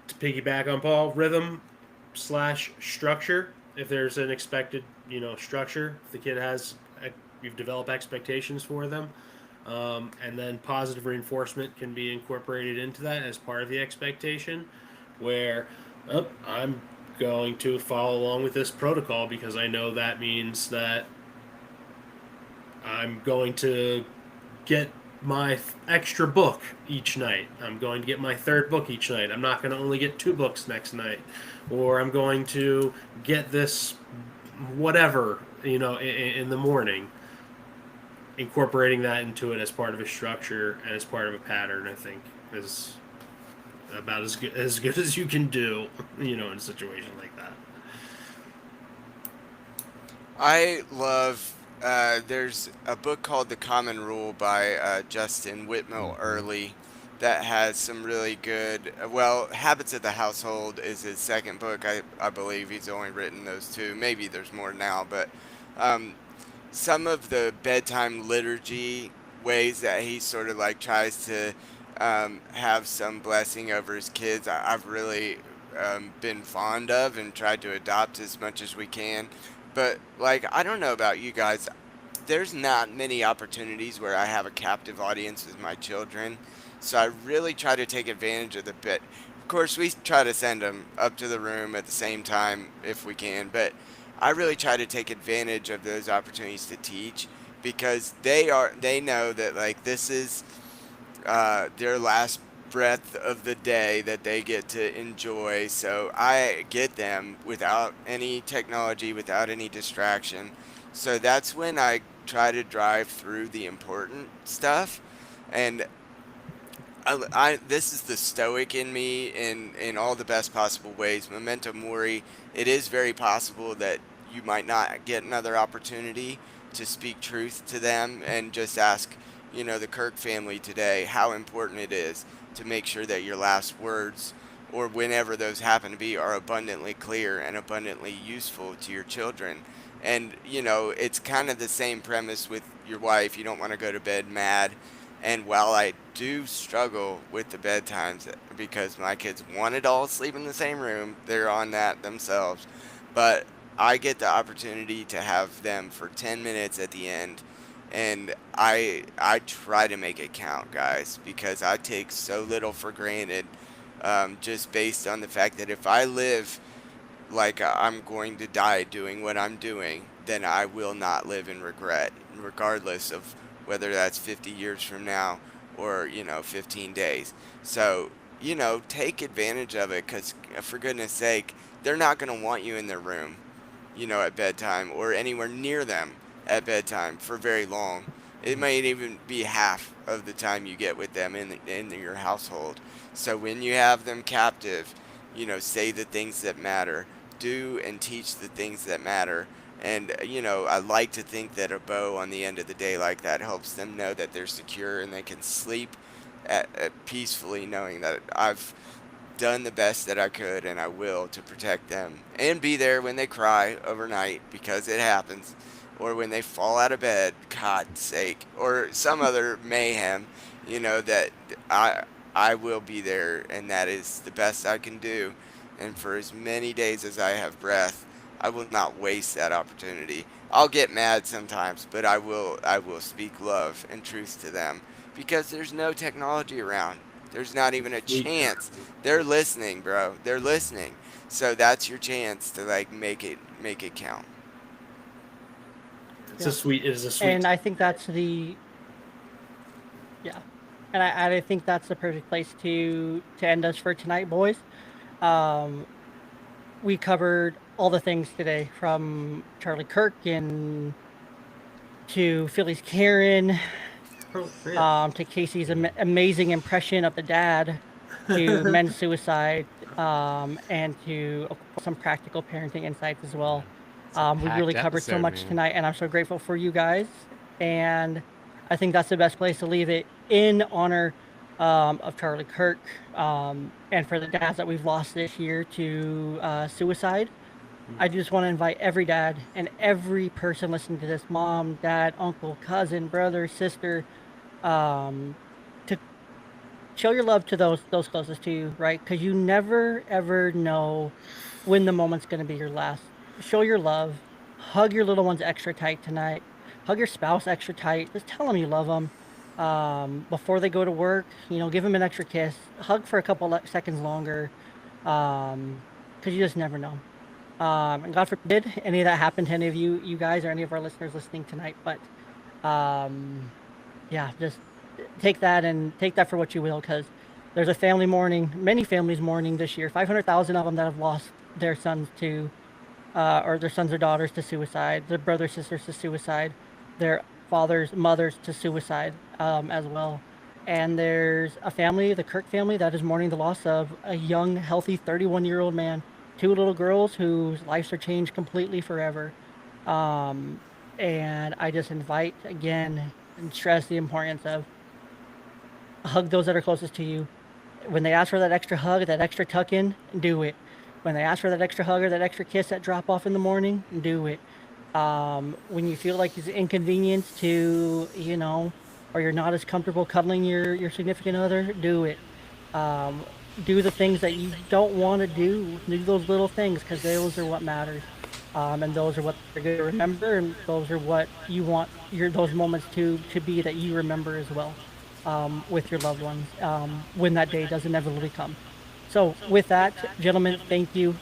to piggyback on Paul, rhythm / structure. If there's an expected, structure, if the kid has, you've developed expectations for them, and then positive reinforcement can be incorporated into that as part of the expectation, where I'm going to follow along with this protocol because I know that means that I'm going to get my extra book each night. I'm going to get my third book each night. I'm not going to only get 2 books next night. Or I'm going to get this whatever, in the morning. Incorporating that into it as part of a structure and as part of a pattern, I think, is about as good as you can do, in a situation like that. I love there's a book called The Common Rule by Justin Whitmore Early that has some really good. Well, Habits of the Household is his second book. I believe he's only written those two. Maybe there's more now, but um, some of the bedtime liturgy ways that he sort of like tries to have some blessing over his kids, I've really been fond of and tried to adopt as much as we can. But like, I don't know about you guys, there's not many opportunities where I have a captive audience with my children. So I really try to take advantage of the bit. Of course, we try to send them up to the room at the same time if we can, but I really try to take advantage of those opportunities to teach because they know that like this is their last breath of the day that they get to enjoy. So I get them without any technology, without any distraction. So that's when I try to drive through the important stuff. And this is the stoic in me in all the best possible ways. Memento mori. It is very possible that you might not get another opportunity to speak truth to them, and just ask, the Kirk family today how important it is to make sure that your last words, or whenever those happen to be, are abundantly clear and abundantly useful to your children. And it's kind of the same premise with your wife. You don't want to go to bed mad. And while I do struggle with the bedtimes because my kids wanted all sleep in the same room, they're on that themselves. But I get the opportunity to have them for 10 minutes at the end. And I try to make it count, guys, because I take so little for granted, just based on the fact that if I live like I'm going to die doing what I'm doing, then I will not live in regret, regardless of whether that's 50 years from now or, 15 days. So, take advantage of it because, for goodness sake, they're not going to want you in their room, at bedtime or anywhere near them at bedtime for very long. It might even be half of the time you get with them in your household. So when you have them captive, say the things that matter, do and teach the things that matter. And, I like to think that a bow on the end of the day like that helps them know that they're secure and they can sleep peacefully, knowing that I've done the best that I could and I will to protect them and be there when they cry overnight, because it happens, or when they fall out of bed, God's sake, or some other mayhem, that I will be there, and that is the best I can do. And for as many days as I have breath, I will not waste that opportunity. I'll get mad sometimes, but I will speak love and truth to them because there's no technology around. There's not even a chance. They're listening, bro. They're listening. So that's your chance to like make it count. It is a sweet. And I think that's yeah. And I think that's the perfect place to end us for tonight, boys. We covered all the things today, from Charlie Kirk and to Philly's Karen, to Casey's amazing impression of the dad, to men's suicide, and to some practical parenting insights as well. We really covered so much tonight, and I'm so grateful for you guys. And I think that's the best place to leave it, in honor of Charlie Kirk, and for the dads that we've lost this year to suicide. I just want to invite every dad and every person listening to this, mom, dad, uncle, cousin, brother, sister, to show your love to those closest to you, right? Because you never, ever know when the moment's going to be your last. Show your love. Hug your little ones extra tight tonight. Hug your spouse extra tight. Just tell them you love them. Before they go to work, give them an extra kiss. Hug for a couple seconds longer, because you just never know. And God forbid any of that happened to any of you guys or any of our listeners listening tonight. But yeah, just take that for what you will, because there's a family mourning, many families mourning this year. 500,000 of them that have lost their sons to, or their sons or daughters to suicide, their brothers, sisters to suicide, their fathers, mothers to suicide, as well. And there's a family, the Kirk family, that is mourning the loss of a young, healthy 31-year-old man, 2 little girls whose lives are changed completely forever. And I just invite again and stress the importance of hug those that are closest to you. When they ask for that extra hug, that extra tuck in, do it. When they ask for that extra hug or that extra kiss, that drop off in the morning, do it. When you feel like it's inconvenience to, or you're not as comfortable cuddling your significant other, do it. Do the things that you don't want to do. Do those little things, because those are what matters. And those are what they're going to remember, and those are what you want those moments to be, that you remember as well, with your loved ones, when that day does inevitably come. So with that, gentlemen, thank you.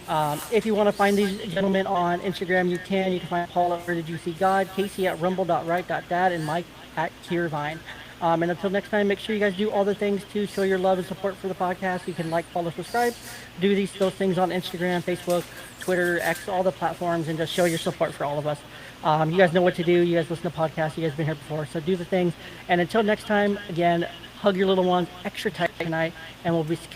If you want to find these gentlemen on Instagram, you can. You can find Paula, Where Did You See God, Casey at rumble.right.dad, and Mike at Kiervine. And until next time, make sure you guys do all the things to show your love and support for the podcast. You can like, follow, subscribe, do those things on Instagram, Facebook, Twitter, X, all the platforms, and just show your support for all of us. You guys know what to do. You guys listen to podcasts. You guys have been here before, so do the things. And until next time, again, hug your little ones extra tight tonight, and we'll be catching